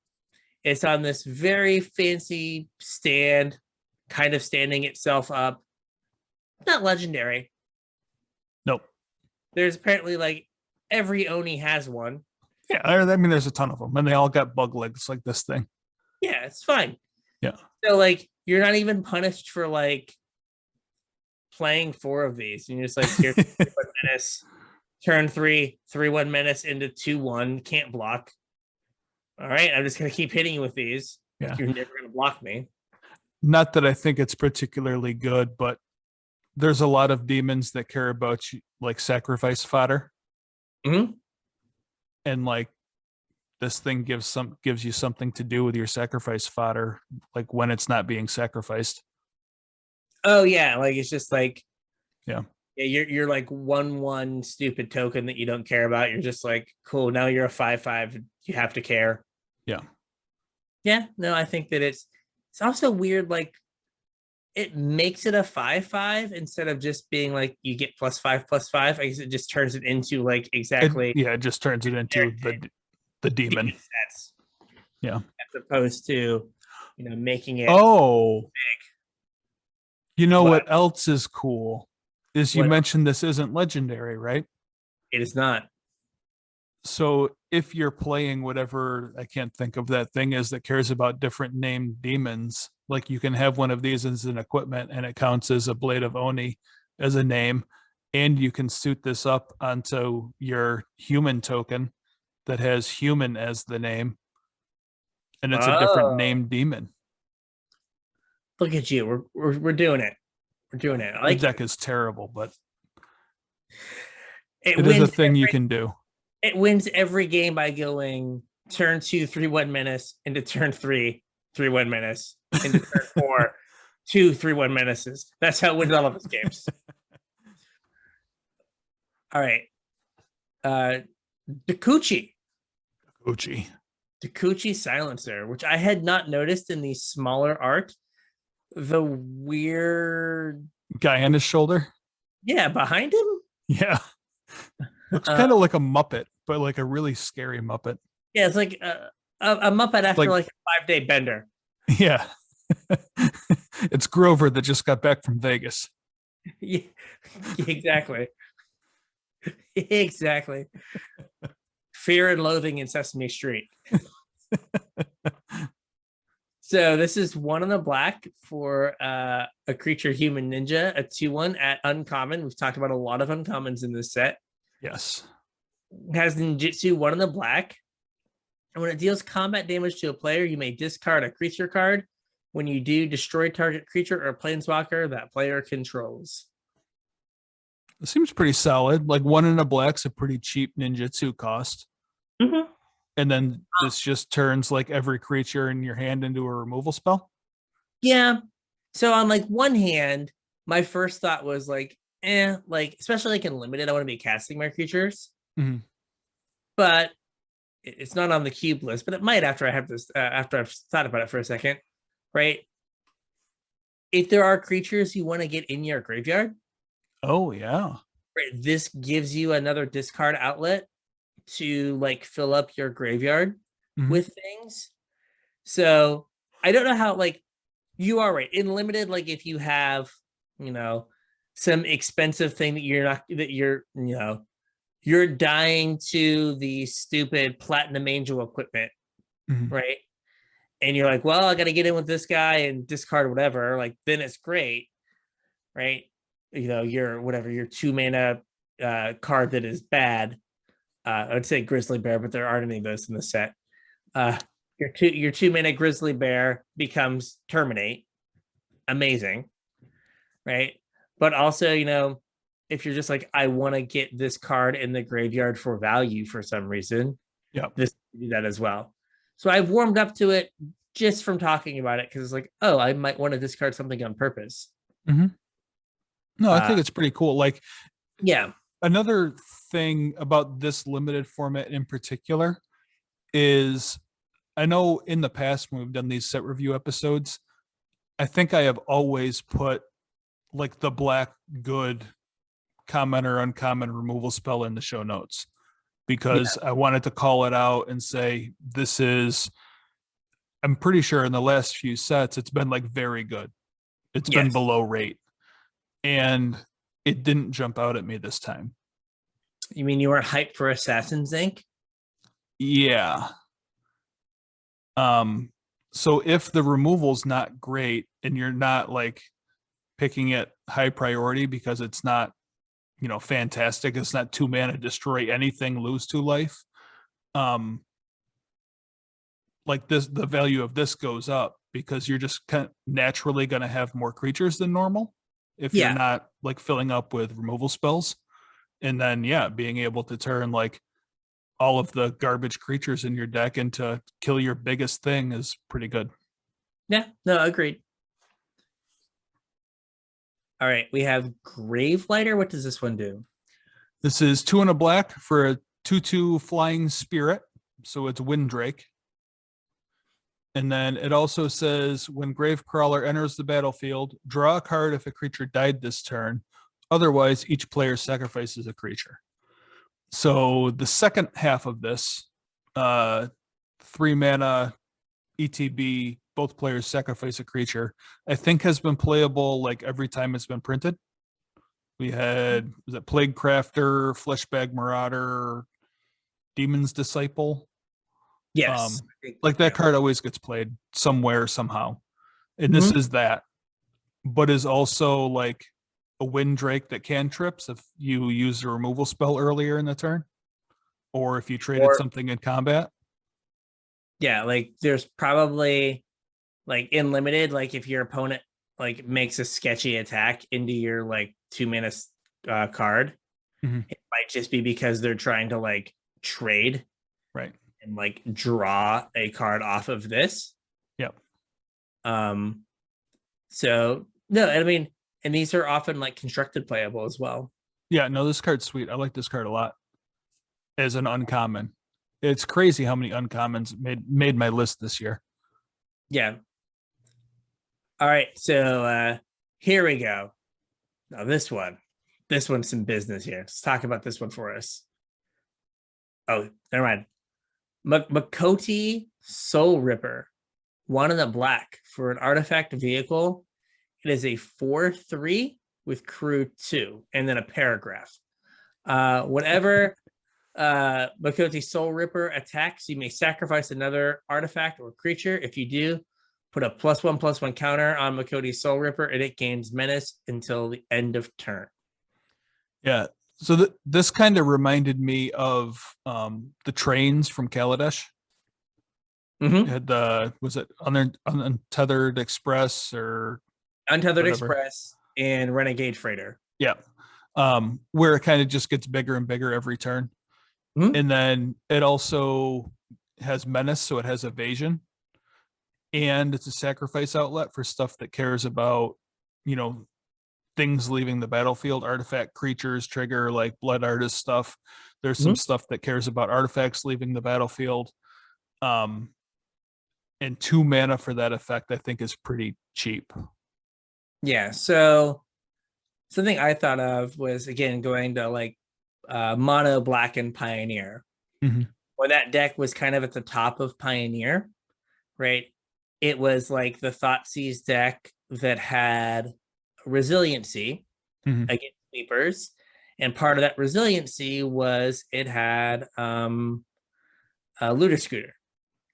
It's on this very fancy stand, kind of standing itself up. Not legendary. Nope. There's apparently like every Oni has one. Yeah, I mean, there's a ton of them, and they all got bug legs like this thing. Yeah, it's fine. Yeah. So like you're not even punished for like playing 4 of these. You're just like here's 1 menace, turn 3/1 menace into 2/1, can't block. All right, I'm just gonna keep hitting you with these. Yeah. You're never gonna block me. Not that I think it's particularly good, but there's a lot of demons that care about you, like sacrifice fodder. Mm-hmm. And like this thing gives you something to do with your sacrifice fodder, like when it's not being sacrificed. Oh yeah, like it's just like yeah, you're like 1/1 stupid token that you don't care about. You're just like, cool, now you're a 5/5. You have to care. Yeah, no, I think that it's also weird, like it makes it a 5/5 instead of just being like you get +5/+5. I guess it just turns it into like exactly it just turns it into the demon sets. Yeah. As opposed to making it big. You know What? what else is cool is you mentioned this isn't legendary, right? It is not. So if you're playing whatever, I can't think of that thing is that cares about different named demons, like you can have one of these as an equipment and it counts as a Blade of Oni as a name, and you can suit this up onto your human token that has human as the name, and it's a different named demon. Look at you. We're doing it. We're doing it. The deck is terrible, but it is a thing you can do. It wins every game by going turn 2, 3/1 menace into turn 3, 3/1 menace into turn 4, 2, 3/1 menaces. That's how it wins all of its games. All right. Dakuchi Silencer, which I had not noticed in the smaller art. The weird guy on his shoulder. Yeah, behind him. Yeah. Looks kind of like a Muppet, but like a really scary Muppet. Yeah, it's like a Muppet after like a 5-day bender. Yeah. It's Grover that just got back from Vegas. Yeah, exactly. Exactly. Fear and Loathing in Sesame Street. So this is 1 on the black for a creature human ninja, a 2/1 at uncommon. We've talked about a lot of uncommons in this set. Yes. Has ninjutsu 1 on the black. And when it deals combat damage to a player, you may discard a creature card. When you do, destroy target creature or planeswalker that player controls. It seems pretty solid. Like 1 in a black's a pretty cheap ninjutsu cost. Mm-hmm. And then this just turns like every creature in your hand into a removal spell. Yeah. So on like one hand, my first thought was like, like especially like in limited, I want to be casting my creatures. Mm-hmm. But it's not on the cube list, but it might after I have this after I've thought about it for a second, right? If there are creatures you want to get in your graveyard, oh yeah, right, this gives you another discard outlet to like fill up your graveyard with things. So I don't know how, like, you are right in limited, like if you have some expensive thing that you're dying to the stupid Platinum Angel equipment, right? And you're like, well, I got to get in with this guy and discard whatever. Like, then it's great, right? Your 2 mana card that is bad. I would say Grizzly Bear, but there aren't any of those in the set. Your 2 mana Grizzly Bear becomes Terminate. Amazing, right? But also, if you're just like, I want to get this card in the graveyard for value for some reason, this do that as well. So I've warmed up to it just from talking about it because it's like, oh, I might want to discard something on purpose. No, I think it's pretty cool. Like, yeah. Another thing about this limited format in particular is I know in the past when we've done these set review episodes, I think I have always put like the black good common or uncommon removal spell in the show notes because I wanted to call it out and say, this is, I'm pretty sure in the last few sets, it's been like very good. It's been below rate. And it didn't jump out at me this time. You mean you weren't hyped for Assassin's Ink? Yeah. So if the removal's not great and you're not like picking it high priority because it's not, you know, fantastic, it's not 2 mana, destroy anything, lose 2 life. Like this, the value of this goes up because you're just kind of naturally going to have more creatures than normal if you're not like filling up with removal spells. And then, being able to turn like all of the garbage creatures in your deck into kill your biggest thing is pretty good. Yeah, no, agreed. All right, we have Gravelighter. What does this one do? This is 2 and a black for a 2/2 flying spirit. So it's Windrake. And then it also says when Gravecrawler enters the battlefield, draw a card if a creature died this turn. Otherwise, each player sacrifices a creature. So the second half of this, 3 mana ETB, both players sacrifice a creature, I think has been playable like every time it's been printed. We had, was it Plague Crafter, Fleshbag Marauder, Demon's Disciple? Yes. Like that card always gets played somewhere, somehow. And this is that, but is also like a Windrake that cantrips if you use a removal spell earlier in the turn, or if you traded something in combat. Yeah, like there's probably like in limited, like if your opponent like makes a sketchy attack into your like 2 mana card, it might just be because they're trying to like trade, right, and like draw a card off of this. Yep. So no, I mean, and these are often like constructed playable as well. Yeah, no, this card's sweet. I like this card a lot as an uncommon. It's crazy how many uncommons made my list this year. Yeah. All right, so here we go. Now this one's some business here. Let's talk about this one for us. Oh, never mind. Makoto Soul Ripper, 1 in the black for an artifact vehicle. It is a 4/3 with crew 2 and then a paragraph. Whenever Makoto Soul Ripper attacks, you may sacrifice another artifact or creature. If you do, put a +1/+1 counter on Makoto Soul Ripper and it gains menace until the end of turn. Yeah. So this kind of reminded me of the trains from Kaladesh. Had the, was it Untethered Express or Untethered Express and Renegade Freighter? Yeah. Where it kind of just gets bigger and bigger every turn. And then it also has menace, so it has evasion. And it's a sacrifice outlet for stuff that cares about, you know, things leaving the battlefield, artifact creatures trigger like Blood Artist stuff. There's some stuff that cares about artifacts leaving the battlefield. And 2 mana for that effect, I think, is pretty cheap. Yeah. So something I thought of was, again, going to like mono black and Pioneer. When that deck was kind of at the top of Pioneer, right? It was like the Thoughtseize deck that had resiliency against sweepers, and part of that resiliency was it had a Looter Scooter.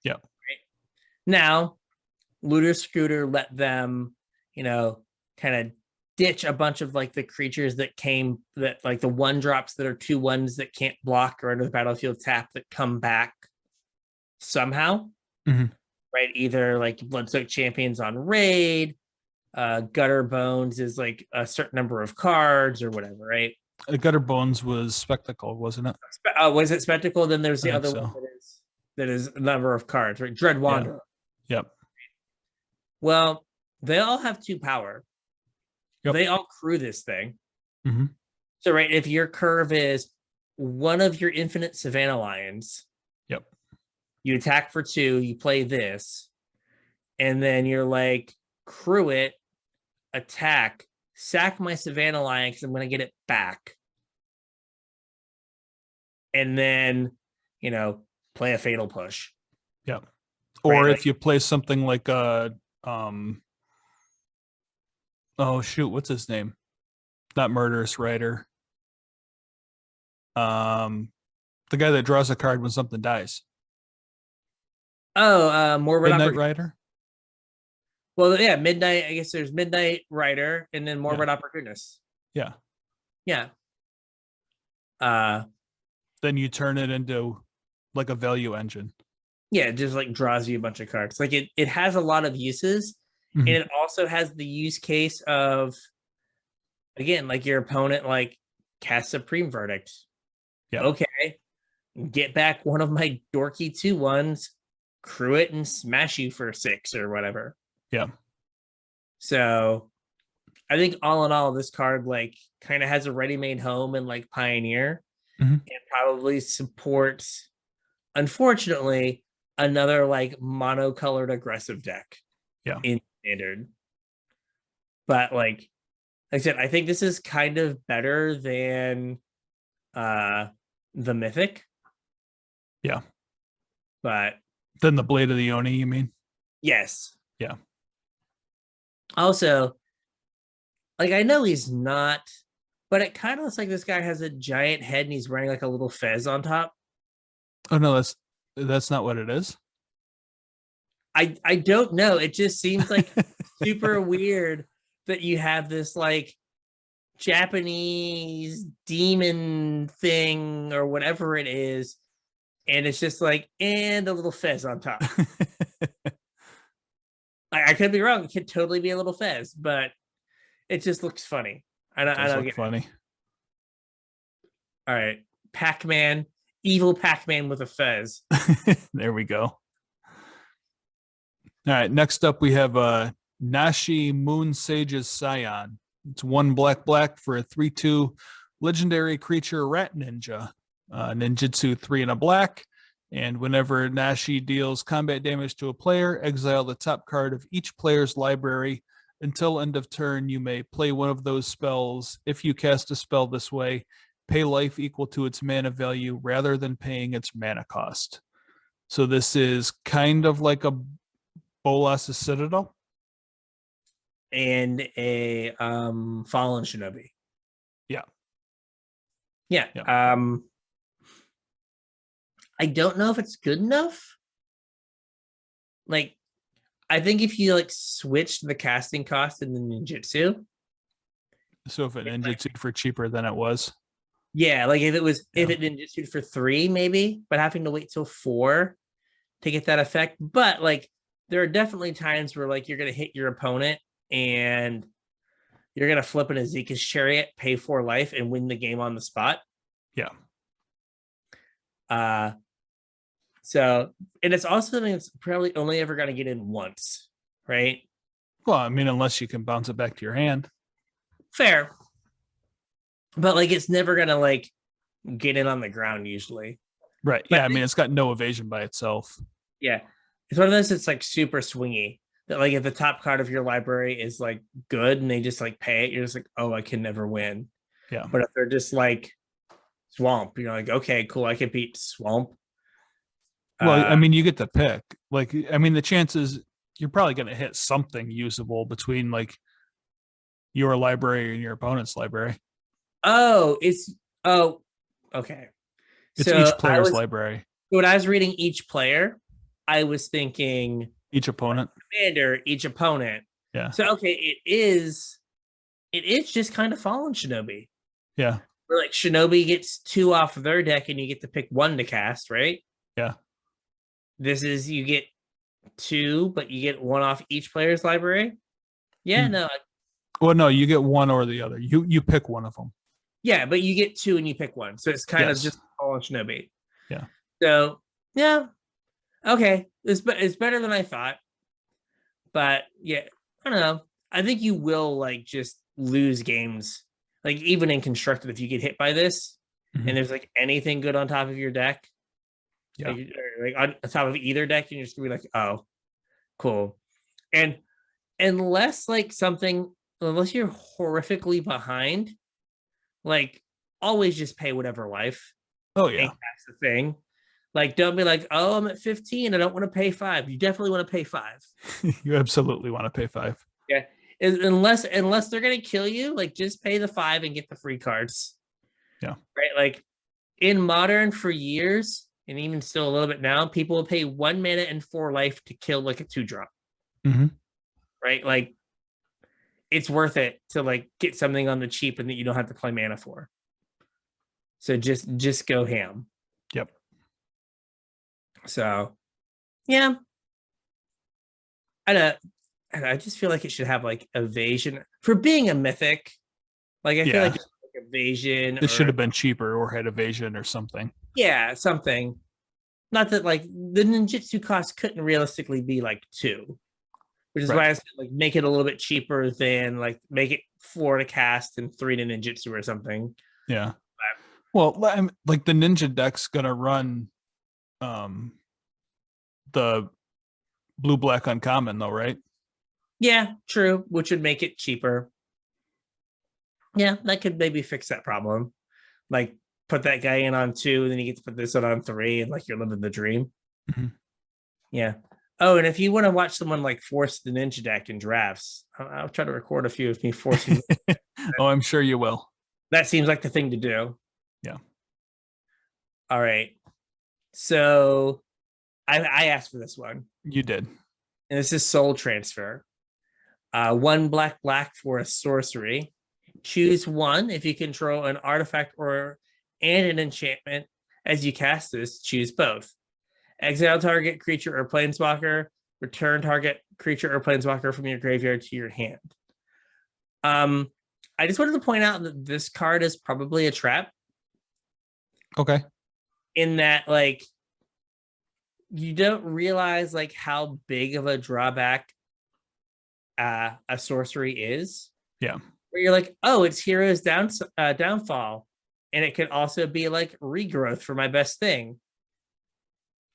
Yeah. Right? Now, Looter Scooter let them, you know, kind of ditch a bunch of like the creatures that came, that like the 1-drops that are 2/1s that can't block or enter the battlefield tap that come back somehow. Right? Either like Bloodsoaked Champions on raid, Gutter Bones is like a certain number of cards or whatever, right? Gutter Bones was Spectacle, wasn't it? Was it Spectacle? Then there's the I other think one so. that is a number of cards, right? Dread Yeah. Wanderer. Yep. Well, they all have 2 power. Yep. They all crew this thing. Mm-hmm. So, right, if your curve is one of your infinite Savannah Lions, Yep. you attack for 2, you play this, and then you're like, crew it, attack, sack my Savannah Lion because I'm going to get it back. And then, play a Fatal Push. Yep. Or Right, if you play something like oh shoot, what's his name? Not Murderous Rider. The guy that draws a card when something dies. Oh, Morbid Midnight Rider. Well, yeah, Midnight. I guess there's Midnight Rider and then Morbid Opportunist. Yeah. Yeah. Then you turn it into like a value engine. Yeah, it just like draws you a bunch of cards. Like it has a lot of uses, and it also has the use case of, again, like your opponent like casts Supreme Verdict. Yeah. Okay, get back one of my dorky 2/1s, crew it, and smash you for 6 or whatever. Yeah. So I think all in all, this card like kind of has a ready-made home in like Pioneer, and probably supports, unfortunately, another like monocolored aggressive deck. Yeah. In Standard. But like I said, I think this is kind of better than the Mythic. Yeah. But then the Blade of the Oni, you mean? Yes. Yeah. Also, like I know he's not, but it kind of looks like this guy has a giant head and he's wearing like a little fez on top. Oh no, that's not what it is. I don't know. It just seems like super weird that you have this like Japanese demon thing or whatever it is, and it's just like, and a little fez on top. I could be wrong. It could totally be a little fez, but it just looks funny. I don't get funny. It. All right, Pac-Man, evil Pac-Man with a fez. There we go. All right, next up we have Nashi Moon Sage's Scion. It's 1 black for a 3/2 legendary creature rat ninja. Ninjutsu 3 and a black. And whenever Nashi deals combat damage to a player, exile the top card of each player's library. Until end of turn, you may play one of those spells. If you cast a spell this way, pay life equal to its mana value rather than paying its mana cost. So this is kind of like a Bolas' Citadel. And a Fallen Shinobi. Yeah. Yeah. I don't know if it's good enough. Like, I think if you like switched the casting cost in the ninjutsu. So if it ninjutsu for cheaper than it was. Yeah, like if it ninjutsu for 3, maybe, but having to wait till 4 to get that effect. But like there are definitely times where like you're gonna hit your opponent and you're gonna flip an Azeka's Chariot, pay 4 life, and win the game on the spot. Yeah. So, and it's also something that's probably only ever going to get in once, right? Well, I mean, unless you can bounce it back to your hand. Fair. But like, it's never going to like get in on the ground usually. Right. But yeah. I mean, it's got no evasion by itself. Yeah. It's one of those that's like super swingy that like if the top card of your library is like good and they just like pay it, you're just like, oh, I can never win. Yeah. But if they're just like Swamp, you're like, okay, cool. I can beat Swamp. Well, I mean, you get to pick. Like, I mean, the chances you're probably going to hit something usable between like your library and your opponent's library. Oh, okay. It's so each player's library. When I was reading each player, I was thinking each opponent, commander, each opponent. Yeah. So okay, it is just kind of Fallen Shinobi. Yeah. Where like Shinobi gets 2 off of their deck and you get to pick 1 to cast, right? Yeah. This is you get 2, but you get 1 off each player's library. Yeah, no. Well, no, you get 1 or the other. You pick one of them. Yeah, but you get 2 and you pick 1. So it's kind of Yes. just all on Shinobi. Yeah. So yeah. Okay. It's better than I thought. But yeah, I don't know. I think you will like just lose games. Like even in constructed, if you get hit by this Mhm. and there's like anything good on top of your deck, Yeah. like on top of either deck, you're just gonna be like, oh, cool. And unless you're horrifically behind, like always just pay whatever life Oh and yeah. cast the thing. Like, don't be like, oh, I'm at 15. I don't want to pay 5. You definitely want to pay 5. You absolutely want to pay 5. Yeah. Unless they're gonna kill you, like just pay the 5 and get the free cards. Yeah. Right. Like in modern for years, and even still a little bit now, people will pay 1 mana and 4 life to kill like a 2-drop. Mm-hmm. Right? Like it's worth it to like get something on the cheap and that you don't have to play mana for. So just go ham. Yep. So yeah. I just feel like it should have like evasion for being a mythic. Like I feel like evasion. This should have been cheaper or had evasion or something. Yeah, something. Not that like the ninjutsu cost couldn't realistically be like 2, which is why I said like make it a little bit cheaper than like make it 4 to cast and 3 to ninjutsu or something. Yeah. Well, like the ninja deck's gonna run the blue black uncommon though, right? Yeah, true, which would make it cheaper. Yeah, that could maybe fix that problem. Like put that guy in on 2, and then you get to put this one on 3, and like you're living the dream. Mm-hmm. Yeah. Oh, and if you want to watch someone like force the ninja deck in drafts, I'll try to record a few of me forcing. Oh, I'm sure you will. That seems like the thing to do. Yeah. All right. So I asked for this one. You did. And this is Soul Transfer. 1 black for a sorcery. Choose 1 if you control an artifact and an enchantment. As you cast this, choose both. Exile target creature or planeswalker. Return target creature or planeswalker from your graveyard to your hand. I just wanted to point out that this card is probably a trap. Okay. In that, like, you don't realize like how big of a drawback a sorcery is. Yeah. Where you're like, oh, it's hero's downfall, and it could also be like regrowth for my best thing.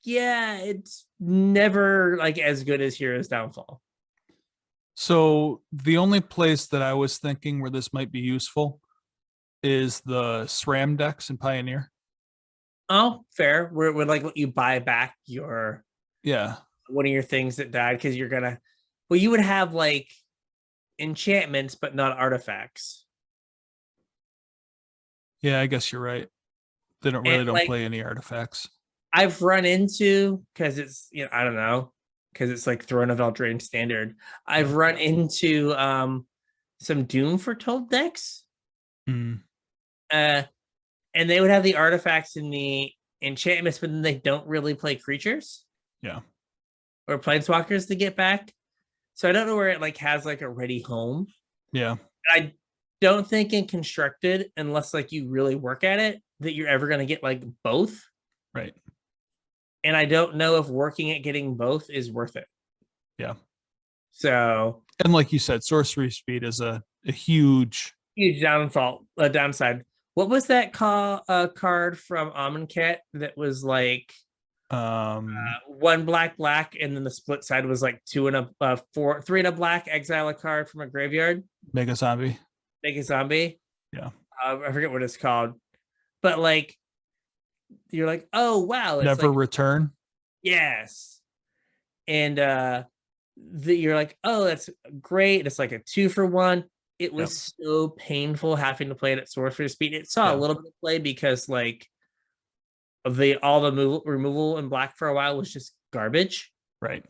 Yeah, it's never like as good as hero's downfall. So the only place that I was thinking where this might be useful is the SRAM decks in Pioneer. Oh, fair. We're like let you buy back your one of your things that died because you're gonna. Well, you would have like enchantments, but not artifacts. Yeah, I guess you're right. They don't like, play any artifacts. I've run into because it's I don't know because it's like Throne of Eldraine standard. I've run into some Doom Foretold decks. Mm. And they would have the artifacts in the enchantments, but then they don't really play creatures. Yeah. Or planeswalkers to get back. So I don't know where it like has like a ready home. Yeah. I don't think in constructed, unless like you really work at it, that you're ever going to get like both. Right. And I don't know if working at getting both is worth it. Yeah. So. And like you said, sorcery speed is a huge downside. What was that card from Amonkhet that was like 1 black, and then the split side was like 2 and a 3 and a black, exile a card from a graveyard. Mega Zombie. Yeah. I forget what it's called, but like you're like, oh wow, it's Never like, return. Yes, and you're like, oh, that's great. It's like a 2-for-1. It was so painful having to play it at sorcery speed. It saw a little bit of play because like all the removal in black for a while was just garbage. Right.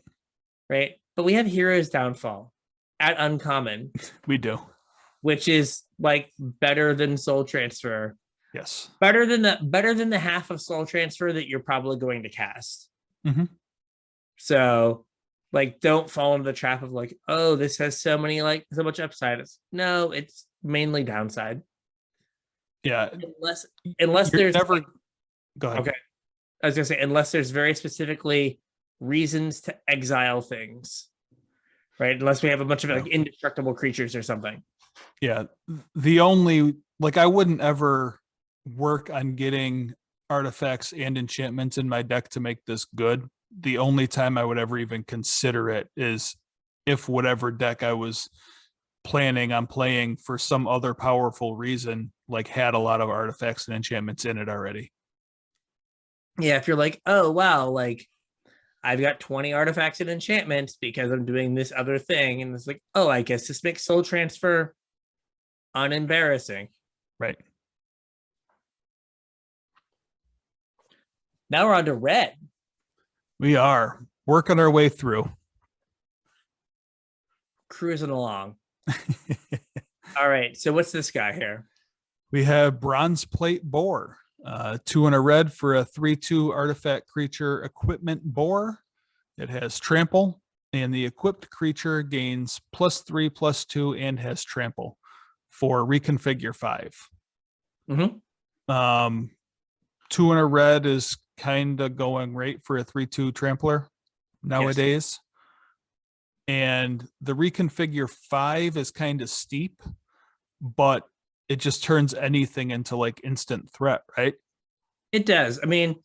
But we have Hero's Downfall at uncommon. We do. Which is like better than Soul Transfer. Yes. Better than the half of Soul Transfer that you're probably going to cast. Mm-hmm. So like, don't fall into the trap of like, oh, this has so much upside. No, it's mainly downside. Yeah. Unless You're there's never go ahead. okay. I was gonna say unless there's very specifically reasons to exile things, right? Unless we have a bunch of like indestructible creatures or something. Yeah. The only like I wouldn't ever work on getting artifacts and enchantments in my deck to make this good. The only time I would ever even consider it is if whatever deck I was planning on playing for some other powerful reason, like had a lot of artifacts and enchantments in it already. Yeah, if you're like, oh wow, like I've got 20 artifacts and enchantments because I'm doing this other thing, and it's like, oh, I guess this makes soul transfer unembarrassing. Right. Now we're on to red. We are working our way through. Cruising along. All right, so what's this guy here? We have Bronze Plate Boar. 2 and a red for a 3/2 artifact creature equipment boar. It has trample, and the equipped creature gains +3/+2 and has trample for reconfigure 5. Mm-hmm. 2 and a red is kind of going right for a 3/2 trampler nowadays. Yes. And the reconfigure 5 is kind of steep, but it just turns anything into like instant threat, right? It does. I mean,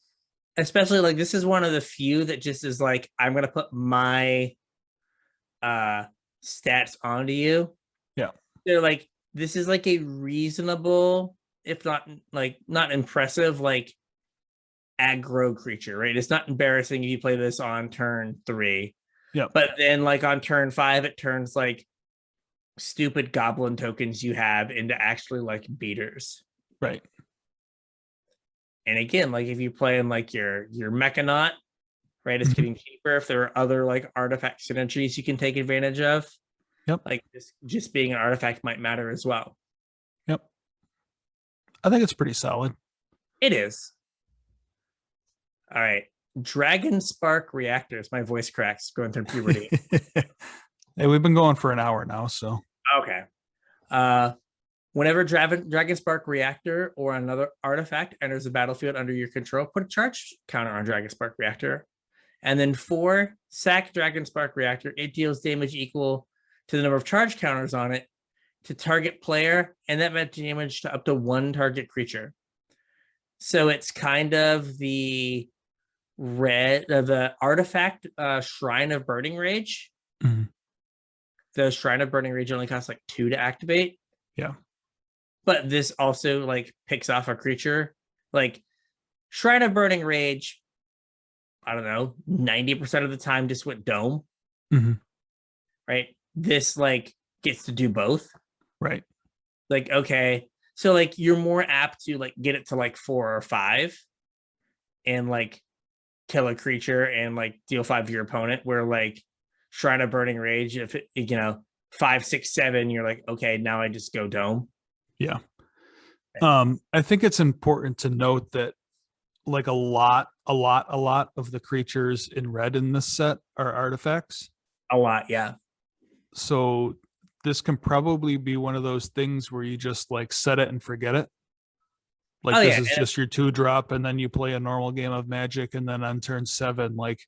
especially like this is one of the few that just is like, I'm gonna put my stats onto you. Yeah. They're like, this is like a reasonable, if not like not impressive, like aggro creature, right? It's not embarrassing if you play this on turn 3. Yeah. But then like on turn 5, it turns like stupid goblin tokens you have into actually like beaters. Right. And again, like if you play in like your Mechanaut, right, it's getting cheaper. If there are other like artifact synergies you can take advantage of, yep, like just being an artifact might matter as well. Yep. I think it's pretty solid. It is. All right. Dragon Spark Reactors. My voice cracks going through puberty. Hey, we've been going for an hour now, so. Okay. Whenever Dragon Spark Reactor or another artifact enters the battlefield under your control, put a charge counter on Dragon Spark Reactor. And then 4, sack Dragon Spark Reactor. It deals damage equal to the number of charge counters on it to target player, and that meant damage to up to 1 target creature. So it's kind of the the artifact Shrine of Burning Rage. Mm-hmm. The Shrine of Burning Rage only costs like 2 to activate. Yeah. But this also like picks off a creature. Like Shrine of Burning Rage, I don't know, 90% of the time just went dome. Mm-hmm. Right? This like gets to do both. Right. Like, okay. So like you're more apt to like get it to like 4 or 5 and like kill a creature and like deal 5 to your opponent, where like Shrine of Burning Rage, if it, 5, 6, 7, you're like, okay, now I just go dome. Yeah. I think it's important to note that like a lot of the creatures in red in this set are artifacts. A lot, yeah. So this can probably be one of those things where you just like set it and forget it. Like this is just your 2-drop, and then you play a normal game of Magic, and then on turn 7, like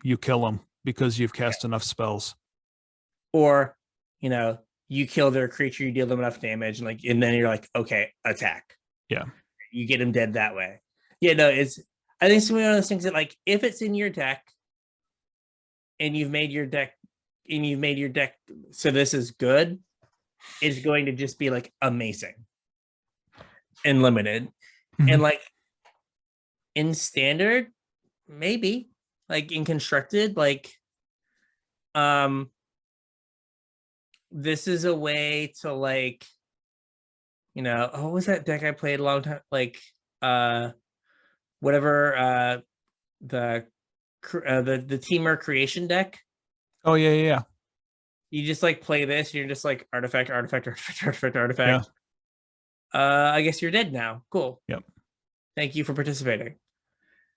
you kill them because you've cast enough spells. Or, you kill their creature, you deal them enough damage, and then you're like, okay, attack. Yeah. You get them dead that way. Yeah, no, I think it's one of those things that like if it's in your deck and you've made your deck so this is good, it's going to just be like amazing and limited. Mm-hmm. And like in standard, maybe like in constructed, like this is a way to like, what was that deck I played a long time? Like, whatever, the Teamer creation deck. Oh yeah. You just like play this, and you're just like artifact. Yeah. I guess you're dead now. Cool. Yep. Thank you for participating.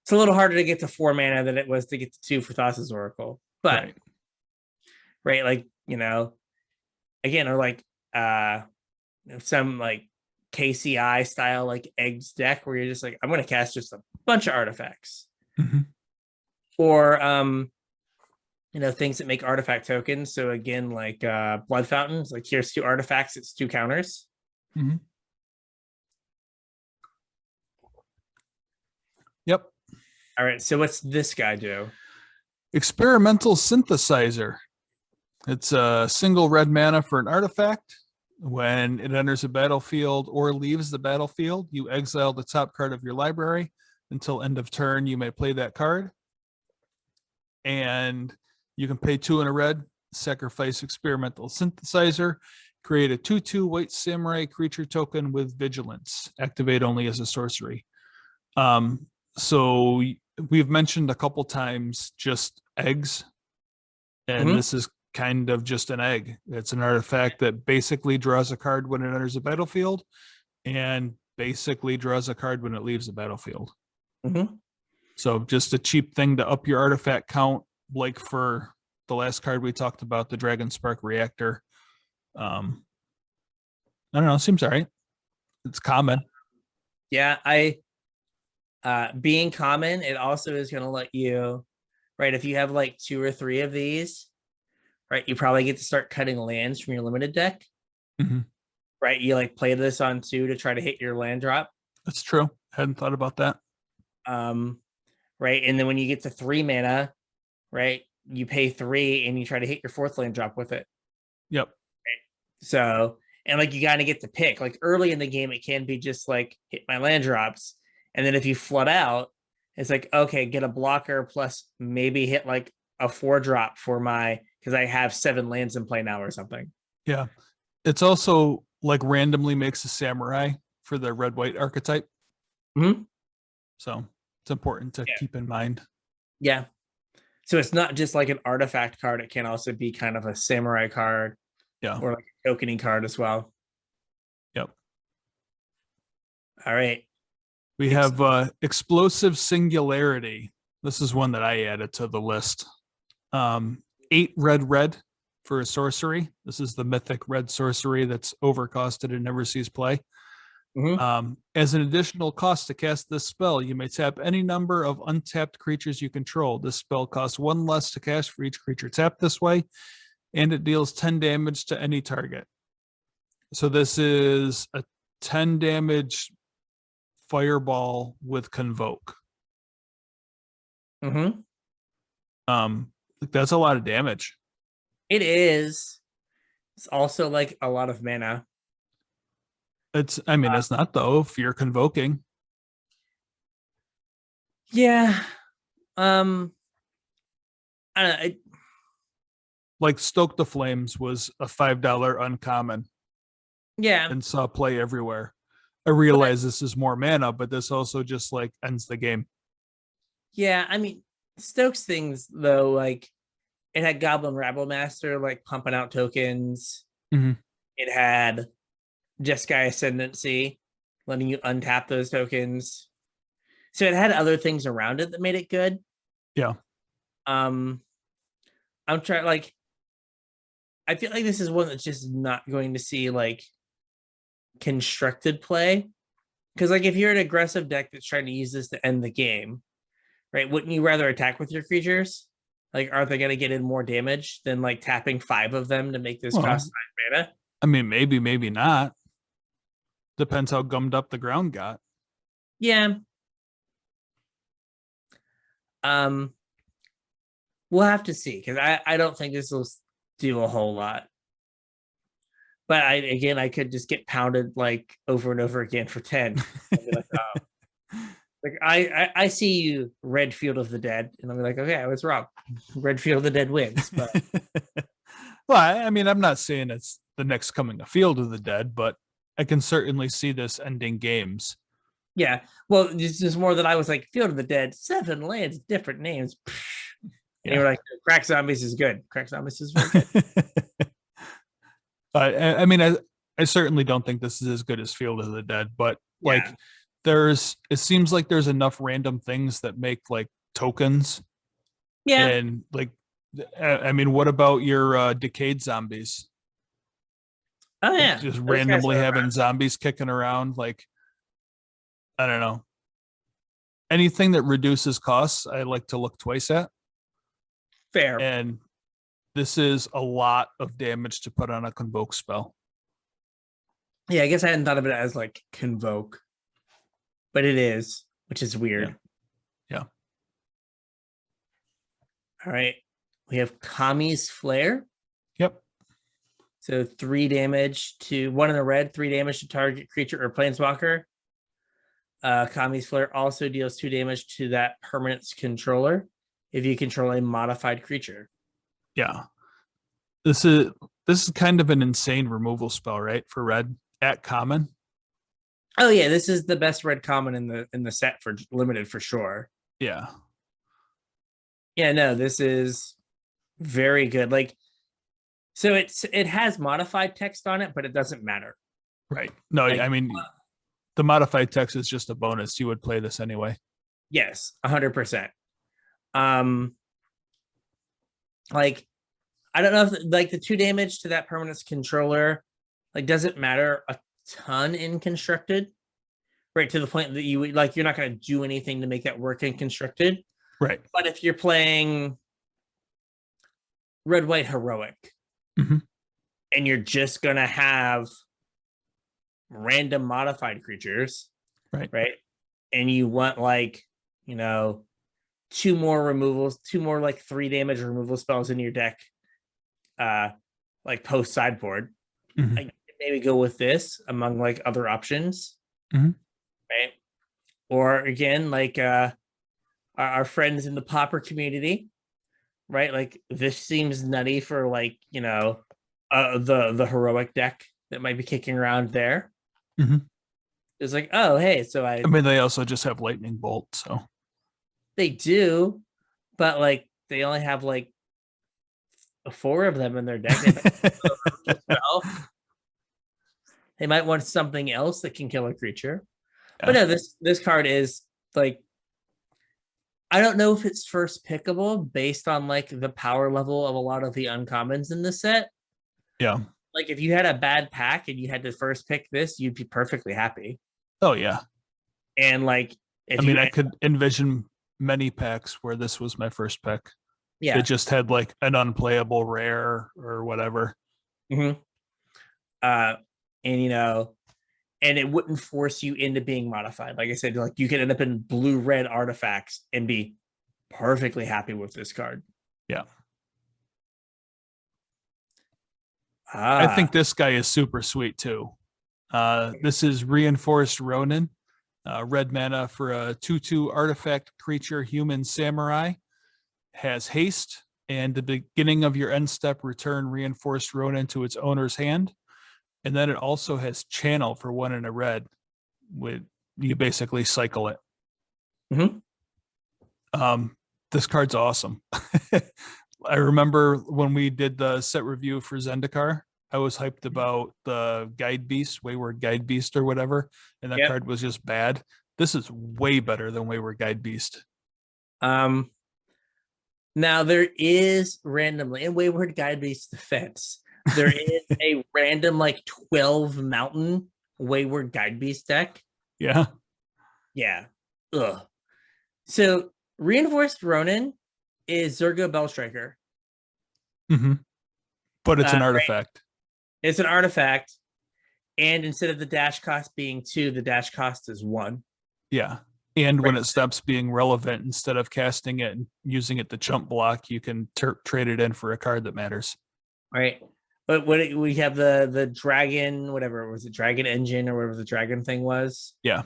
It's a little harder to get to 4 mana than it was to get to 2 for Thassa's Oracle, but right, like again, or like some like KCI style like eggs deck where you're just like, I'm gonna cast just a bunch of artifacts. Or things that make artifact tokens. So again, like blood fountains, like here's 2 artifacts, it's 2 counters. Yep. All right, so what's this guy do? Experimental Synthesizer. It's a single red mana for an artifact. When it enters a battlefield or leaves the battlefield, you exile the top card of your library. Until end of turn, you may play that card. And you can pay 2 in a red, sacrifice Experimental Synthesizer, create a 2/2 white samurai creature token with vigilance. Activate only as a sorcery. So we've mentioned a couple times just eggs. And this is kind of just an egg. It's an artifact that basically draws a card when it enters a battlefield and basically draws a card when it leaves the battlefield. So just a cheap thing to up your artifact count, like for the last card we talked about, the Dragon Spark Reactor. I don't know, seems all right. It's common. Yeah, being common, it also is going to let you, right, if you have like 2 or 3 of these, right, you probably get to start cutting lands from your limited deck. Right, you like play this on 2 to try to hit your land drop. That's true. Hadn't thought about that. Right, and then when you get to 3 mana, right, you pay 3 and you try to hit your 4th land drop with it. Yep. Right? So, and like you got to get to pick. Like early in the game, it can be just like hit my land drops, and then if you flood out, it's like, okay, get a blocker plus maybe hit like a 4-drop for my, because I have 7 lands in play now or something. Yeah, it's also like randomly makes a samurai for the red-white archetype. So it's important to keep in mind. Yeah. So it's not just like an artifact card. It can also be kind of a samurai card. Yeah. Or like a tokening card as well. Yep. All right. We have Explosive Singularity. This is one that I added to the list. 8 red for a sorcery. This is the mythic red sorcery that's overcosted and never sees play. As an additional cost to cast this spell, you may tap any number of untapped creatures you control. This spell costs 1 less to cast for each creature tapped this way, and it deals 10 damage to any target. So this is a 10 damage fireball with Convoke. That's a lot of damage. It is. It's also like a lot of mana. It's not though, if you're convoking. Yeah. I don't know. Like Stoke the Flames was a $5 uncommon. Yeah. And saw play everywhere. I realize this is more mana, but this also just like ends the game. Yeah, I mean, Stoke's things though, like it had Goblin Rabble Master like pumping out tokens. It had Jeskai Ascendancy, letting you untap those tokens. So it had other things around it that made it good. Yeah. I'm trying, like, I feel like this is one that's just not going to see like constructed play. Because like if you're an aggressive deck that's trying to use this to end the game, right? Wouldn't you rather attack with your creatures? Like, aren't they going to get in more damage than like tapping 5 of them to make this cost 5 mana? I mean, maybe not. Depends how gummed up the ground got. Yeah. We'll have to see, because I don't think this will do a whole lot. But I could just get pounded like over and over again for 10. Like, oh. Like I see you, Red Field of the Dead, and I'm like, okay, I was wrong. Red Field of the Dead wins. But well, I mean, I'm not saying it's the next coming of Field of the Dead, but I can certainly see this ending games. Yeah. Well, this is more that I was like, Field of the Dead, 7 lands, different names. And you were like, Crack Zombies is good. Crack Zombies is very good. I mean, I certainly don't think this is as good as Field of the Dead, but like it seems like there's enough random things that make like tokens. Yeah. And like, I mean, what about your decayed zombies? Oh yeah, Just those guys randomly are having around. zombies kicking around. Like, I don't know. Anything that reduces costs, I like to look twice at. Fair. And this is a lot of damage to put on a convoke spell. Yeah, I guess I hadn't thought of it as like convoke, but it is, which is Yeah. weird. Yeah. All right, we have Kami's Flare. Yep. So 3 damage to 1 in the red, 3 damage to target creature or planeswalker. Kami's Flare also deals 2 damage to that permanent's controller if you control a modified creature. Yeah. This is kind of an insane removal spell, right? For red at common. Oh yeah, this is the best red common in the set for limited for sure. Yeah. Yeah, no, this is very good. Like, so it has modified text on it, but it doesn't matter. Right. No, Like, I mean, the modified text is just a bonus. You would play this anyway. yes, 100%. Like, I don't know if like the 2 damage to that permanent's controller like doesn't matter a ton in constructed, right? To the point that you like you're not going to do anything to make that work in constructed. Right. But if you're playing red white heroic Mhm. and you're just gonna have random modified creatures, Right. And you want like, 2 more removals, 2 more like 3 damage removal spells in your deck, like post sideboard. Mhm. Like maybe go with this among like other options, Mhm. right? Or again, like our friends in the popper community, right? Like this seems nutty for like the heroic deck that might be kicking around there. Mhm. It's like, oh hey, so I mean, they also just have lightning bolt, so they do, but like they only have like 4 of them in their deck. They might want something else that can kill a creature. Yeah. But no, this card is like, I don't know if it's first pickable based on like the power level of a lot of the uncommons in the set. Yeah. Like if you had a bad pack and you had to first pick this, you'd be perfectly happy. Oh yeah. And like if I could envision many packs where this was my first pick. Yeah. It just had like an unplayable rare or whatever. Mm-hmm. And it wouldn't force you into being modified. Like I said, like you could end up in blue-red artifacts and be perfectly happy with this card. Yeah. I think this guy is super sweet too. This is Reinforced Ronin, red mana for a 2/2 artifact creature, human samurai. Has haste, and the beginning of your end step, return Reinforced Ronin to its owner's hand. And then it also has channel for 1 in a red. With you basically cycle it. Mm-hmm. This card's awesome. I remember when we did the set review for Zendikar, I was hyped about the Guide Beast, Wayward Guide Beast or whatever, and that card was just bad. This is way better than Wayward Guide Beast. Now there is randomly in Wayward Guide Beast defense, there is a random like 12 mountain Wayward Guide Beast deck. Yeah. Yeah. Ugh. So Reinforced Ronin is Zergo Bellstriker. Mm-hmm. But it's an artifact. Right? It's an artifact. And instead of the dash cost being 2, the dash cost is 1. Yeah. And when it stops being relevant, instead of casting it and using it to chump block, you can trade it in for a card that matters. Right. But when we have the dragon, whatever, was it dragon engine or whatever the dragon thing was? Yeah.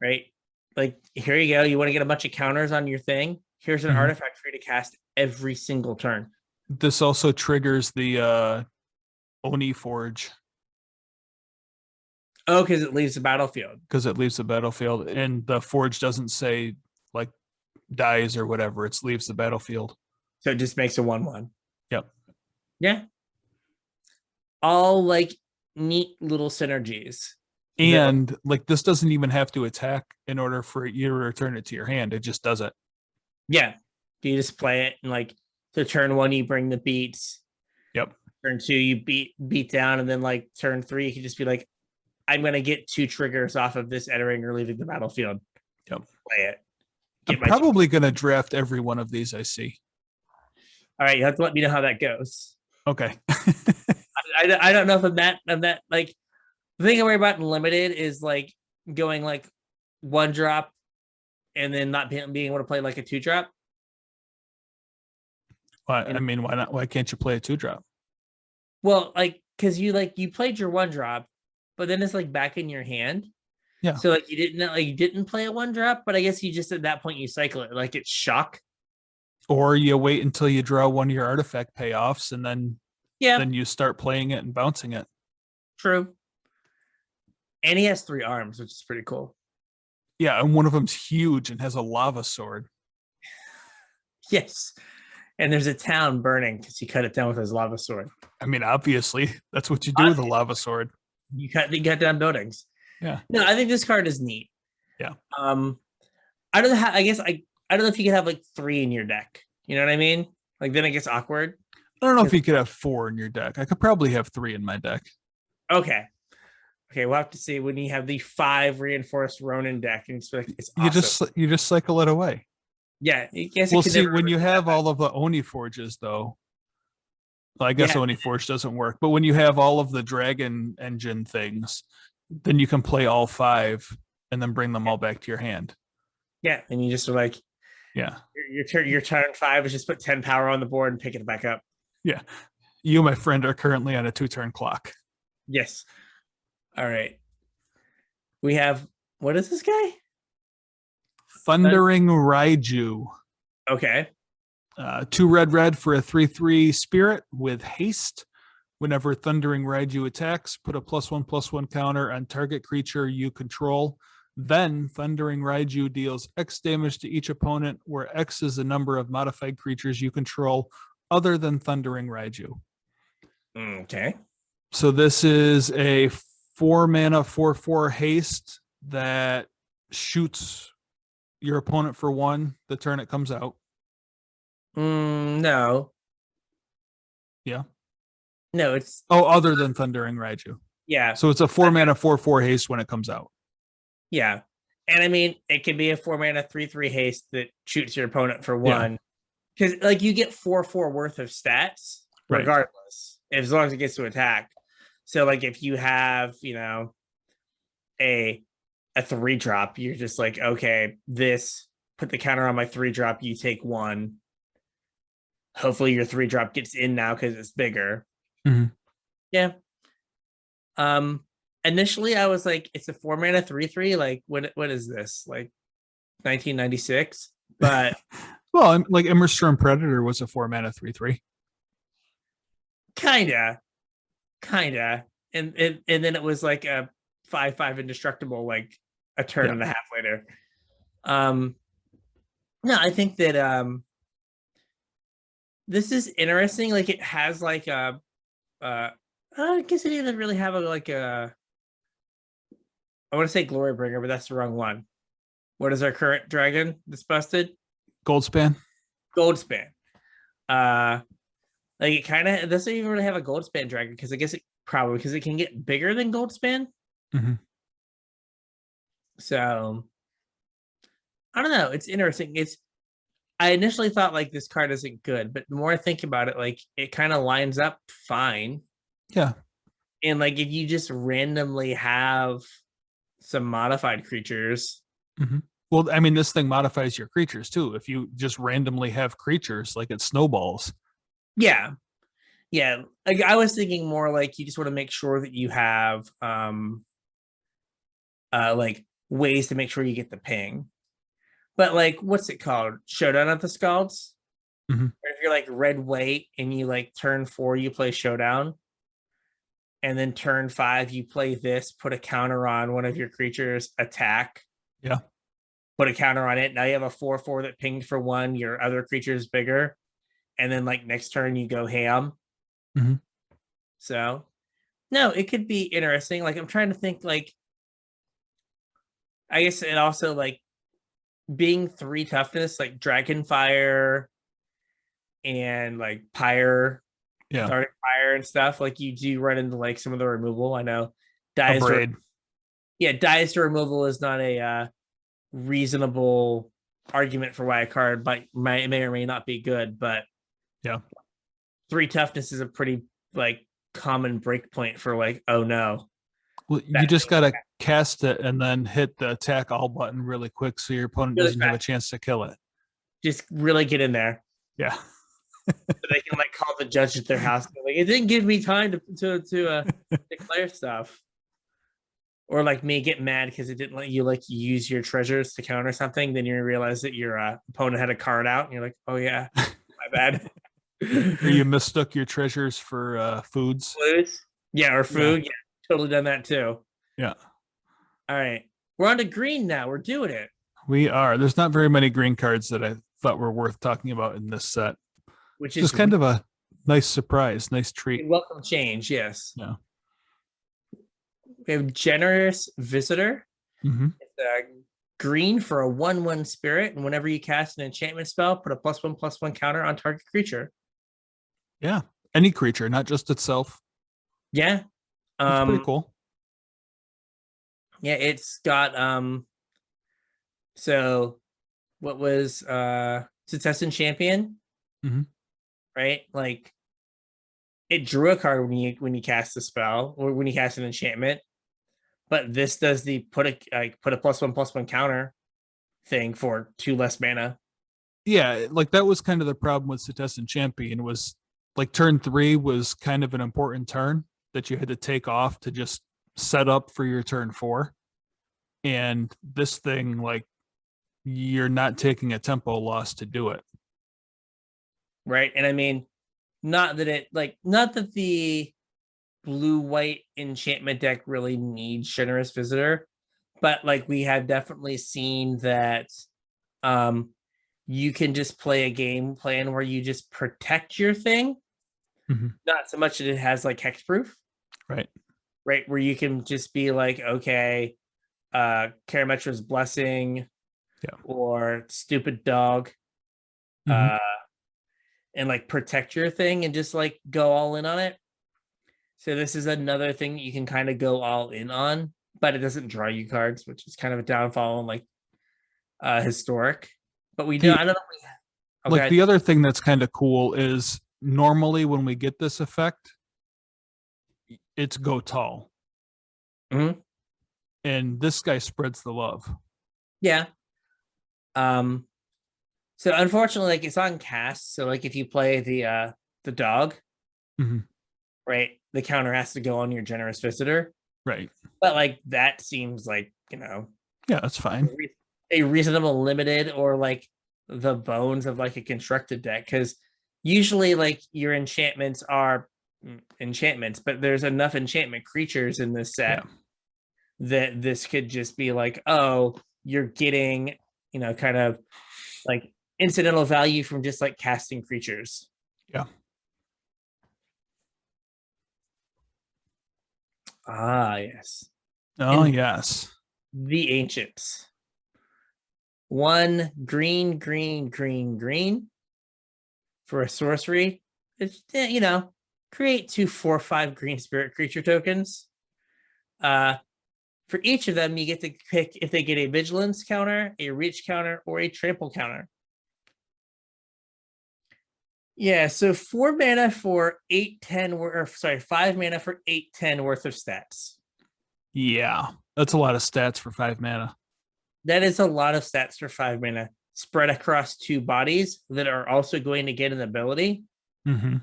Right. Like, here you go. You want to get a bunch of counters on your thing? Here's an artifact for you to cast every single turn. This also triggers the Oni Forge. Oh, because it leaves the battlefield. Because it leaves the battlefield, and the Forge doesn't say like dies or whatever. It leaves the battlefield. So it just makes a 1/1. Yep. Yeah. All like neat little synergies. And like this doesn't even have to attack in order for you to return it to your hand. It just does it. Yeah. You just play it and like the turn 1 you bring the beats. Yep. Turn 2, you beat down, and then like turn 3, you can just be like, I'm gonna get 2 triggers off of this entering or leaving the battlefield. Yep. Play it. I'm probably going to draft every one of these I see. All right, you have to let me know how that goes. Okay. I don't know if I'm that like the thing I worry about in limited is like going like 1-drop and then not being able to play like a 2-drop. Why? I mean, why not? Why can't you play a 2-drop? Well, like because you played your 1-drop, but then it's like back in your hand. Yeah. So like you didn't play a 1-drop, but I guess you just at that point you cycle it like it's shock. Or you wait until you draw one of your artifact payoffs and then you start playing it and bouncing it. True. And he has 3 arms, which is pretty cool. Yeah, and one of them's huge and has a lava sword. Yes. And there's a town burning because he cut it down with his lava sword. I mean, obviously, that's what you do with a lava sword. You cut down buildings. Yeah. No, I think this card is neat. Yeah. I don't know how. I guess I don't know if you could have like 3 in your deck. You know what I mean? Like then it gets awkward. I don't know if you could have 4 in your deck. I could probably have 3 in my deck. Okay. We'll have to see when you have the 5 reinforced Ronin deck, and it's like it's awesome. You just cycle it away. Yeah, we'll see when you have all of the Oni forges, though. Well, I guess Oni Forge doesn't work, but when you have all of the Dragon Engine things, then you can play all 5 and then bring them all back to your hand. Yeah, and you just are like, your turn 5 is just put 10 power on the board and pick it back up. Yeah, you, my friend, are currently on a 2-turn clock. Yes. All right. We have, what is this guy? Thundering Raiju. Okay. 2 red for a 3/3 spirit with haste. Whenever Thundering Raiju attacks, put a +1/+1 counter on target creature you control. Then Thundering Raiju deals X damage to each opponent, where X is the number of modified creatures you control other than Thundering Raiju. Okay. So this is a 4-mana 4/4 haste that shoots your opponent for 1 the turn it comes out. No. Yeah. No, it's other than Thundering Raiju. Yeah. So it's a 4-mana 4/4 haste when it comes out. Yeah. And I mean, it can be a 4-mana 3/3 haste that shoots your opponent for 1. Because like you get 4/4 worth of stats regardless, as long as it gets to attack. So like if you have, a 3-drop, you're just like, okay, this, put the counter on my 3-drop, you take 1. Hopefully your 3-drop gets in now because it's bigger. Mm-hmm. Yeah. Initially I was like, it's a 4-mana 3/3. Like, what is this? Like 1996? But well, like Immersturm Predator was a 4-mana 3/3. Kinda. And then it was like a 5/5 indestructible, like a turn and a half later. No, I think that this is interesting. Like it has like a I guess it doesn't really have I want to say Glorybringer, but that's the wrong one. What is our current dragon that's busted? Goldspan. Like it kind of doesn't even really have a Goldspan dragon because I guess it probably because it can get bigger than Goldspan. Mm-hmm. So I don't know. It's interesting. I initially thought like this card isn't good, but the more I think about it, like it kind of lines up fine. Yeah. And like if you just randomly have some modified creatures. Mm-hmm. Well, I mean, this thing modifies your creatures too. If you just randomly have creatures, like it snowballs. Yeah. Like I was thinking more like you just want to make sure that you have like ways to make sure you get the ping. But like, what's it called? Showdown at the Scalds? Mm-hmm. Or if you're like red white and you like turn 4, you play Showdown. And then turn 5, you play this, put a counter on one of your creatures, attack. Yeah. Put a counter on it. Now you have a 4/4 that pinged for 1. Your other creature is bigger. And then like next turn you go ham. Mm-hmm. So no, it could be interesting. Like I'm trying to think like, I guess it also like being 3 toughness, like Dragonfire and like Pyre Yeah. Dark Fire and stuff. Like you do run into like some of the removal. I know A dies. braid. Dies to removal is not a reasonable argument for why a card may or may not be good, but Yeah. 3 toughness is a pretty like common break point for like, oh no. Well, you just gotta cast it and then hit the attack all button really quick so your opponent Really doesn't have a chance to kill it. Just really get in there. Yeah. So they can like call the judge at their house. Like, it didn't give me time to declare stuff. Or like me get mad because it didn't let you like use your treasures to counter something. Then you realize that your opponent had a card out, and you're like, "Oh yeah, my bad." Or you mistook your treasures for foods. Yeah, or food. Yeah, totally done that too. Yeah. All right, we're on to green now. We're doing it. We are. There's not very many green cards that I thought were worth talking about in this set. Which is kind of a nice surprise, nice treat. Welcome change, yes. Yeah. We have Generous Visitor. Mm-hmm. It's green for a 1/1 spirit, and whenever you cast an enchantment spell, put a +1/+1 counter on target creature. Yeah, any creature, not just itself. Yeah, it's pretty cool. Yeah, it's got So, what was Cataxian Champion? Mm-hmm. Right, like it drew a card when you cast a spell or when you cast an enchantment. But this does the put a +1/+1 counter thing for 2 less mana. Yeah, like that was kind of the problem with Cataxian Champion was like turn 3 was kind of an important turn that you had to take off to just set up for your turn 4. And this thing, like, you're not taking a tempo loss to do it. Right. And I mean, not that the blue-white enchantment deck really needs Generous Visitor, but like we have definitely seen that you can just play a game plan where you just protect your thing. Mm-hmm. Not so much that it has like hexproof. Right. Right. Where you can just be like, okay, Karametra's Blessing, or Stupid Dog, Mm-hmm. And like protect your thing and just like go all in on it. So this is another thing that you can kind of go all in on, but it doesn't draw you cards, which is kind of a downfall in like historic. But I don't know. Like the other thing that's kind of cool is normally when we get this effect, it's go tall. Mm-hmm. And this guy spreads the love. Yeah. So unfortunately, like it's on cast. So like if you play the dog, mm-hmm. right, the counter has to go on your Generous Visitor. Right. But like that seems like, yeah, that's fine. A reasonable limited or like the bones of like a constructed deck, because usually like your enchantments are enchantments, but there's enough enchantment creatures in this set that this could just be like, oh, you're getting, kind of like incidental value from just like casting creatures. Yeah. Ah, yes. Oh, yes. The Ancients. 1 green for a sorcery. It's, create 2 4/5 green spirit creature tokens. For each of them, you get to pick if they get a vigilance counter, a reach counter, or a trample counter. Yeah, so 4 mana for 8/10, or sorry, 5 mana for 8/10 worth of stats. Yeah, that's a lot of stats for 5 mana. That is a lot of stats for 5 mana spread across 2 bodies that are also going to get an ability. Mm-hmm.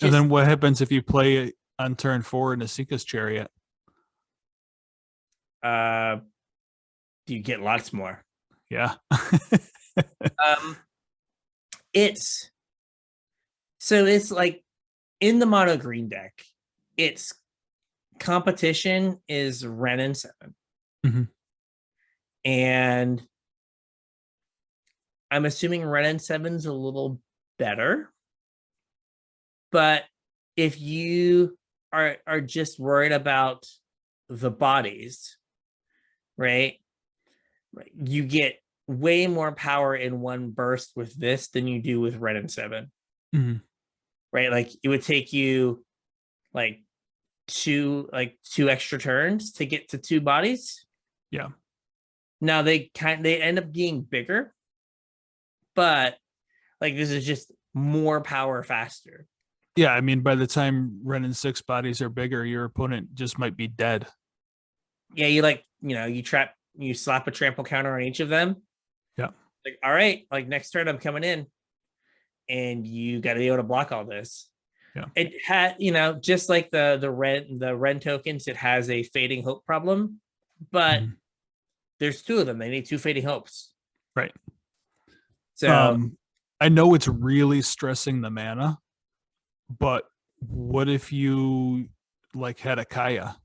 And then what happens if you play on turn 4 in a Seeker's Chariot? You get lots more. Yeah. It's like in the mono green deck, its competition is Ren and 7. Mm-hmm. And I'm assuming Ren and 7's a little better. But if you are just worried about the bodies, right? You get way more power in one burst with this than you do with Ren and 7. Mm-hmm. right? Like it would take you like two extra turns to get to 2 bodies. Yeah. Now they end up being bigger, but like this is just more power faster. Yeah, I mean, by the time running 6 bodies are bigger, your opponent just might be dead. Yeah, you slap a trample counter on each of them. Yeah. Like, all right, like next turn I'm coming in, and you got to be able to block all this. Yeah. It had, just like the Ren tokens, it has a fading hope problem, but there's 2 of them. They need 2 fading hopes. Right. So I know it's really stressing the mana, but what if you like had a Kaya?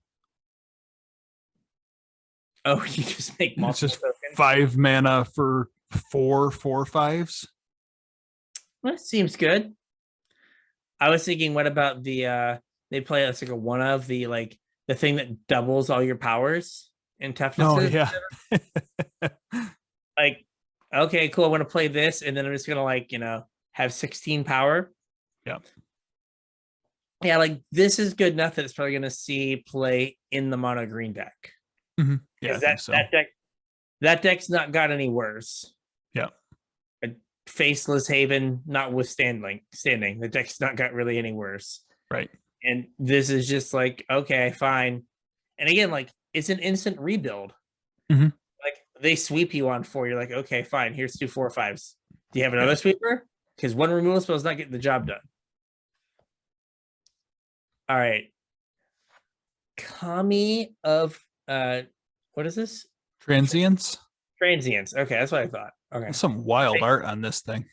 oh, you just make It's multiple just tokens. 5 mana for 4/4/5s. That seems good. I was thinking, what about they play it's like a one of the thing that doubles all your powers and toughnesses. Oh yeah. Like, okay, cool. I want to play this, and then I'm just gonna have 16 power. Yeah. Yeah, like this is good enough that it's probably gonna see play in the mono green deck. Mm-hmm. Yeah, I think so. That deck's not got any worse. Yeah. A Faceless Haven notwithstanding, the deck's not got really any worse. Right. And this is just like, okay, fine. And again, like it's an instant rebuild. Mm-hmm. Like they sweep you on 4. You're like, okay, fine. Here's 2 4/5s. Do you have another sweeper? Because 1 removal spell is not getting the job done. All right. Kami of what is this? Transients. Transients. Okay, that's what I thought. Okay. There's some wild art on this thing.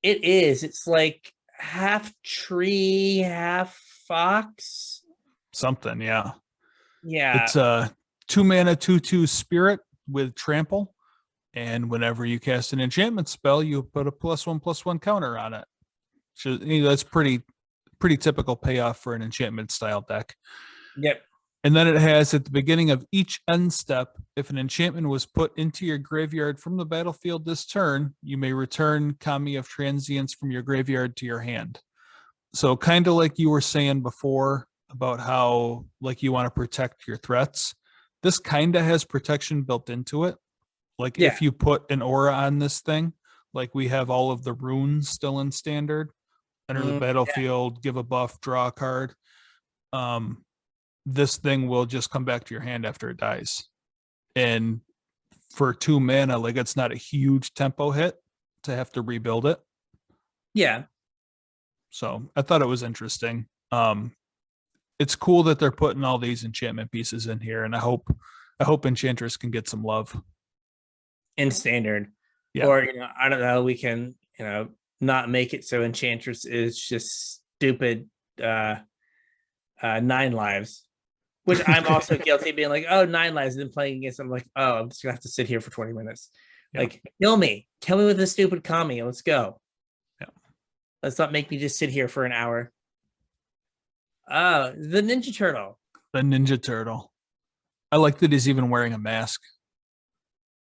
It is. It's like half tree, half fox. Something, yeah. Yeah. It's a 2 mana 2/2 spirit with trample. And whenever you cast an enchantment spell, you put a +1/+1 counter on it. So that's pretty typical payoff for an enchantment style deck. Yep. And then it has at the beginning of each end step, if an enchantment was put into your graveyard from the battlefield this turn, you may return Kami of Transients from your graveyard to your hand. So kind of like you were saying before about how like you want to protect your threats, this kind of has protection built into it. Like if you put an aura on this thing, like we have all of the runes still in standard, enter the battlefield, give a buff, draw a card. This thing will just come back to your hand after it dies. And for 2 mana, like it's not a huge tempo hit to have to rebuild it. Yeah. So I thought it was interesting. It's cool that they're putting all these enchantment pieces in here, and I hope Enchantress can get some love. In standard. Yeah. Or I don't know, we can, not make it so Enchantress is just stupid 9 lives. Which I'm also guilty of being like, oh, 9 lives, and then playing against them, like, oh, I'm just gonna have to sit here for 20 minutes. Yeah. Like, kill me with this stupid Kami. Let's go. Yeah. Let's not make me just sit here for an hour. The Ninja Turtle. The Ninja Turtle. I like that he's even wearing a mask.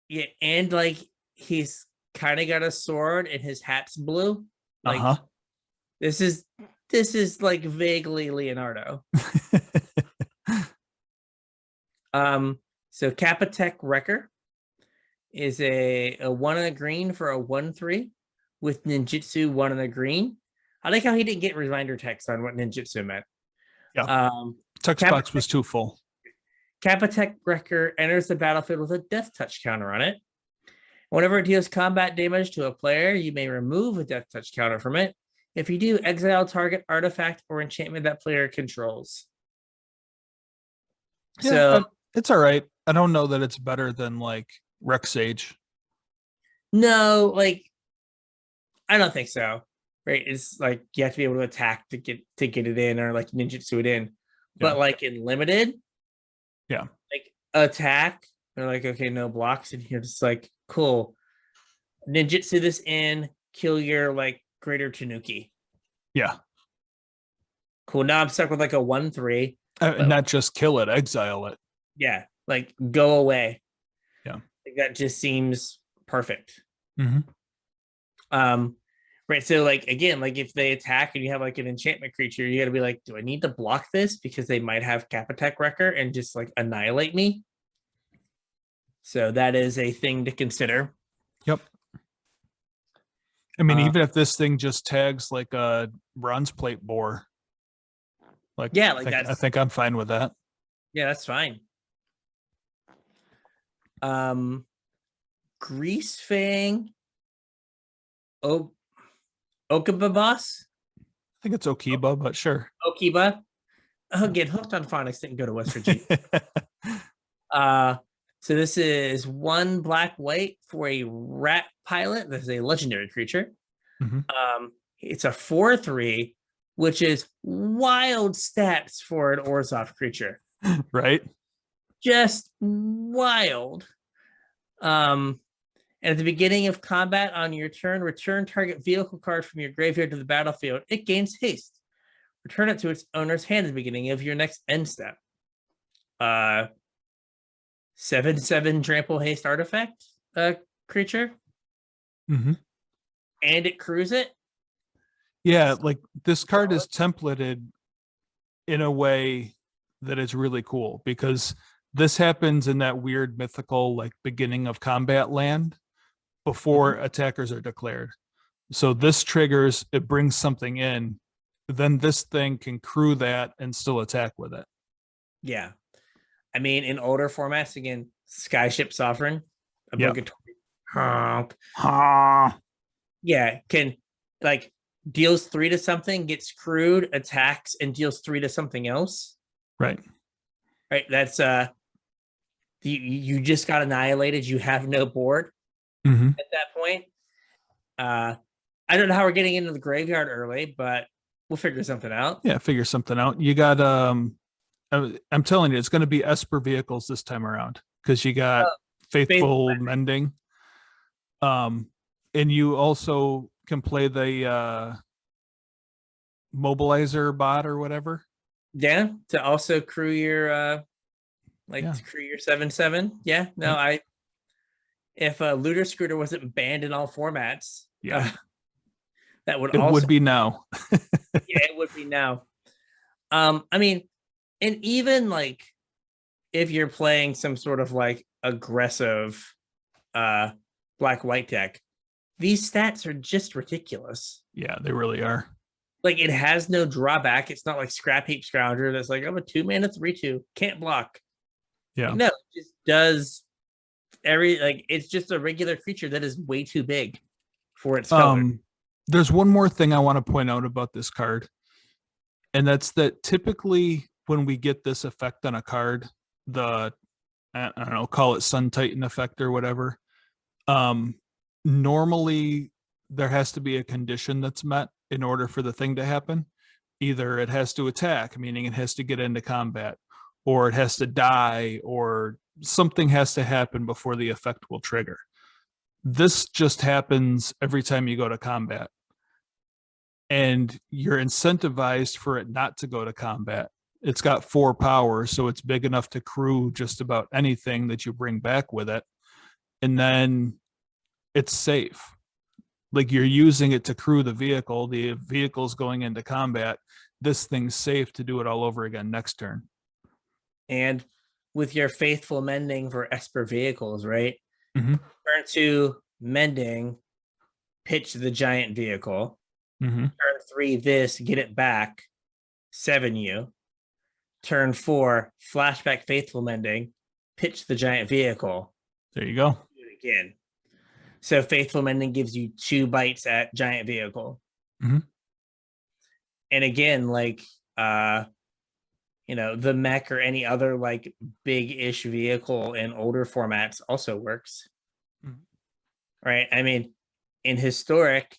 Yeah, and like he's kind of got a sword and his hat's blue. Like this is like vaguely Leonardo. So Capitech Wrecker is a 1 and a green for a 1/3 with ninjutsu 1 and a green. I like how he didn't get reminder text on what ninjutsu meant. Yeah. Text box was too full. Capitech Wrecker enters the battlefield with a death touch counter on it. Whenever it deals combat damage to a player, you may remove a death touch counter from it. If you do, exile target artifact or enchantment that player controls. Yeah, so it's all right. I don't know that it's better than like Rex Sage. No, like I don't think so. Right? It's like you have to be able to attack to get it in, or like ninjutsu it in. But like in limited, like attack, they're like, okay, no blocks, and you're just like, cool. Ninjutsu this in, kill your like greater Tanuki. Yeah. Cool. Now I'm stuck with like a 1/3. Not just kill it, exile it. Yeah, like go away. Yeah. Like, that just seems perfect. Mm-hmm. Right. So like again, like if they attack and you have like an enchantment creature, you gotta be like, do I need to block this? Because they might have Capitec Wrecker and just like annihilate me. So that is a thing to consider. Yep. I mean, even if this thing just tags like a bronze plate boar, like yeah, like I think I'm fine with that. Yeah, that's fine. Grease Fang. Oh, Okiba boss? I think it's Okiba, but sure. Okiba. Oh, get hooked on phonics, didn't go to West Virginia. So this is 1 black white for a rat pilot. This is a legendary creature. It's a 4/3, which is wild stats for an Orzhov creature. Right? Just wild. And at the beginning of combat on your turn, return target vehicle card from your graveyard to the battlefield. It gains haste. Return it to its owner's hand at the beginning of your next end step. 7/7 trample haste artifact creature. And it crews it. Yeah, like this card is templated in a way that is really cool because this happens in that weird mythical like beginning of combat land before attackers are declared. So this triggers, it brings something in, then this thing can crew that and still attack with it. Yeah. I mean, in older formats, again, Skyship Sovereign, obligatory. Yeah, can like deals 3 to something, gets crewed, attacks, and deals 3 to something else. Right. Right. That's you just got annihilated. You have no board at that point. I don't know how we're getting into the graveyard early, but we'll figure something out. Yeah, figure something out. You got I'm telling you, it's going to be Esper vehicles this time around because you got Faithful Mending. And you also can play the Mobilizer bot or whatever. Yeah, to also crew your to crew your 7/7. Yeah, no, if Looter Scooter wasn't banned in all formats, that would would be now. Yeah, it would be now. I mean, and even like if you're playing some sort of like aggressive black white deck, these stats are just ridiculous. Yeah, they really are. Like it has no drawback. It's not like Scrap Heap Scrounger that's like, I'm a 2-mana 3/2, can't block. Yeah. Like, no, it just does it's just a regular creature that is way too big for its color. There's one more thing I want to point out about this card. And that's that typically when we get this effect on a card, I don't know, call it Sun Titan effect or whatever. Normally there has to be a condition that's met in order for the thing to happen. Either it has to attack, meaning it has to get into combat, or it has to die, or something has to happen before the effect will trigger. This just happens every time you go to combat. And you're incentivized for it not to go to combat. It's got 4 power, so it's big enough to crew just about anything that you bring back with it. And then it's safe. Like you're using it to crew the vehicle's going into combat. This thing's safe to do it all over again next turn. And with your Faithful Mending for Esper vehicles, right? Turn 2 Mending, pitch the giant vehicle. Turn 3 this, get it back, 7 you. Turn 4 flashback Faithful Mending, pitch the giant vehicle. There you go. Do it again. So Faithful Mending gives you 2 bites at giant vehicle. And again, like the mech or any other like big-ish vehicle in older formats also works. Right? I mean, in historic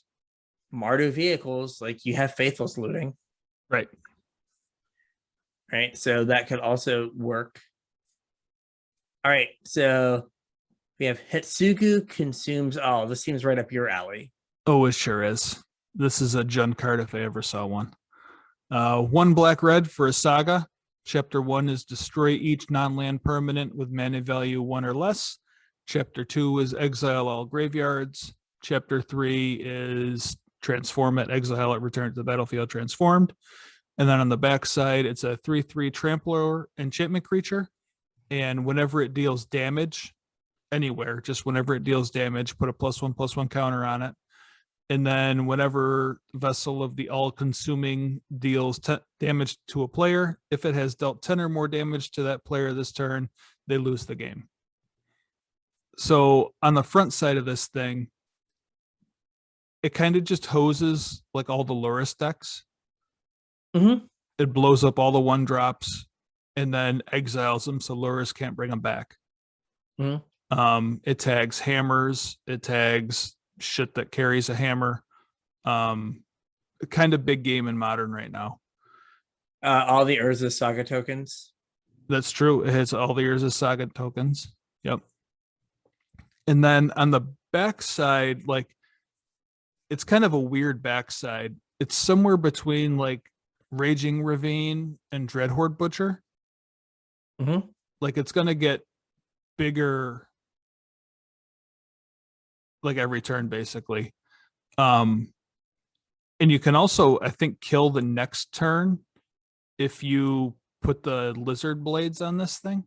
Mardu vehicles, like you have Faithfuls looting. Right. So that could also work. All right, so we have Hitsugu Consumes All. This seems right up your alley. Oh, it sure is. This is a Jun card if I ever saw one. 1 black-red for a saga. Chapter 1 is destroy each non-land permanent with mana value 1 or less. Chapter 2 is exile all graveyards. Chapter 3 is transform it, exile it, return it to the battlefield transformed. And then on the back side, it's a 3/3 trampler enchantment creature. And whenever it deals damage anywhere, just whenever it deals damage, put a +1/+1 counter on it. And then whenever Vessel of the All-Consuming deals damage to a player, if it has dealt 10 or more damage to that player this turn, they lose the game. So on the front side of this thing, it kind of just hoses like all the Lurrus decks. It blows up all the 1-drops and then exiles them so Lurrus can't bring them back. It tags hammers. It tags shit that carries a hammer. Kind of big game in Modern right now. All the Urza Saga tokens. That's true. It has all the Urza Saga tokens. Yep. And then on the backside, like, it's kind of a weird backside. It's somewhere between like Raging Ravine and Dreadhorde Butcher. Like, it's gonna get bigger like every turn basically. And you can also, I think, kill the next turn if you put the lizard blades on this thing.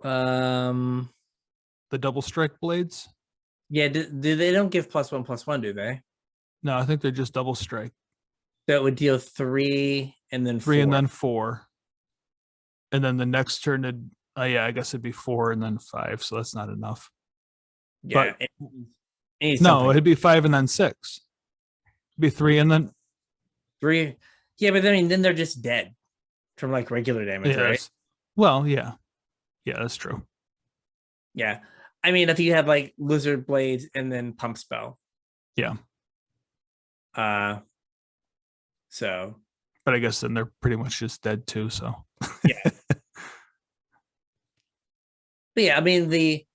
The double strike blades. Yeah, do they don't give +1/+1, do they? No, I think they're just double strike. So it would deal 3 and then 3 4. and then 4. And then the next turn, yeah, I guess it'd be 4 and then 5. So that's not enough. Yeah. But no, it'd be 5 and then 6. It'd be 3 and then 3. Yeah, but I mean, then they're just dead from like regular damage, right? Well, yeah. Yeah, that's true. Yeah. I mean, if you have like lizard blades and then pump spell. Yeah. So. But I guess then they're pretty much just dead too. So. Yeah. But yeah, I mean the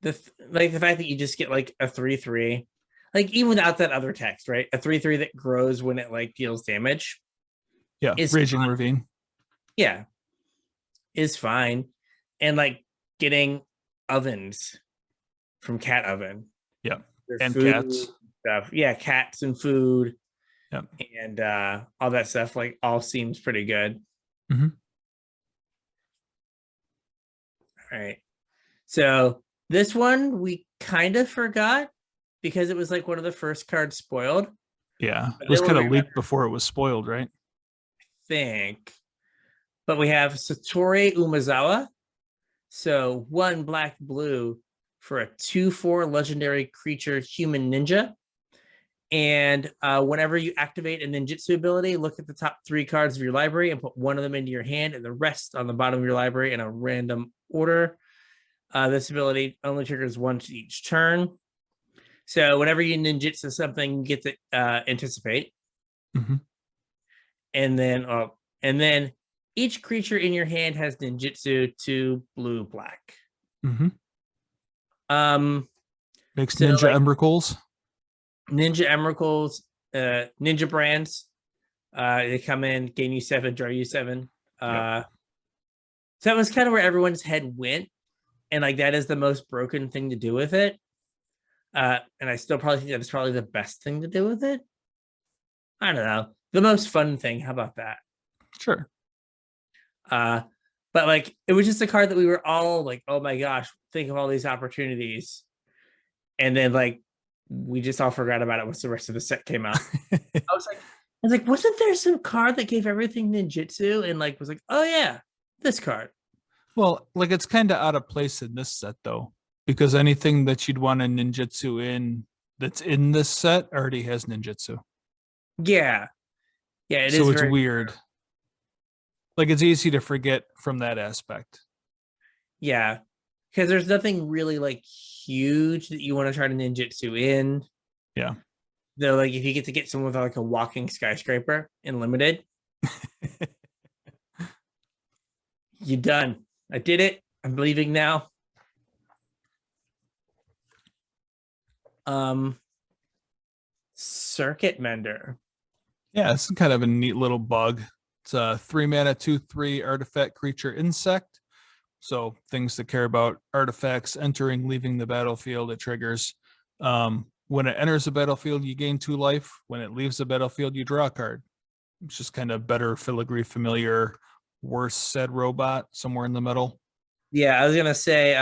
fact that you just get like a 3/3, like even without that other text, right? A 3/3 that grows when it like deals damage. Yeah. Raging Ravine. Yeah. Is fine. And like getting ovens from Cat Oven. Yeah. Their and food cats. Stuff. Yeah, cats and food. Yep. And all that stuff like all seems pretty good. Mm-hmm. All right. So this one we kind of forgot because it was like one of the first cards spoiled. Yeah. It was kind of leaked before it was spoiled, right? I think. But we have Satori Umezawa. So 1 black blue for a 2/4 legendary creature human ninja. And whenever you activate a ninjutsu ability, look at the top 3 cards of your library and put one of them into your hand and the rest on the bottom of your library in a random order. This ability only triggers once each turn. So whenever you ninjutsu something, you get to anticipate. And then each creature in your hand has ninjutsu 2 blue black. Makes so Ninja Emrakuls. Ninja Emrakuls, Ninja brands. They come in, gain you 7, draw you 7. So that was kind of where everyone's head went. And like that is the most broken thing to do with it. And I still probably think that it's probably the best thing to do with it. I don't know. The most fun thing. How about that? Sure. But like it was just a card that we were all like, oh my gosh, think of all these opportunities. And then like we just all forgot about it once the rest of the set came out. I was like, wasn't there some card that gave everything ninjutsu? And like was like, oh yeah, this card. Well, like it's kind of out of place in this set though, because anything that you'd want a ninjutsu in that's in this set already has ninjutsu. Yeah. Yeah, it so is. So it's weird. True. Like it's easy to forget from that aspect. Yeah. Because there's nothing really like huge that you want to try to ninjutsu in. Yeah. Though, like if you get to get someone with like a walking skyscraper in limited, you're done. I did it. I'm leaving now. Circuit Mender. Yeah, it's kind of a neat little bug. It's a 3 mana 2/3 artifact creature insect. So things to care about: artifacts entering, leaving the battlefield. It triggers. when it enters the battlefield, you gain 2 life. When it leaves the battlefield, you draw a card. It's just kind of better filigree familiar, worse said robot, somewhere in the middle. Yeah, I was gonna say,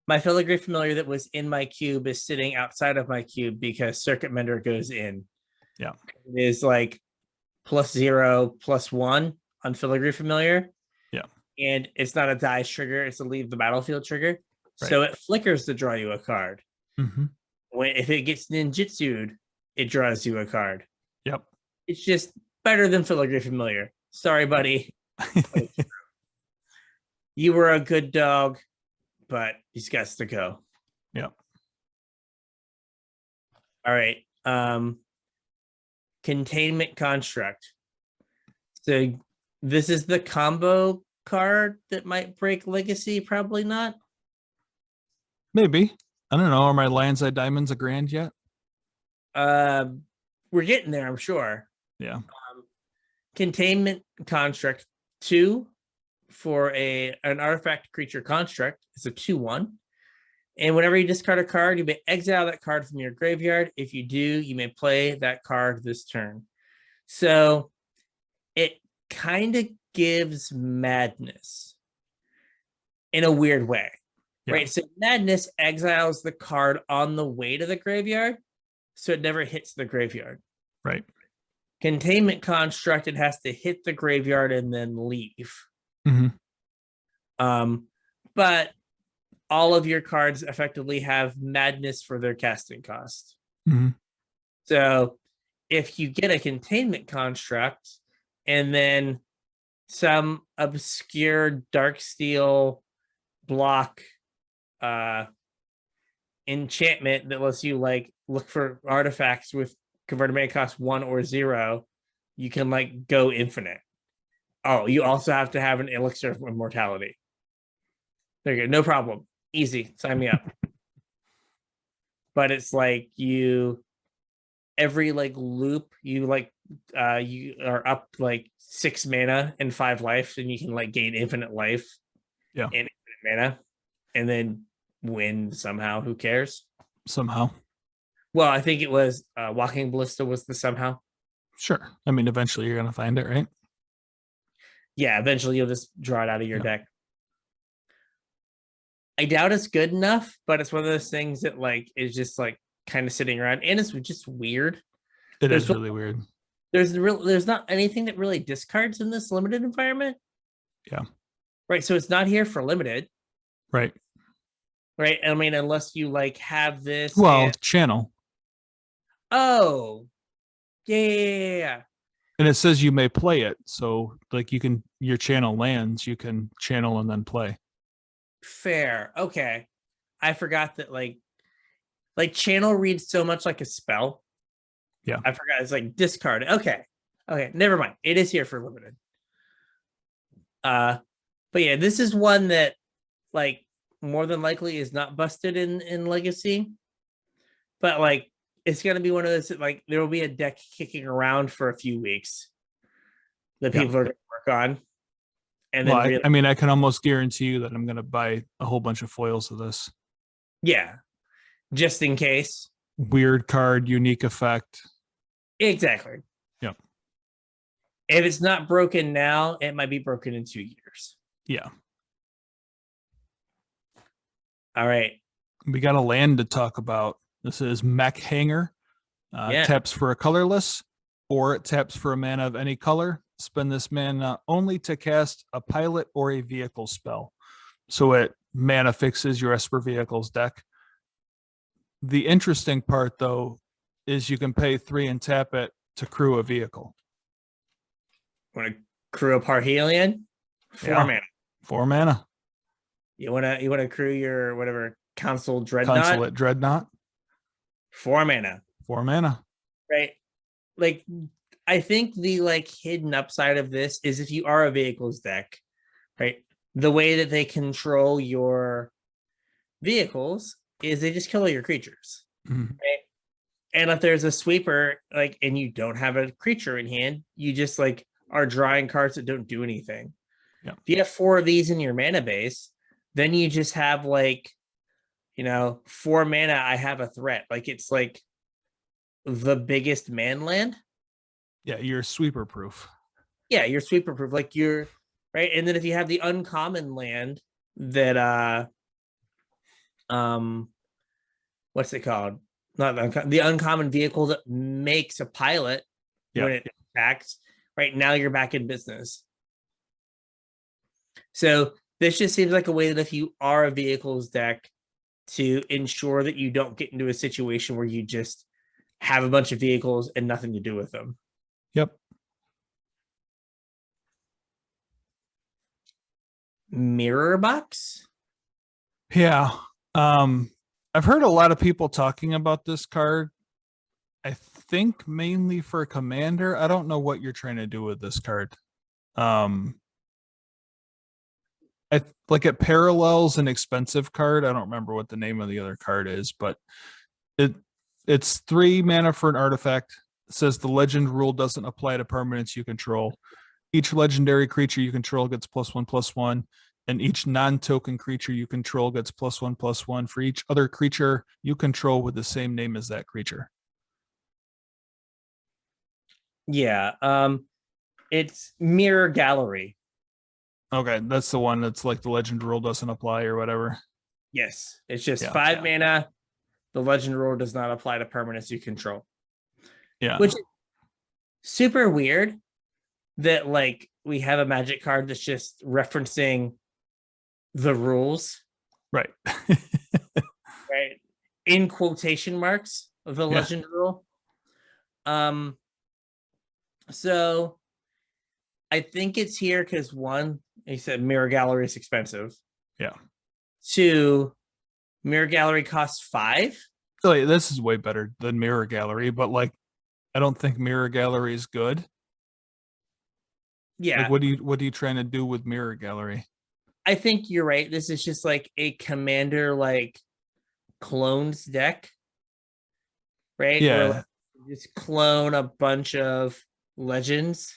my filigree familiar that was in my cube is sitting outside of my cube because Circuit Mender goes in. Yeah. It is like +0, +1 on filigree familiar. Yeah. And it's not a dice trigger, it's a leave the battlefield trigger. Right. So it flickers to draw you a card. Mm-hmm. If it gets ninjutsu'd, it draws you a card. Yep. It's just better than filigree familiar. Sorry, buddy. You were a good dog, but he's got to go. Yep. All right. Containment Construct. So this is the combo card that might break Legacy. Probably not. Maybe. I don't know. Are my Lion's Eye Diamonds a grand yet? We're getting there, I'm sure. Yeah. Containment Construct 2 for an artifact creature construct. It's a 2/1. And whenever you discard a card, you may exile that card from your graveyard. If you do, you may play that card this turn. So it kind of gives Madness in a weird way. Yeah. Right? So Madness exiles the card on the way to the graveyard, so it never hits the graveyard. Right. Containment Construct, it has to hit the graveyard and then leave. Mm-hmm. But all of your cards effectively have Madness for their casting cost. Mm-hmm. So if you get a Containment Construct and then some obscure Darksteel block enchantment that lets you like look for artifacts with converted mana cost 1 or 0, you can like go infinite. Oh, you also have to have an Elixir of Immortality. There you go. No problem. Easy. Sign me up. But it's like every like loop, you are up like 6 mana and 5 life, and you can like gain infinite life. Yeah. And infinite mana, and then win somehow. Who cares? Somehow. Well, I think it was Walking Ballista was the somehow. Sure. I mean, eventually you're going to find it, right? Yeah, eventually you'll just draw it out of your deck. I doubt it's good enough, but it's one of those things that like is just like kind of sitting around, and it's just weird. It is really weird. There's not anything that really discards in this limited environment. Yeah. Right. So it's not here for limited. Right. Right. I mean, unless you like have this. Well, channel. Oh. Yeah. And it says you may play it. So like your channel lands, you can channel and then play. Fair. Okay. I forgot that like channel reads so much like a spell. Yeah. I forgot it's like discard. Okay. Never mind. It is here for limited. But yeah, this is one that like more than likely is not busted in Legacy. But like it's gonna be one of those that, like there will be a deck kicking around for a few weeks that people are gonna work on. And then I mean, I can almost guarantee you that I'm gonna buy a whole bunch of foils of this. Yeah. Just in case. Weird card, unique effect. Exactly. Yep. If it's not broken now, it might be broken in 2 years. Yeah. All right. We got a land to talk about. This is Mech Hanger. Taps for a colorless, or it taps for a mana of any color. Spend this mana only to cast a pilot or a vehicle spell. So it mana fixes your Esper Vehicles deck. The interesting part, though, is you can pay 3 and tap it to crew a vehicle. Want to crew a Parhelion? 4 mana. 4 mana. You want to crew your whatever Consulate Dreadnought? Consulate Dreadnought. 4 mana. 4 mana. Right. Like I think the like hidden upside of this is if you are a vehicles deck, right? The way that they control your vehicles is they just kill all your creatures. Mm-hmm. Right. And if there's a sweeper, like, and you don't have a creature in hand, you just like are drawing cards that don't do anything. Yeah. If you have 4 of these in your mana base, then you just have like 4 mana, I have a threat. Like it's like the biggest man land. Yeah, you're sweeper proof. Yeah, you're sweeper proof. Like you're right. And then if you have the uncommon land that what's it called? Not the uncommon vehicle that makes a pilot when it attacks. Right now, you're back in business. So this just seems like a way that if you are a vehicles deck, to ensure that you don't get into a situation where you just have a bunch of vehicles and nothing to do with them. Yep. Mirror box. Yeah. I've heard a lot of people talking about this card. I think mainly for Commander. I don't know what you're trying to do with this card. It parallels an expensive card. I don't remember what the name of the other card is, but it's 3 mana for an artifact. It says the legend rule doesn't apply to permanents you control. Each legendary creature you control gets +1/+1, and each non-token creature you control gets +1/+1 for each other creature you control with the same name as that creature. Yeah. It's Mirror Gallery. Okay, that's the one that's like the legend rule doesn't apply or whatever. Yes, it's just 5 mana. The legend rule does not apply to permanents you control. Yeah. Which is super weird that like we have a magic card that's just referencing the rules. Right. Right. In quotation marks of the legend rule. So I think it's here because 1, he said Mirror Gallery is expensive. Yeah. 2, Mirror Gallery costs 5. Like, this is way better than Mirror Gallery, but like I don't think Mirror Gallery is good. Yeah. Like what are you trying to do with Mirror Gallery? I think you're right. This is just like a commander like clones deck. Right? Yeah. Where, like, just clone a bunch of legends.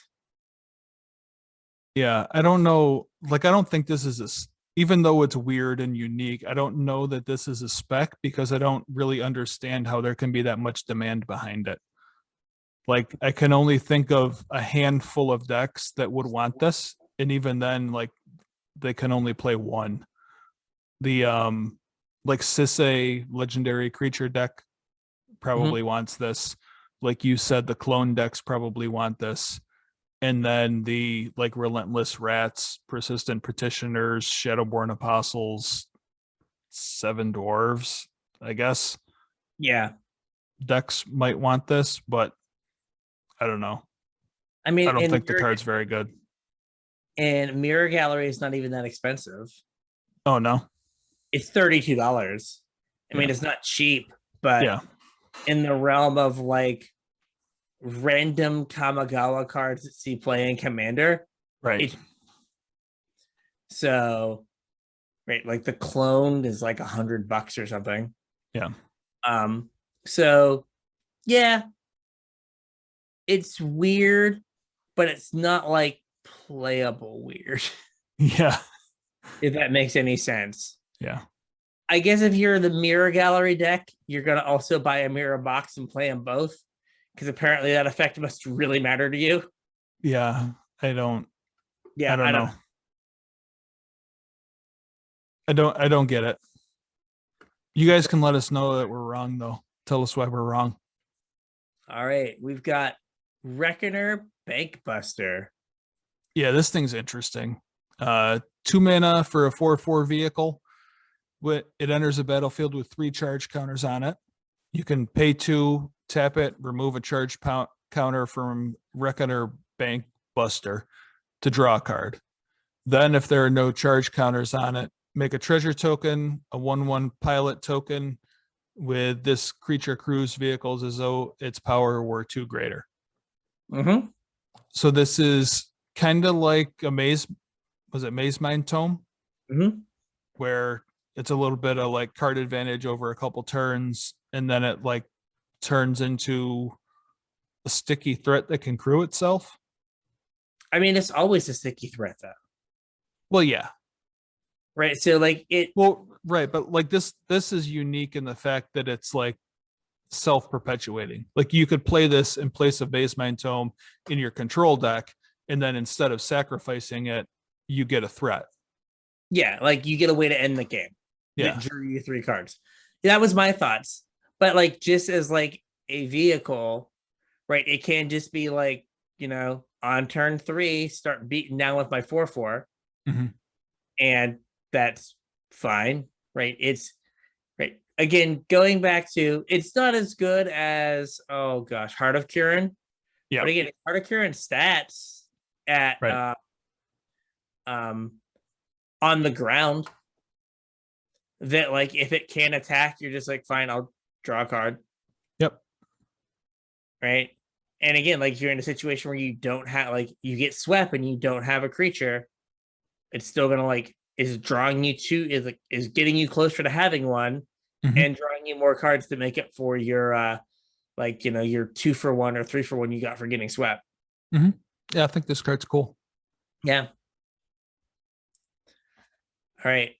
Yeah, I don't know. Like, I don't think this is even though it's weird and unique, I don't know that this is a spec because I don't really understand how there can be that much demand behind it. Like, I can only think of a handful of decks that would want this, and even then, like, they can only play one. The like Sisay legendary creature deck probably wants this. Like you said, the clone decks probably want this. And then the like Relentless Rats, Persistent Petitioners, Shadowborn Apostles, Seven Dwarves, I guess. Yeah. Decks might want this, but I don't know. I mean, I don't think the card's very good. And Mirror Gallery is not even that expensive. Oh, no? It's $32. I mean, it's not cheap, but in the realm of like random Kamigawa cards that see play in Commander. Right. So, right, like the clone is like $100 or something. Yeah. So yeah, it's weird, but it's not like playable weird. Yeah. If that makes any sense. Yeah. I guess if you're the Mirror Gallery deck, you're gonna also buy a mirror box and play them both. Because apparently that effect must really matter to you. Yeah, I don't. Yeah, I don't know. I don't get it. You guys can let us know that we're wrong, though. Tell us why we're wrong. All right, we've got Reckoner Bankbuster. Yeah, this thing's interesting. 2 mana for a 4/4 vehicle. It enters the battlefield with 3 charge counters on it. You can pay 2, tap it, remove a charge counter from Reckoner Bankbuster to draw a card. Then, if there are no charge counters on it, make a treasure token, a 1/1 pilot token with this creature cruise vehicles as though its power were 2 greater. So this is kind of like a Maze Mind Tome? Where it's a little bit of like card advantage over a couple turns, and then it like turns into a sticky threat that can crew itself. I mean, it's always a sticky threat, though. Well, yeah. right? So like it. Well, right, but like this is unique in the fact that it's like self-perpetuating. Like you could play this in place of Base Mind Tome in your control deck, and then instead of sacrificing it, you get a threat. Yeah, like you get a way to end the game. Yeah. That drew you 3 cards. That was my thoughts. But like just as like a vehicle, right? It can just be like, on turn 3, start beating down with my 4/4. And that's fine, right? It's right. Again, going back to it's not as good as Heart of Kirin. Yeah. But again, Heart of Kirin stats at Right. On the ground that like if it can attack, you're just like, fine, I'll draw a card. Yep. Right. And again, like you're in a situation where you don't have like you get swept and you don't have a creature, it's still gonna like is drawing you to is getting you closer to having one and drawing you more cards to make up for your your 2-for-1 or 3-for-1 you got for getting swept. Yeah, I think this card's cool. Yeah. All right.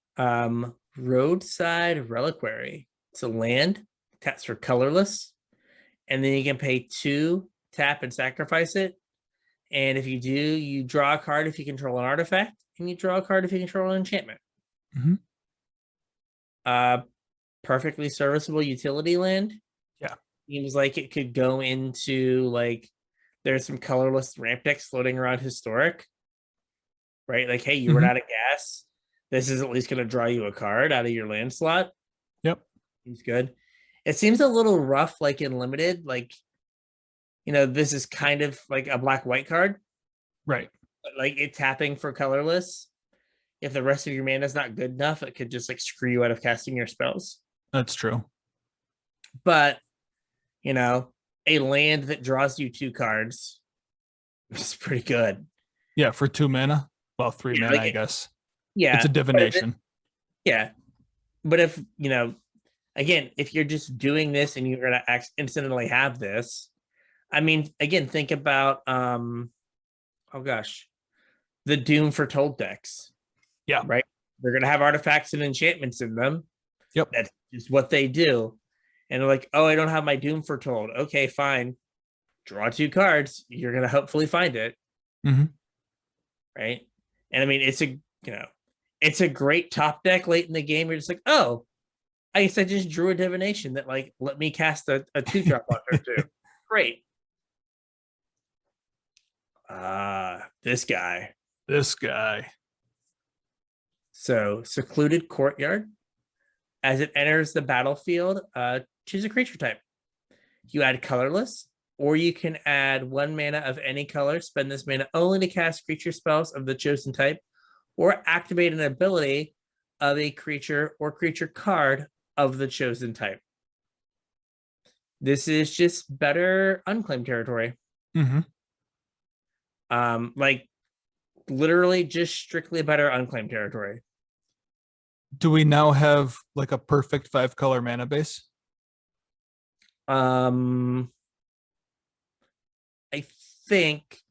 Roadside Reliquary. It's a land, taps for colorless, and then you can pay 2, tap and sacrifice it. And if you do, you draw a card if you control an artifact, and you draw a card if you control an enchantment. Perfectly serviceable utility land. Yeah. Seems like it could go into like there's some colorless ramp decks floating around historic. Right? Like, hey, you run out of gas. This is at least going to draw you a card out of your land slot. Yep. Seems good. It seems a little rough, like in limited, like, this is kind of like a black-white card. Right. But like it tapping for colorless. If the rest of your mana is not good enough, it could just like screw you out of casting your spells. That's true. But, a land that draws you 2 cards is pretty good. Yeah, for 2 mana. Well, 3 mana, I guess. Yeah. It's a divination. But if, again, if you're just doing this and you're going to instantly have this, I mean, again, think about, the Doom for Told decks. Yeah. Right? They're going to have artifacts and enchantments in them. Yep. That's just what they do. And they're like, oh, I don't have my Doom for Told. Okay, fine. Draw 2 cards. You're going to hopefully find it. Right? And I mean, it's a great top deck late in the game. You're just like, oh, I guess I just drew a divination that like let me cast a 2-drop on turn 2. Great. This guy. So Secluded Courtyard. As it enters the battlefield, choose a creature type. You add colorless, or you can add 1 mana of any color. Spend this mana only to cast creature spells of the chosen type, or activate an ability of a creature or creature card of the chosen type. This is just better unclaimed territory. Like literally just strictly better unclaimed territory. Do we now have like a perfect 5-color mana base? I think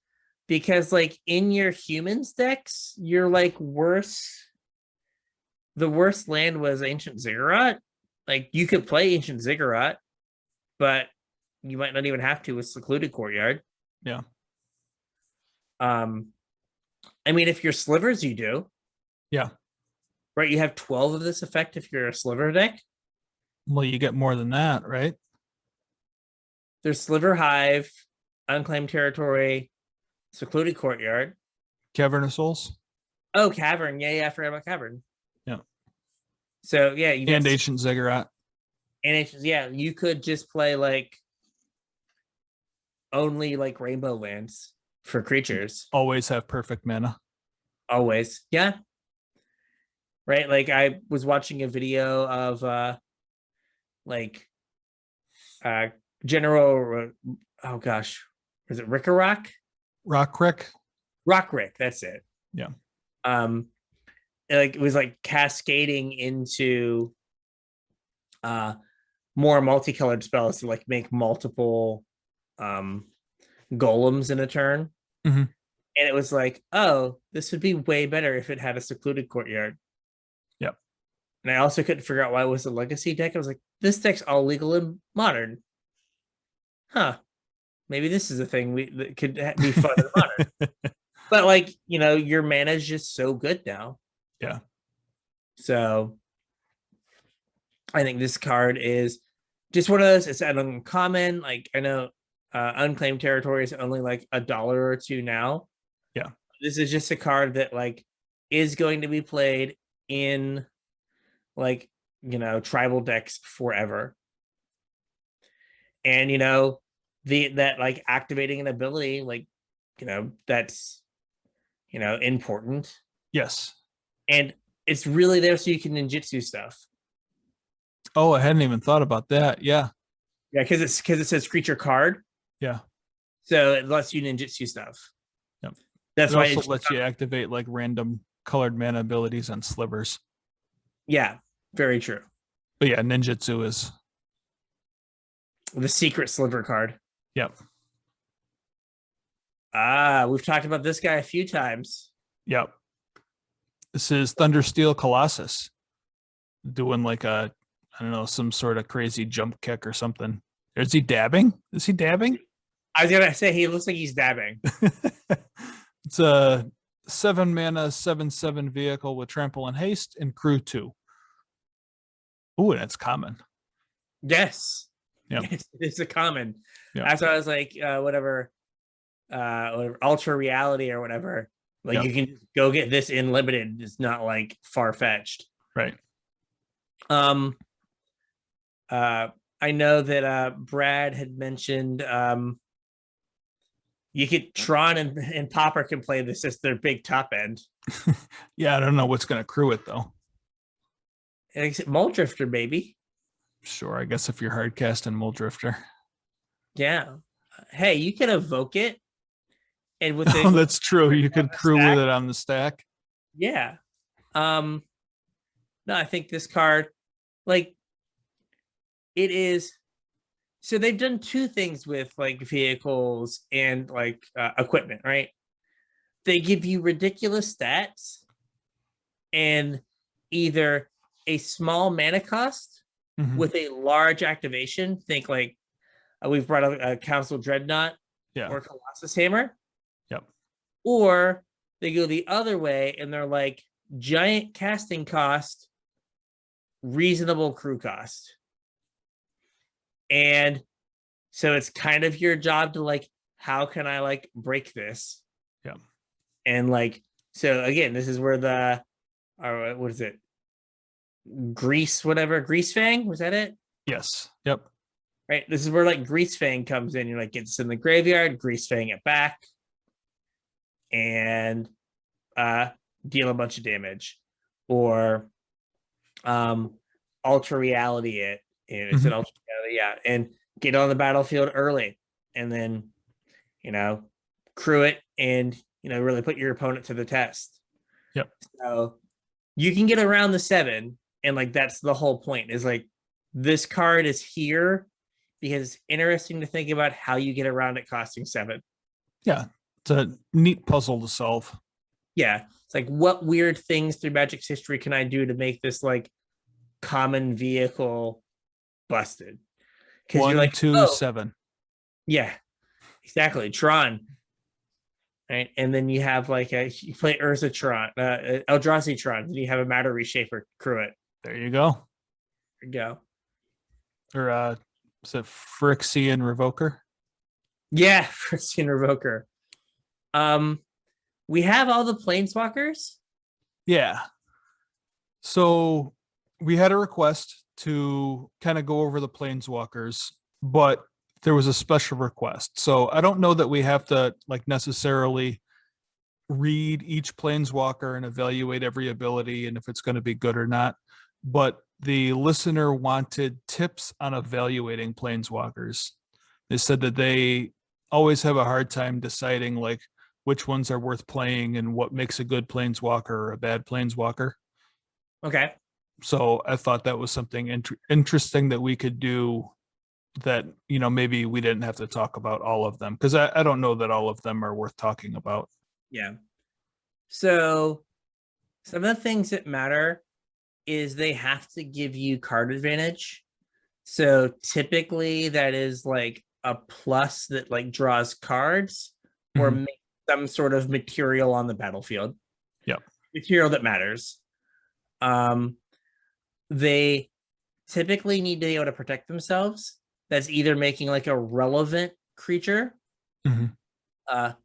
because like in your humans decks, you're like worse. The worst land was Ancient Ziggurat. Like you could play Ancient Ziggurat, but you might not even have to with Secluded Courtyard. Yeah. I mean, if you're slivers, you do. Yeah. Right, you have 12 of this effect if you're a sliver deck. Well, you get more than that, right? There's Sliver Hive, Unclaimed Territory, Secluded Courtyard. Cavern of Souls. Oh, Cavern. Yeah, I forgot about Cavern. Yeah. So, yeah. You and Ancient Ziggurat. You could just play like only like rainbow lands for creatures. Always have perfect mana. Always. Yeah. Right, like I was watching a video of General is it Rickarock? Rock Rick, that's it. Yeah. Like it was like cascading into more multicolored spells to like make multiple golems in a turn. And it was like, oh, this would be way better if it had a Secluded Courtyard. And I also couldn't figure out why it was a legacy deck. I was like, this deck's all legal and modern. Huh. Maybe this is a thing that could be fun and modern. But like, your mana is just so good now. Yeah. So I think this card is just one of those. It's an uncommon. Like, I know Unclaimed Territory is only like $1 or $2 now. Yeah. This is just a card that like is going to be played in like, tribal decks forever. And that like activating an ability, like, that's important. Yes. And it's really there so you can ninjutsu stuff. Oh, I hadn't even thought about that. Yeah. Yeah, because it says creature card. Yeah. So it lets you ninjutsu stuff. Yep. That's it why also lets you activate like random colored mana abilities on slivers. Yeah, very true. But yeah, ninjutsu is the secret sliver card. Yep. We've talked about this guy a few times. Yep. This is Thundersteel Colossus doing like I don't know, some sort of crazy jump kick or something. Is he dabbing? Is he dabbing? I was gonna say he looks like he's dabbing. It's a 7 mana 7/7 vehicle with trample and haste and crew 2. Ooh, that's common. Yes. Yeah. It's a common. Yep. That's why I was like, whatever, ultra reality or whatever. Like, you can go get this in limited. It's not like far fetched. Right. I know that Brad had mentioned you could Tron and Popper can play this as their big top end. Yeah, I don't know what's gonna crew it though. And it's Mole Drifter, baby. Sure, I guess if you're hard casting Mole Drifter. Yeah. Hey, you can evoke it. And with that's true. You could crew with it on the stack. Yeah. No, I think this card, like, it is. So they've done two things with like vehicles and like equipment, right? They give you ridiculous stats and either a small mana cost with a large activation. Think like we've brought up a Council Dreadnought or Colossus Hammer. Yep. Or they go the other way and they're like giant casting cost, reasonable crew cost. And so it's kind of your job to like, how can I like break this? Yeah. And like, so again, this is where the, what is it? Grease Fang, was that it? Yes. Yep. Right. This is where like Grease Fang comes in. You're like, get this in the graveyard, Grease Fang it back, and deal a bunch of damage. Or ultra reality it. And it's an ultra reality, yeah. And get on the battlefield early. And then, crew it and really put your opponent to the test. Yep. So you can get around the 7, and like that's the whole point, is like this card is here because it's interesting to think about how you get around it costing 7. Yeah. It's a neat puzzle to solve. Yeah. It's like, what weird things through Magic's history can I do to make this like common vehicle busted? Because 1, you're like 2, 7. Yeah, exactly. Tron. Right. And then you have like you play Urza Tron, Eldrazi Tron, and you have a matter reshaper, crew it. There you go. There you go. Or is it Phyrexian Revoker? Yeah, Phyrexian Revoker. We have all the planeswalkers. Yeah. So we had a request to kind of go over the planeswalkers, but there was a special request. So I don't know that we have to like necessarily read each planeswalker and evaluate every ability and if it's going to be good or not. But the listener wanted tips on evaluating planeswalkers. They said that they always have a hard time deciding like which ones are worth playing and what makes a good planeswalker or a bad planeswalker. Okay. So I thought that was something interesting that we could do, that, maybe we didn't have to talk about all of them, because I don't know that all of them are worth talking about. Yeah. So some of the things that matter is they have to give you card advantage. So typically that is like a plus that like draws cards or Mhm. makes some sort of material on the battlefield. Yep. Material that matters. They typically need to be able to protect themselves. That's either making like a relevant creature. Mhm. I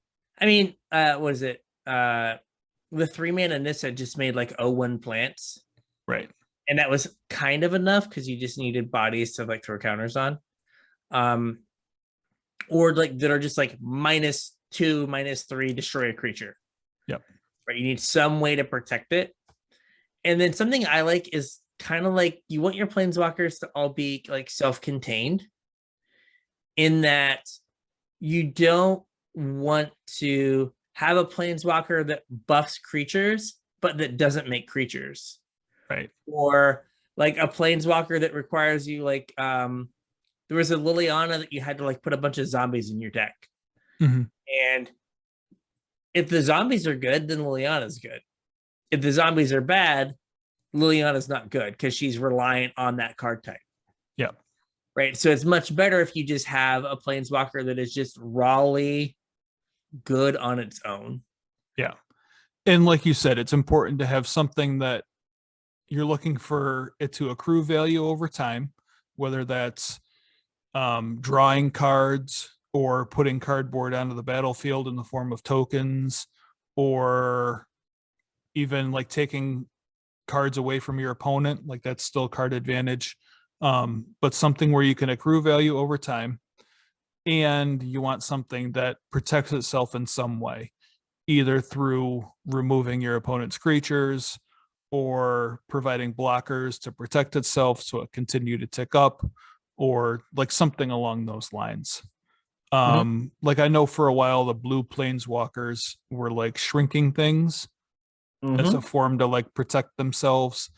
mean, what is it? The 3-mana Nissa just made like 0-1 plants. Right. And that was kind of enough because you just needed bodies to like throw counters on. Or like that are just like -2, -3, destroy a creature. Yep. Right. You need some way to protect it. And then something I like is kind of like you want your planeswalkers to all be like self-contained in that you don't want to have a planeswalker that buffs creatures, but that doesn't make creatures. Right. Or like a planeswalker that requires you like there was a Liliana that you had to like put a bunch of zombies in your deck. Mhm. And if the zombies are good, then Liliana's good. If the zombies are bad, Liliana's not good because she's reliant on that card type. Yep. Right. So it's much better if you just have a planeswalker that is just rawly good on its own. Yeah. And like you said, it's important to have something that you're looking for it to accrue value over time, whether that's drawing cards or putting cardboard onto the battlefield in the form of tokens, or even like taking cards away from your opponent, like that's still card advantage. But something where you can accrue value over time, and you want something that protects itself in some way, either through removing your opponent's creatures or providing blockers to protect itself so it continue to tick up, or like something along those lines. Like I know for a while the blue planeswalkers were like shrinking things as a form to like protect themselves.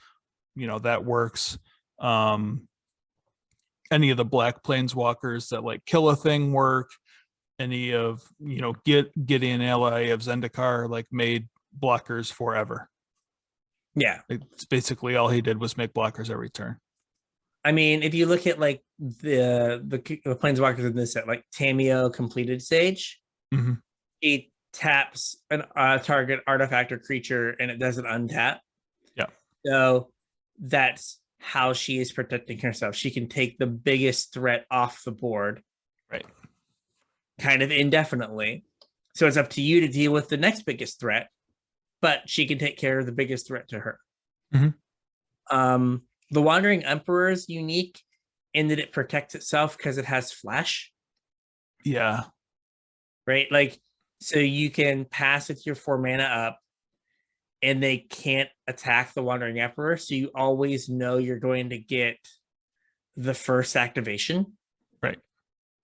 You know, that works. Any of the black planeswalkers that like kill a thing work. Any of, you know, Gideon ally of Zendikar like made blockers forever. Yeah. It's basically all he did was make blockers every turn. I mean, if you look at like the planeswalkers in this set, like Tamio completed stage, Mhm. he taps an target artifact or creature and it doesn't untap. Yeah. So that's how she is protecting herself. She can take the biggest threat off the board, Right. kind of indefinitely. So it's up to you to deal with the next biggest threat, but she can take care of the biggest threat to her. Mhm. The Wandering Emperor is unique in that it protects itself because it has flash. Yeah. Right? Like, so you can pass with your 4 mana up and they can't attack the Wandering Emperor. So you always know you're going to get the first activation. Right.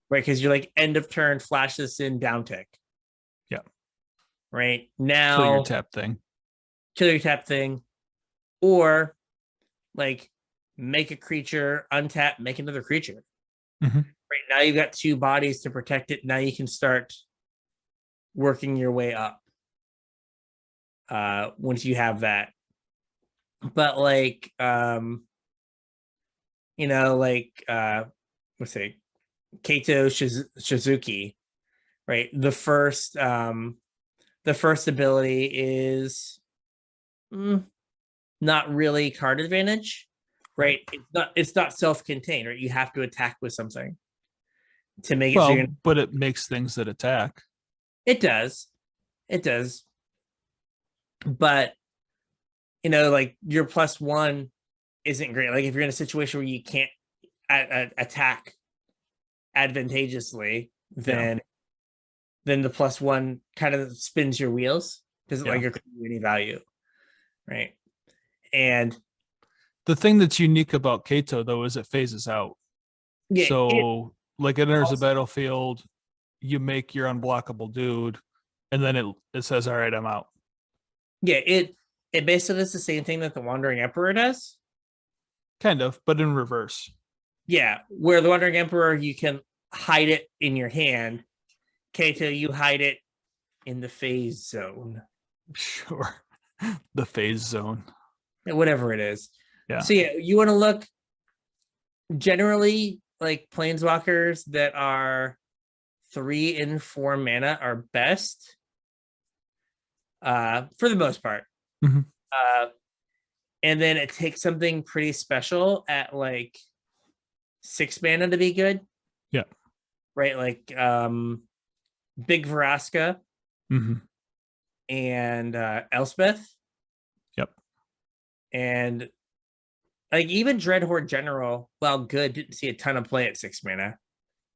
Right? Because you're like end of turn, flash this in, down tick. Yeah. Right? Now, Kill your tap thing. Kill your tap thing. Or like make a creature, untap, make another creature. Mhm. Right now you've got 2 bodies to protect it. Now you can start working your way up once you have that. But like you know, like let's say Kato Shizuki, right? The first ability is not really card advantage, right? It's not self-contained, right? You have to attack with something to make it well, but it makes things that attack. It does. It does. But you know, like your +1 isn't great. Like if you're in a situation where you can't attack advantageously, then the +1 kind of spins your wheels. Doesn't like accrue any value, right? And the thing that's unique about Kato though is it phases out. yeah, So like it enters the battlefield, you make your unblockable dude, and then it says, "All right, I'm out." Yeah, it basically is the same thing that the Wandering Emperor does. Kind of, but in reverse. Yeah, where the Wandering Emperor you can hide it in your hand. Kato, you hide it in the phase zone. Sure. The phase zone. Whatever it is. So yeah, you want to look generally like planeswalkers that are 3 and 4 mana are best. For the most part. Mhm. And then it takes something pretty special at like 6 mana to be good. Yeah. Right, like Big Vraska and Elspeth. Yep. And like even Dreadhorde General, while good, didn't see a ton of play at 6 mana.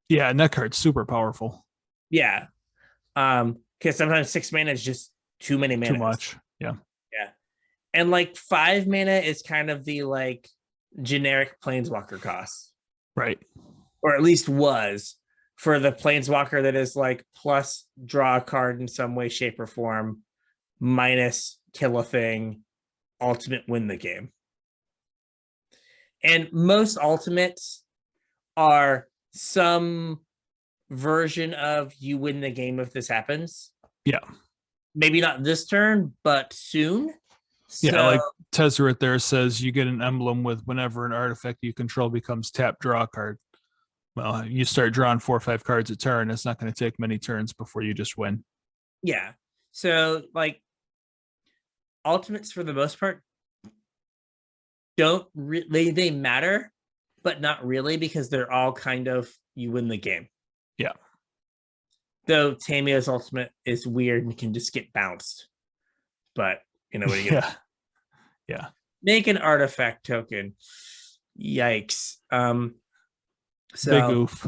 Yeah, and that card's super powerful. Yeah. Because sometimes 6 mana is just too many mana. Too much. Yeah. Yeah. And like 5 mana is kind of the like generic planeswalker cost. Right. Or at least was for the planeswalker that is like plus draw a card in some way, shape, or form, minus kill a thing, ultimate win the game. And most ultimates are some version of you win the game if this happens. Yeah. Maybe not this turn, but soon. Yeah, like Tezzeret there says you get an emblem with whenever an artifact you control becomes tap draw card. Well, you start drawing 4 or 5 cards a turn. It's not going to take many turns before you just win. Yeah. So like ultimates for the most part don't they matter, but not really because they're all kind of you win the game. Yeah. Though Tamiya's ultimate is weird and can just get bounced. But you know what you get. Yeah. Make an artifact token. Yikes. So big oof.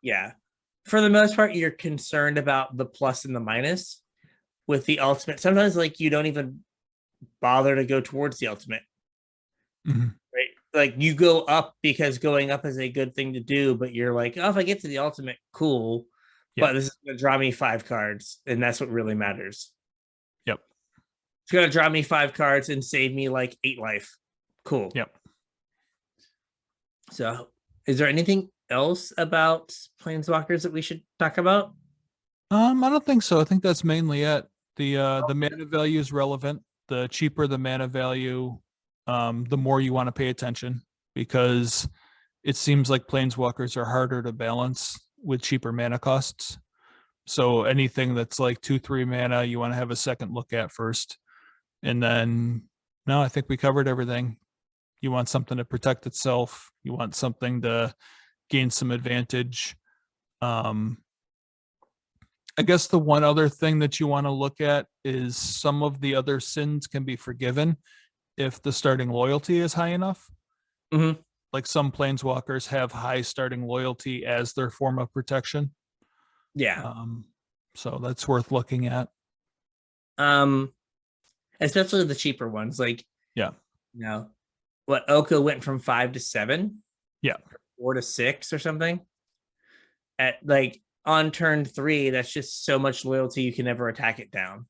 Yeah. For the most part, you're concerned about the plus and the minus with the ultimate. Sometimes like you don't even bother to go towards the ultimate. Right? Like you go up because going up is a good thing to do, but you're like, oh, if I get to the ultimate, cool. Yeah. But this is gonna draw me 5 cards, and that's what really matters. Yep. It's gonna draw me 5 cards and save me like 8 life. Cool. Yep. So is there anything else about planeswalkers that we should talk about? I don't think so. I think that's mainly it. The mana value is relevant. The cheaper the mana value, the more you want to pay attention, because it seems like planeswalkers are harder to balance with cheaper mana costs. So anything that's like 2-3 mana, you want to have a second look at first. And then, no, I think we covered everything. You want something to protect itself. You want something to gain some advantage. I guess the one other thing that you want to look at is some of the other sins can be forgiven if the starting loyalty is high enough. Like some planeswalkers have high starting loyalty as their form of protection. Yeah. So that's worth looking at. Especially the cheaper ones. Like, yeah. You know, what Oko went from 5 to 7. Yeah. 4 to 6 or something. At like on turn 3, that's just so much loyalty you can never attack it down.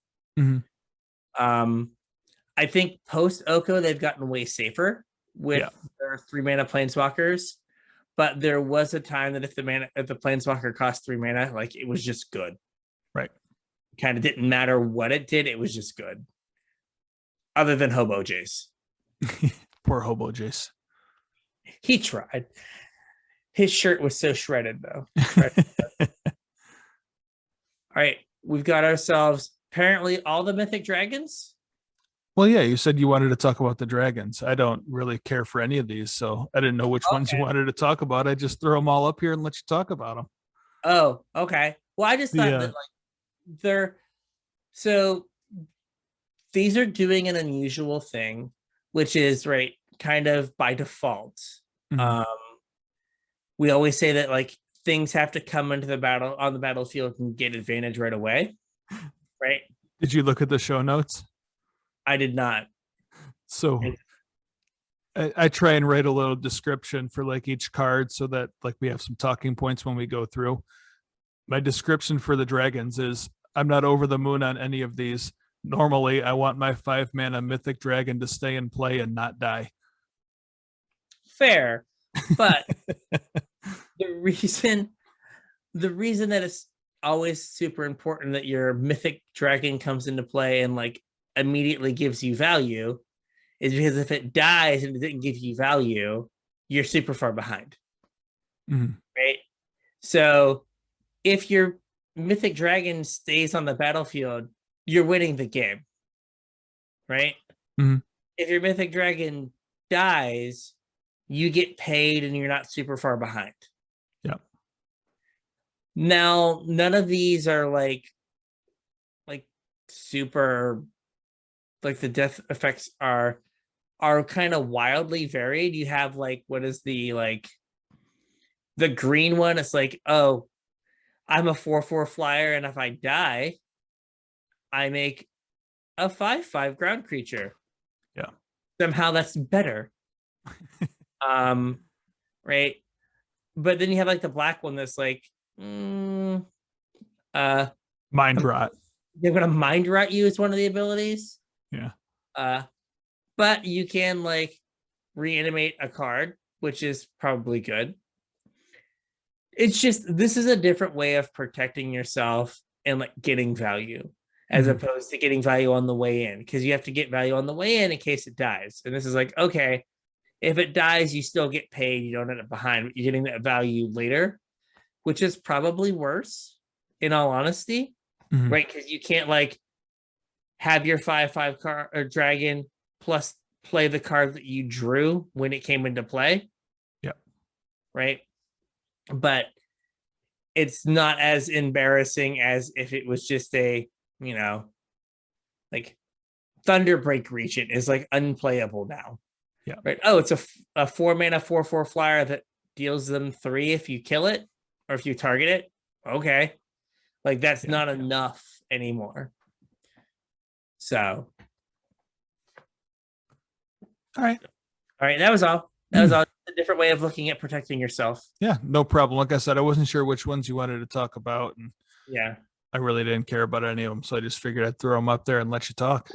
I think post Oko they've gotten way safer with their 3 mana planeswalkers, but there was a time that if the planeswalker cost 3 mana, like it was just good. Right. Kind of didn't matter what it did, it was just good. Other than Hobo Jace. Poor Hobo Jace. He tried. His shirt was so shredded though. All right, we've got ourselves apparently all the mythic dragons. Well, yeah, you said you wanted to talk about the dragons. I don't really care for any of these, so I didn't know which ones you wanted to talk about. I just throw them all up here and let you talk about them. Oh, okay. Well, I just thought that like they're so these are doing an unusual thing, which is right kind of by default. We always say that like things have to come into the battle on the battlefield and get advantage right away. Right. Did you look at the show notes? I did not. So I try and write a little description for like each card so that like we have some talking points when we go through. My description for the dragons is I'm not over the moon on any of these. Normally, I want my 5 mana mythic dragon to stay in play and not die. Fair. But the reason that it's always super important that your mythic dragon comes into play and like immediately gives you value is because if it dies and it didn't give you value, you're super far behind. Right? So if your Mythic Dragon stays on the battlefield, you're winning the game. Right? If your Mythic Dragon dies, you get paid and you're not super far behind. Yeah. Now, none of these are like super, like the death effects are kind of wildly varied. You have like, what is the green one? It's like, oh, I'm a 4/4 flyer, and if I die, I make a 5/5 ground creature. Yeah. Somehow that's better. Right. But then you have like the black one that's like, Mind Rot. They're gonna Mind Rot you as one of the abilities. Yeah. But you can like reanimate a card, which is probably good. It's just, this is a different way of protecting yourself and like getting value, as opposed to getting value on the way in, because you have to get value on the way in case it dies. And this is like, okay, if it dies, you still get paid. You don't end up behind, but you're getting that value later, which is probably worse, in all honesty, right? Because you can't like have your 5/5 card or dragon plus play the card that you drew when it came into play. Yep. Right. But it's not as embarrassing as if it was just a, like Thunderbreak Regent is like unplayable now. Yeah. Right. Oh, it's a 4-mana 4/4 flyer that deals them 3 if you kill it or if you target it. Okay. Like that's not enough anymore. So. All right. That was all. That was all. A different way of looking at protecting yourself. Yeah, no problem. Like I said, I wasn't sure which ones you wanted to talk about, and yeah, I really didn't care about any of them, so I just figured I'd throw them up there and let you talk.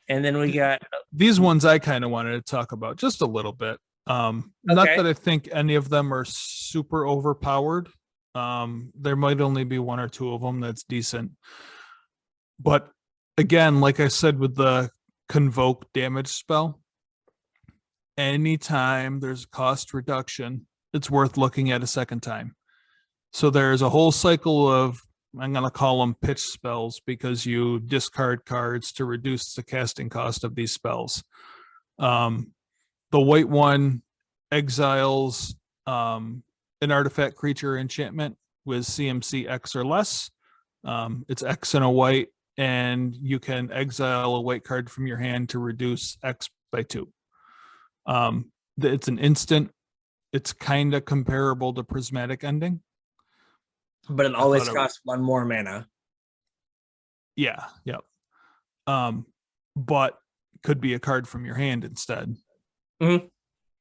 And then we got these ones I kind of wanted to talk about just a little bit. Not that I think any of them are super overpowered. There might only be 1 or 2 of them that's decent. But again, like I said with the Convoke damage spell, anytime there's cost reduction, it's worth looking at a second time. So there's a whole cycle of, I'm going to call them pitch spells, because you discard cards to reduce the casting cost of these spells. The white one exiles an artifact creature enchantment with CMC X or less. It's X and a white, and you can exile a white card from your hand to reduce X by 2. It's an instant. It's kind of comparable to Prismatic Ending, but it always costs 1 more mana. Yeah. But could be a card from your hand instead.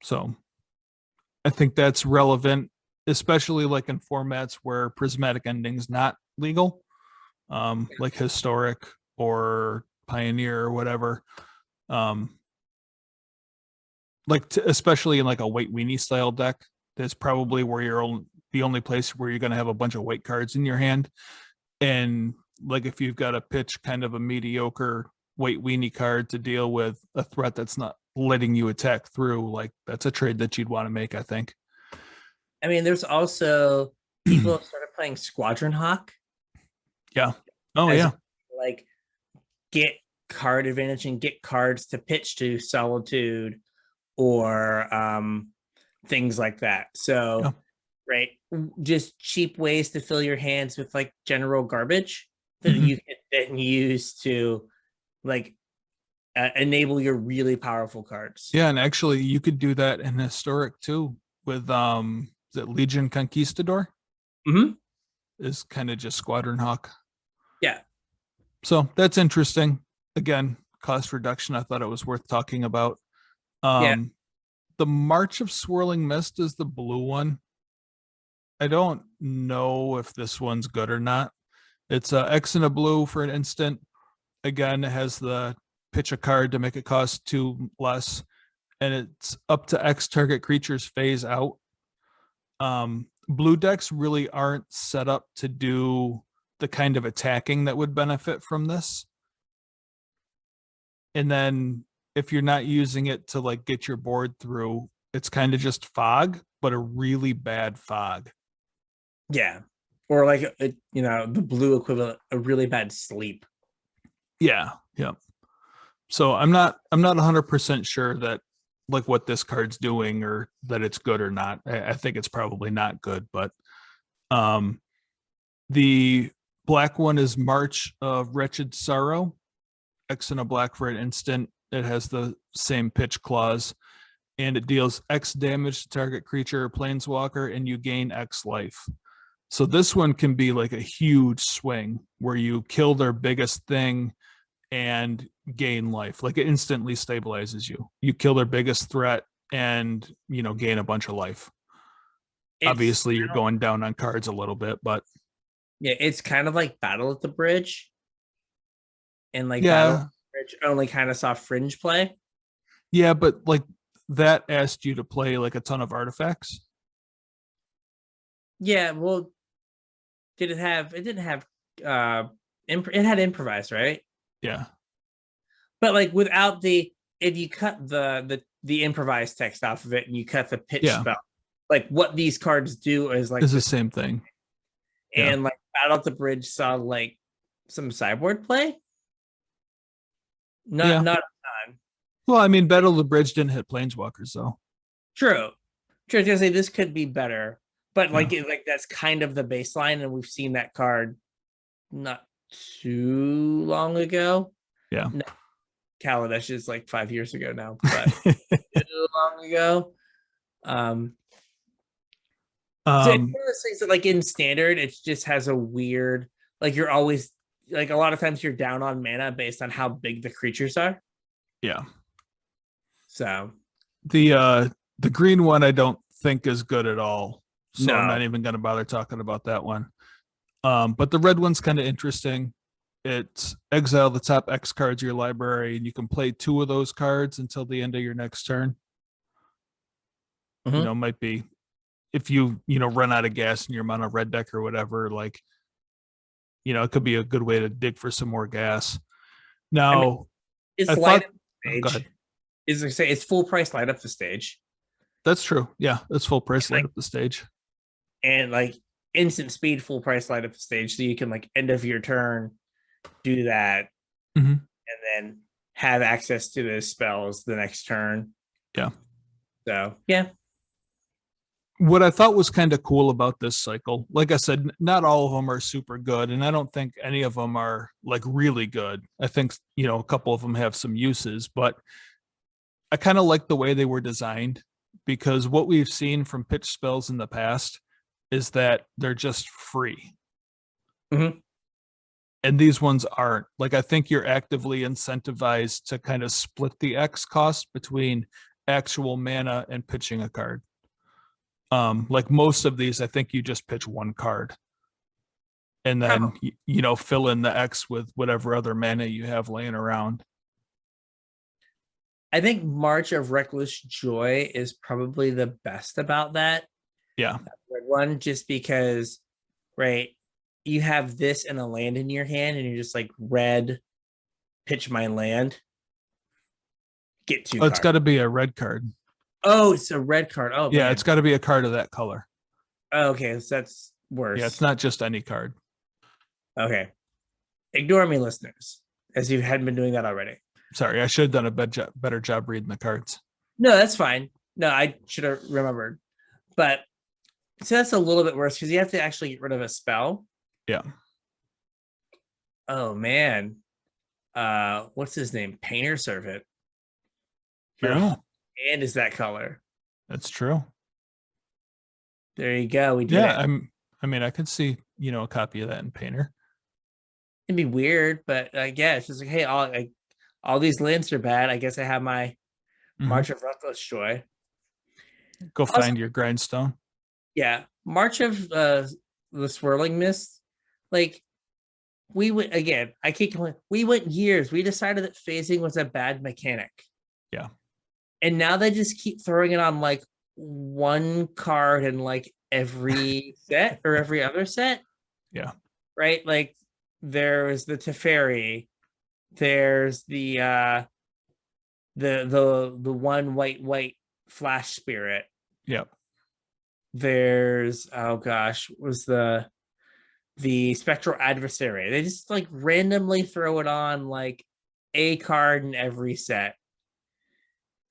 So I think that's relevant, especially like in formats where Prismatic Ending's not legal, like Historic or Pioneer or whatever. Especially in like a white weenie style deck, that's probably where you're the only place where you're going to have a bunch of white cards in your hand. And like if you've got to pitch kind of a mediocre white weenie card to deal with a threat that's not letting you attack through, like that's a trade that you'd want to make, I think. I mean, there's also people have started playing Squadron Hawk. Yeah. Oh, yeah. Like get card advantage and get cards to pitch to Solitude or things like that. So, right, just cheap ways to fill your hands with like general garbage that you can then use to like enable your really powerful cards. Yeah, and actually you could do that in Historic too with is it Legion Conquistador? Is kind of just Squadron Hawk. Yeah. So that's interesting. Again, cost reduction. I thought it was worth talking about. The March of Swirling Mist is the blue one. I don't know if this one's good or not. It's X and a blue for an instant. Again, it has the pitch a card to make it cost 2 less, and it's up to X target creatures phase out. Blue decks really aren't set up to do the kind of attacking that would benefit from this. And then if you're not using it to like get your board through, it's kind of just fog, but a really bad fog. Yeah. Or like, the blue equivalent, a really bad sleep. Yeah. Yeah. So I'm not 100% sure that like what this card's doing or that it's good or not. I think it's probably not good, but the black one is March of Wretched Sorrow. X and a black for an instant. It has the same pitch clause, and it deals X damage to target creature or planeswalker, and you gain X life. So this one can be like a huge swing where you kill their biggest thing and gain life. Like it instantly stabilizes you. You kill their biggest threat and gain a bunch of life. Obviously, you're going down on cards a little bit, but yeah, it's kind of like Battle at the Bridge. And like yeah, Battle at the Bridge only kind of saw fringe play. yeah, but like that asked you to play like a ton of artifacts. Yeah, well, it didn't have it had improvise, right? Yeah. But like without if you cut the improvised text off of it and you cut the pitch spell, like what these cards do is like the same thing. And like Battle at the Bridge saw like some sideboard play. Not a ton. Well, I mean, Battle of the Bridge didn't hit planeswalkers though. True. I was gonna say this could be better, but like that's kind of the baseline, and we've seen that card not too long ago. Yeah. No, Kaladesh is like 5 years ago now, but too long ago. So it's one of those things that like in standard, it just has a weird, like you're always like a lot of times you're down on mana based on how big the creatures are. Yeah. So the green one I don't think is good at all. So I'm not even gonna bother talking about that one. But the red one's kind of interesting. It's exile the top X cards of your library, and you can play 2 of those cards until the end of your next turn. Might be if you run out of gas in your mono red deck or whatever, like it could be a good way to dig for some more gas. Now it's light up the stage. Is to say it's full price light up the stage. That's true. Yeah, it's full price light up the stage. And like instant speed full price light up the stage, so you can like end of your turn do that and then have access to the spells the next turn. Yeah. So yeah. What I thought was kind of cool about this cycle, like I said, not all of them are super good, and I don't think any of them are like really good. I think a couple of them have some uses, but I kind of like the way they were designed, because what we've seen from pitch spells in the past is that they're just free. And these ones aren't. Like, I think you're actively incentivized to kind of split the X cost between actual mana and pitching a card. Like most of these, I think you just pitch one card and then, fill in the X with whatever other mana you have laying around. I think March of Reckless Joy is probably the best about that. Yeah. That one, just because, right, you have this and a land in your hand and you're just like, red, pitch my land, get 2 cards. It's got to be a red card. Oh, it's a red card. Oh, yeah, man. It's got to be a card of that color. Oh, okay, so that's worse. Yeah, it's not just any card. Okay. Ignore me, listeners, as you hadn't been doing that already. Sorry, I should have done a better job reading the cards. No, that's fine. No, I should have remembered. But so that's a little bit worse because you have to actually get rid of a spell. Yeah. Oh, man. What's his name? Painter Servant. Yeah. And is that color? That's true. There you go. We did it. I mean, I could see, a copy of that in Painter. It'd be weird, but yeah, it's just like, hey, all these lands are bad. I guess I have my March of Reckless Joy. Go find your grindstone. Yeah. March of the Swirling Mist. Like, we went again. I keep going. We went years. We decided that phasing was a bad mechanic. Yeah. And now they just keep throwing it on like one card in like every set or every other set. Yeah. Right? Like there's the Teferi. There's the the one white flash spirit. Yep. There's, oh gosh, was the spectral adversary. They just like randomly throw it on like a card in every set.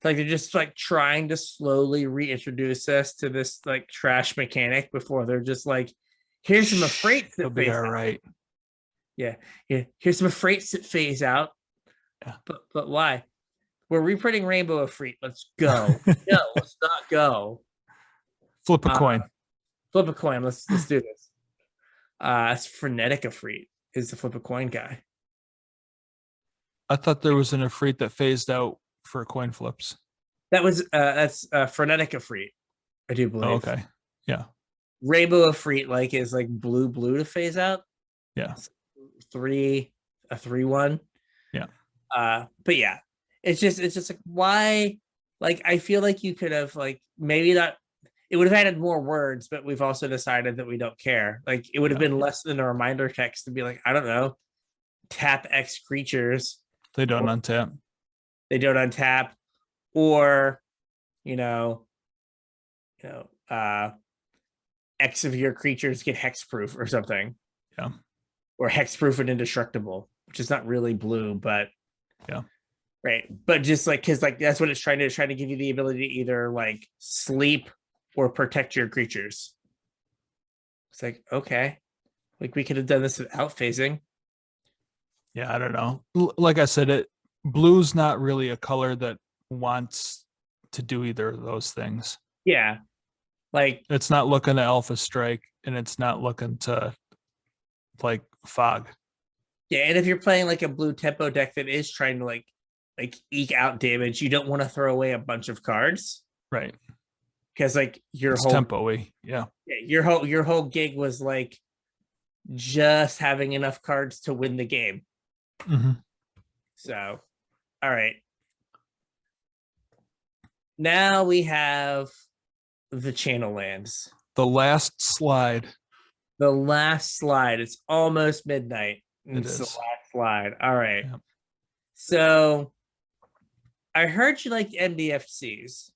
Like they're just like trying to slowly reintroduce us to this like trash mechanic before they're just like, here's some affraits It'll that be phase all out. right. Yeah. Here's some affraits that phase out. Yeah. But why? We're reprinting Rainbow Afreet. Let's go. No, let's not go. Flip a coin. Flip a coin. Let's do this. It's Frenetic Afreet is the flip a coin guy. I thought there was an Afreet that phased out for coin flips. That's Frenetic Afreet, I do believe. Oh, okay. Yeah. Rainbow Afreet like is like blue to phase out. Yeah. It's a 3/1. Yeah. But yeah, it's just like, why? Like I feel like you could have like maybe not. It would have added more words, but we've also decided that we don't care. Like it would have been less than a reminder text to be like, I don't know, tap X creatures. They don't untap. They don't untap, or X of your creatures get hexproof or something. Yeah. Or hexproof and indestructible, which is not really blue, but yeah. Right. But just like, because like that's what it's trying to give you the ability to either like sleep or protect your creatures. It's like, okay, like we could have done this without phasing. Yeah, I don't know. Like I said, blue's not really a color that wants to do either of those things. Yeah. Like it's not looking to Alpha Strike, and it's not looking to like Fog. Yeah, and if you're playing like a blue tempo deck that is trying to like eke out damage, you don't want to throw away a bunch of cards. Right. Because like your it's whole tempo-y. Yeah. Your whole gig was like just having enough cards to win the game. Mm-hmm. So, all right. Now we have the channel lands. The last slide. It's almost midnight. It's the last slide. All right. Yeah. So I heard you liked MDFCs.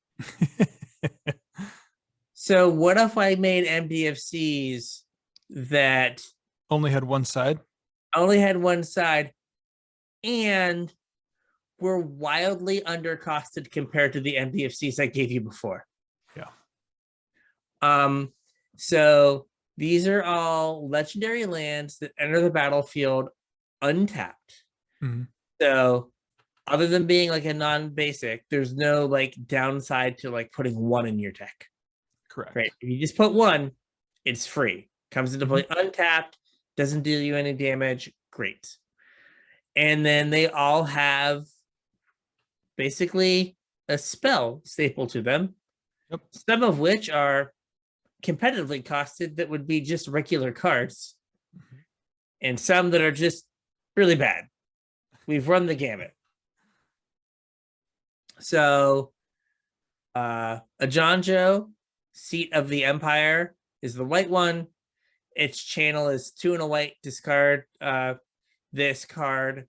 So what if I made MDFCs that only had one side? And were wildly undercosted compared to the MDFCs I gave you before. Yeah. So these are all legendary lands that enter the battlefield untapped. Mm-hmm. So other than being like a non-basic, there's no like downside to like putting one in your deck. Correct. Right. If you just put one, it's free. Comes into play untapped, doesn't deal you any damage. Great. And then they all have basically a spell staple to them. Yep. Some of which are competitively costed that would be just regular cards. Mm-hmm. And some that are just really bad. We've run the gamut. So Ajanjo, Seat of the Empire, is the white one. Its channel is 2 and a white. Discard this card,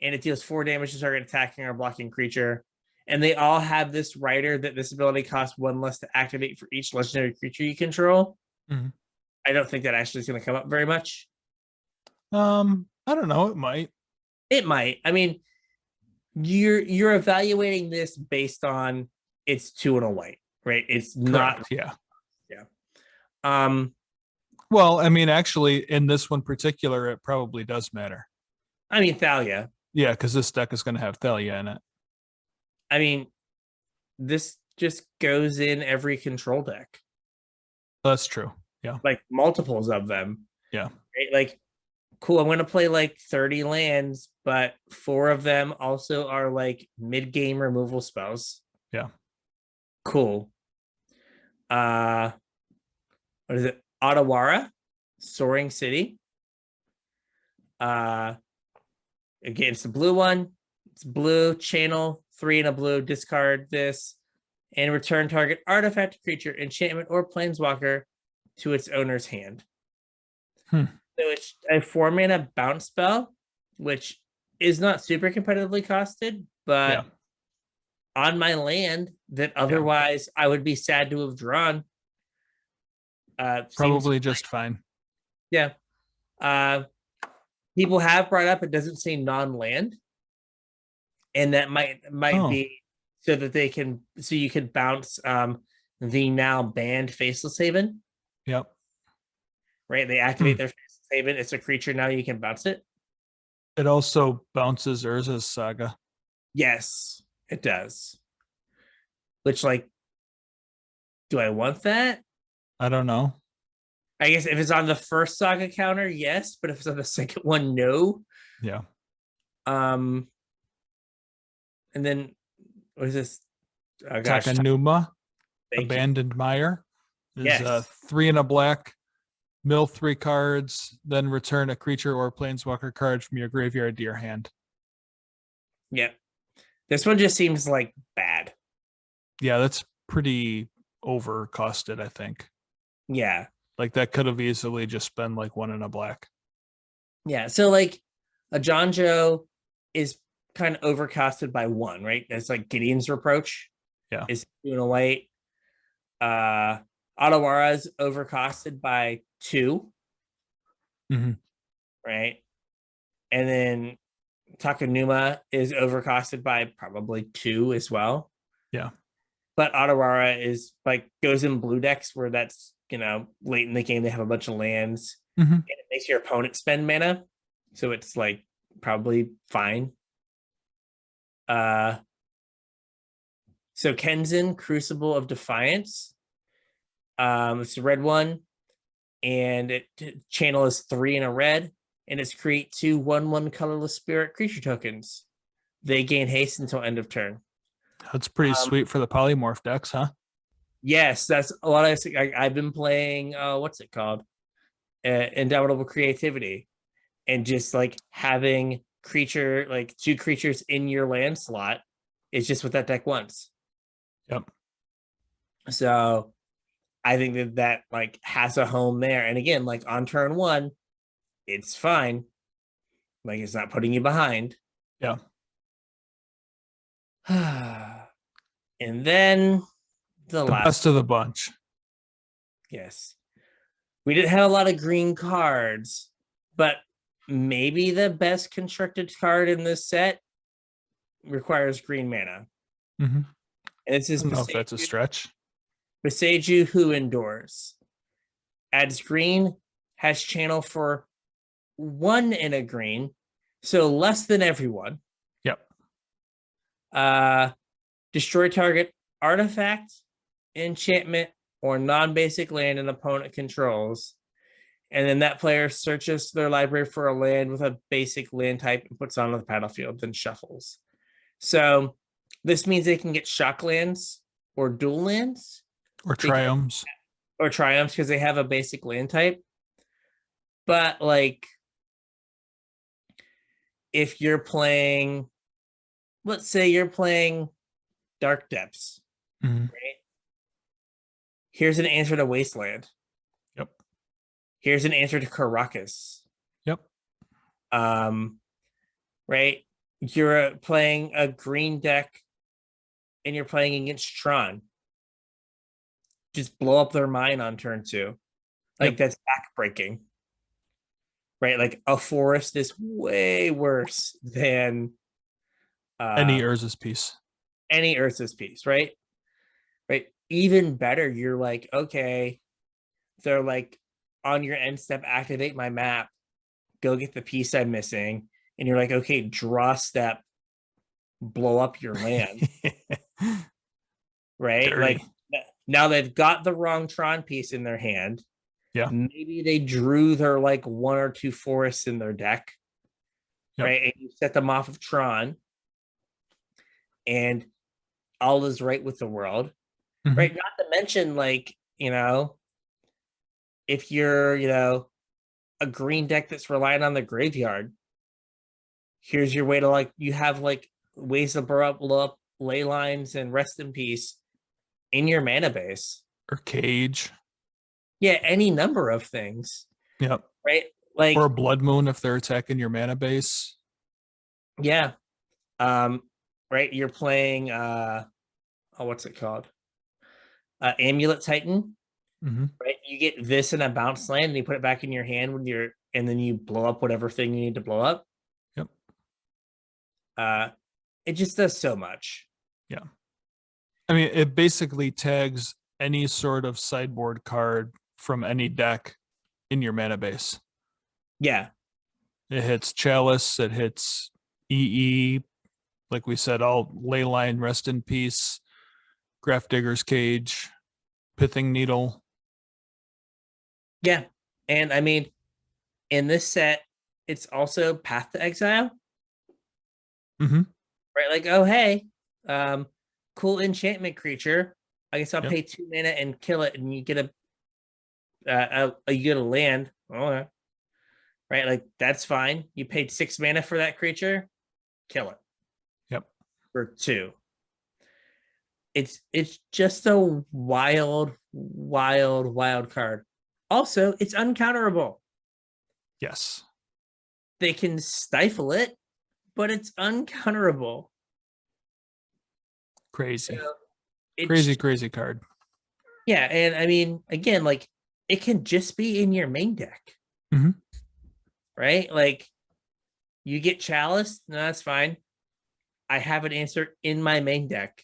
and it deals 4 damage to target attacking or blocking creature. And they all have this rider that this ability costs 1 less to activate for each legendary creature you control. Mm-hmm. I don't think that actually is going to come up very much. I don't know. It might. It might. I mean, you're evaluating this based on it's 2 and a white, right? It's correct. Not. Yeah. Yeah. Well, I mean, actually, in this one particular, it probably does matter. I mean, Thalia. Yeah, because this deck is going to have Thalia in it. I mean, this just goes in every control deck. That's true. Yeah. Like multiples of them. Yeah. Right? Like, cool, I'm going to play like 30 lands, but 4 of them also are like mid-game removal spells. Yeah. Cool. What is it? Otawara, Soaring City. Again, it's the blue one. It's blue, channel, 3 and a blue, discard this, and return target artifact, creature, enchantment, or planeswalker to its owner's hand. So it's a 4-mana bounce spell, which is not super competitively costed, but on my land that otherwise I would be sad to have drawn. Probably just fine. Yeah. People have brought up it doesn't say non-land, and that might be so that they can you can bounce the now banned Faceless Haven. Yep. Right, they activate their Faceless Haven. It's a creature now. You can bounce it. It also bounces Urza's Saga. Yes, it does. Which, like, do I want that? I don't know. I guess if it's on the first Saga counter, yes, but if it's on the second one, no. Yeah. And then what is this? Oh, gosh. Takanuma, Abandoned Mire. Is 3 and a black, mill 3 cards, then return a creature or planeswalker card from your graveyard to your hand. Yeah. This one just seems like bad. Yeah, that's pretty overcosted, I think. Yeah. Like that could have easily just been like 1 and a black. Yeah. So like a John Joe is kind of overcosted by 1, right? That's like Gideon's Reproach. Yeah. Is 2 and a white. Otawara's overcosted by 2. Mm-hmm. Right. And then Takanuma is overcosted by probably 2 as well. Yeah. But Otawara is like goes in blue decks where that's, late in the game they have a bunch of lands and it makes your opponent spend mana. So it's like probably fine. So Kenzin, Crucible of Defiance. It's a red one, and it channel is 3 in a red, and it's create 2 1/1 colorless spirit creature tokens. They gain haste until end of turn. That's pretty sweet for the polymorph decks, huh? Yes, that's a lot of. I've been playing. What's it called? Indomitable Creativity, and just like having 2 creatures in your land slot is just what that deck wants. Yep. So I think that like has a home there. And again, like on turn 1, it's fine. Like it's not putting you behind. Yeah. And then the last best of the bunch. Yes. We didn't have a lot of green cards, but maybe the best constructed card in this set requires green mana. Mm-hmm. And it's just I don't know if that's a stretch. Raiju, Who Endures. Adds green, has channel for 1 in a green, so less than everyone. Yep. Destroy target artifact, enchantment, or non-basic land an opponent controls. And then that player searches their library for a land with a basic land type and puts it on the battlefield, then shuffles. So this means they can get shock lands or dual lands. Or triumphs. Or triumphs because they have a basic land type. But like, if you're playing, let's say you're playing Dark Depths, right? Here's an answer to Wasteland. Yep. Here's an answer to Caracas. Yep. Right? You're playing a green deck and you're playing against Tron. Just blow up their mine on turn 2. Like that's backbreaking. Right? Like a forest is way worse than any Urza's piece. Any Urza's piece, right? Right. Even better, you're like, okay, they're like on your end step, activate my map, go get the piece I'm missing. And you're like, okay, draw step, blow up your land. Right? Dirty. Like now they've got the wrong Tron piece in their hand. Yeah. Maybe they drew their like 1 or 2 forests in their deck. Yep. Right. And you set them off of Tron. And all is right with the world. Mm-hmm. Right. Not to mention, like, if you're, a green deck that's relying on the graveyard, here's your way to like, you have like ways to blow up ley lines and rest in peace in your mana base. Or cage. Yeah, any number of things. Yep. Right? Like, or a blood moon if they're attacking your mana base. Yeah. right? You're playing what's it called? Amulet Titan, right? You get this in a bounce land and you put it back in your hand and then you blow up whatever thing you need to blow up. Yep. It just does so much. Yeah. I mean, it basically tags any sort of sideboard card from any deck in your mana base. Yeah. It hits Chalice, it hits EE, like we said, all Leyline, Rest in Peace, Grafdigger's Cage, Pithing Needle. Yeah. And I mean, in this set, it's also Path to Exile. Mm-hmm. Right? Like, oh hey, cool enchantment creature. I guess I'll Yep. pay 2 mana and kill it, and you get you get a land. Okay. Right? Like that's fine. You paid 6 mana for that creature, kill it. Yep. For 2. It's just a wild card. Also, it's uncounterable. Yes. They can stifle it, but it's uncounterable. Crazy. So crazy card. Yeah, and I mean, again, like it can just be in your main deck. Mm-hmm. Right? Like you get Chalice, no, that's fine. I have an answer in my main deck.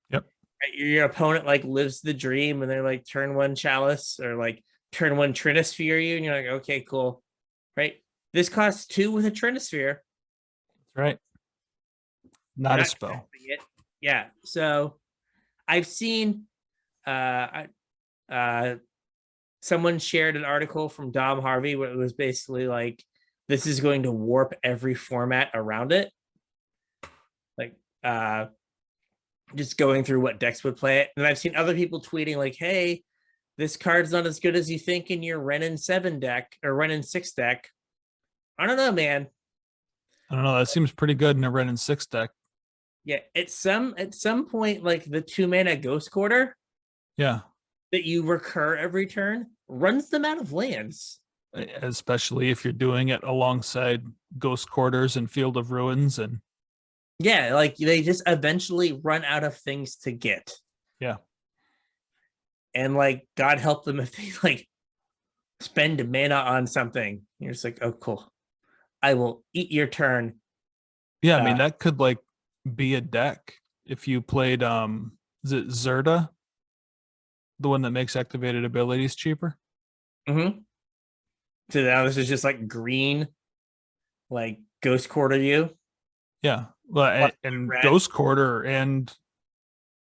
Yep. Right? Your opponent like lives the dream and they're like turn 1 Chalice or like turn 1 Trinisphere you, and you're like, okay, cool. Right? This costs 2 with a Trinisphere. That's right. Not a spell. Yeah. So I've seen someone shared an article from Dom Harvey where it was basically like this is going to warp every format around it. Like just going through what decks would play it. And I've seen other people tweeting like, hey, this card's not as good as you think in your Renin 7 deck or Renin 6 deck. I don't know, man. I don't know. That seems pretty good in a Renin 6 deck. Yeah, at some point, like the 2 mana Ghost Quarter, yeah, that you recur every turn runs them out of lands. Especially if you're doing it alongside Ghost Quarters and Field of Ruins, and yeah, like they just eventually run out of things to get. Yeah, and like God help them if they like spend mana on something. You're just like, oh, cool. I will eat your turn. Yeah, I mean that could like be a deck if you played is it Zerda? The one that makes activated abilities cheaper? Mm-hmm. So now this is just like green, like Ghost Quarter you. Yeah. Well, and Ghost Quarter and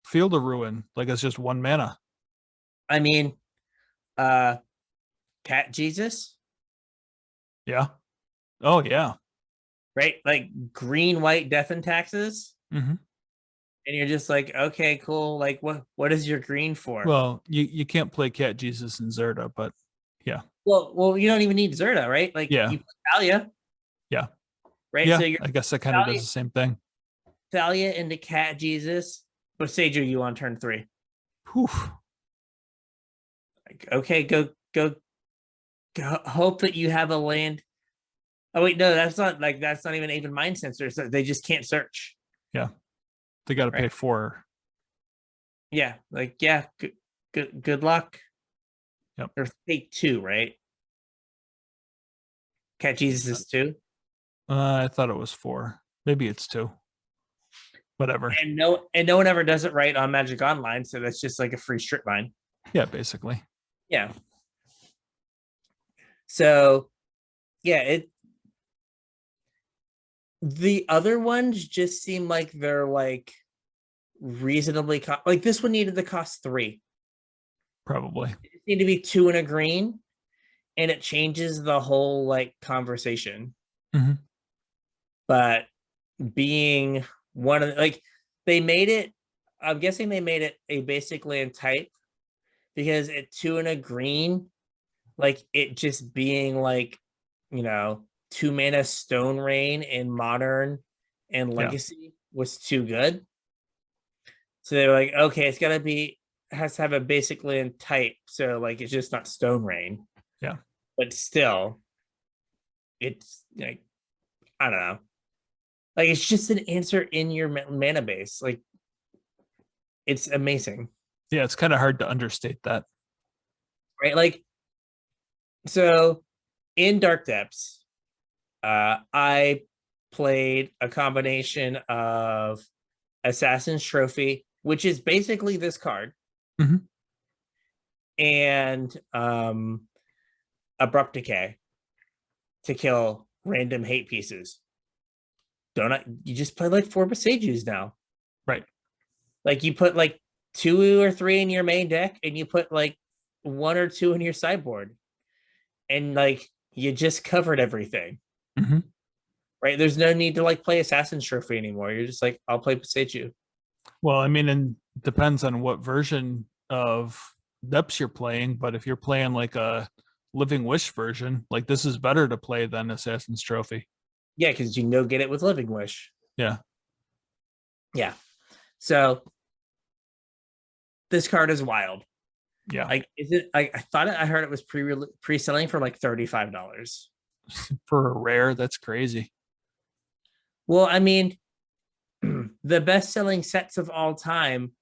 Field of Ruin, like it's just 1 mana. I mean, Cat Jesus. Yeah. Oh yeah. Right? Like green, white death and taxes. Mm-hmm. And you're just like, okay, cool. Like what is your green for? Well, you can't play Cat Jesus and Zerda, but yeah. Well, you don't even need Zerda, right? Like yeah. you play Thalia. Yeah. Right. Yeah, So I guess that kind of does the same thing. Thalia into Cat Jesus, but Seiju you on turn 3. Whew. Like, okay, go hope that you have a land. Oh wait, no, that's not even mind sensors. So they just can't search. Yeah. They got to pay 4. Yeah, like yeah, good luck. Yep. Or pay 2, right? Cat Jesus is 2. I thought it was 4. Maybe it's 2. Whatever. And no one ever does it right on Magic Online, so that's just like a free strip mine. Yeah, basically. Yeah. So, yeah, the other ones just seem like they're like reasonably like this one needed to cost 3. Probably. It need to be 2 and a green, and it changes the whole like conversation. Mm-hmm. But being one of like they made it, I'm guessing they made it a basic land type because at 2 and a green, like it just being like 2 mana Stone Rain in Modern and Legacy was too good. So they were like, okay, it's gotta be has to have a basic land type, so like it's just not Stone Rain. Yeah, but still, it's like I don't know. Like it's just an answer in your mana base. Like it's amazing. Yeah, it's kind of hard to understate that. Right? Like so in Dark Depths, I played a combination of Assassin's Trophy, which is basically this card, and Abrupt Decay to kill random hate pieces. You just play like 4 Besagers now. Right. Like you put like 2 or 3 in your main deck, and you put like 1 or 2 in your sideboard, and like you just covered everything. Right? There's no need to like play Assassin's Trophy anymore. You're just like, I'll play Besage. Well, I mean, and depends on what version of depths you're playing, but if you're playing like a Living Wish version, like this is better to play than Assassin's Trophy. Yeah, because you can go get it with Living Wish. Yeah. Yeah. So this card is wild. Yeah. Like, is it? I thought I heard it was pre-selling for like $35 for a rare. That's crazy. Well, I mean, the best-selling sets of all time,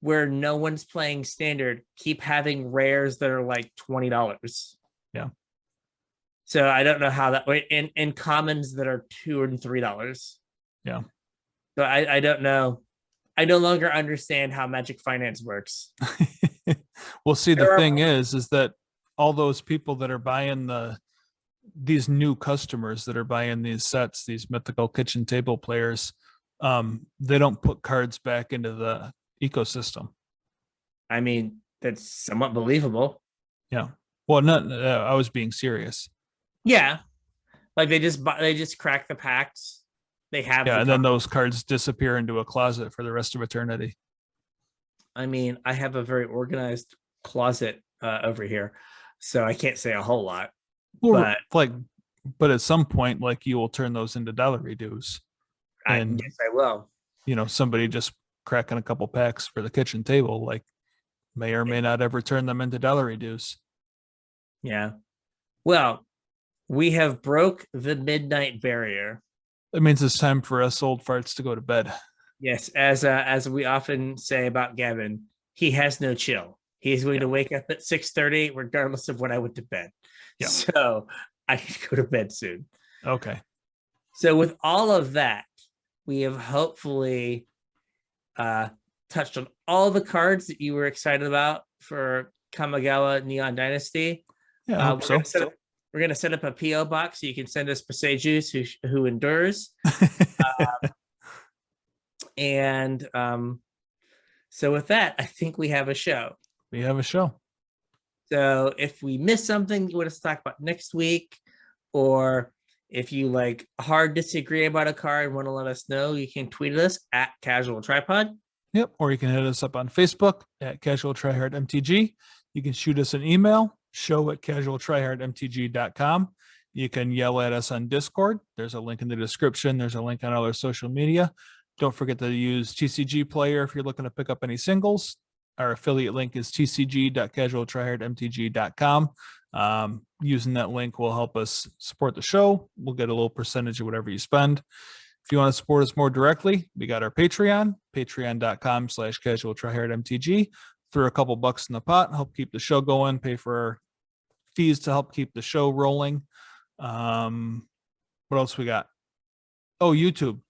where no one's playing standard, keep having rares that are like $20. Yeah. So I don't know how that way, and commons that are $2 and $3. Yeah. So I don't know. I no longer understand how Magic Finance works. Well, see, the thing is that all those people that are buying these new customers that are buying these sets, these mythical kitchen table players, they don't put cards back into the ecosystem. I mean, that's somewhat believable. Yeah. Well, not. I was being serious. Yeah, like they just crack the packs. They have and then those cards disappear into a closet for the rest of eternity. I mean, I have a very organized closet over here, so I can't say a whole lot. Well, but at some point, like you will turn those into dollar dues. And yes, I will. You know, somebody just cracking a couple packs for the kitchen table, like may or may not ever turn them into dollar dues. Yeah. Well, we have broke the midnight barrier. That means it's time for us old farts to go to bed. Yes, as we often say about Gavin, he has no chill. He's going to wake up at 6:30, regardless of when I went to bed. Yeah. So I can go to bed soon. Okay. So with all of that, we have hopefully touched on all the cards that you were excited about for Kamigawa Neon Dynasty. Yeah, I hope so. We're going to set up a P.O. box so you can send us Besagers who endures. So with that, I think we have a show. We have a show. So if we miss something you want us to talk about next week, or if you like hard disagree about a card and want to let us know, you can tweet us at CasualtryPod. Yep. Or you can hit us up on Facebook at CasualtryHardMTG. You can shoot us an email, show@CasualtryHardMTG.com. You can yell at us on Discord. There's a link in the description. There's a link on all our social media. Don't forget to use TCG Player if you're looking to pick up any singles. Our affiliate link is tcg.casualtryhardmtg.com. Using that link will help us support the show. We'll get a little percentage of whatever you spend. If you want to support us more directly, we got our Patreon, patreon.com/casualtryhardmtg. Throw a couple bucks in the pot, help keep the show going, pay for our fees to help keep the show rolling. What else we got? Oh, YouTube.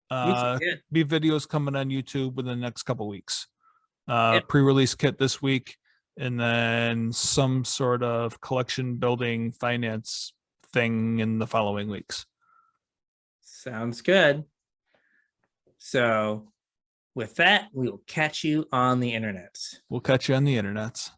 Be videos coming on YouTube within the next couple weeks. Pre-release kit this week, and then some sort of collection building finance thing in the following weeks. Sounds good. So with that, we will catch you on the internet. We'll catch you on the internets.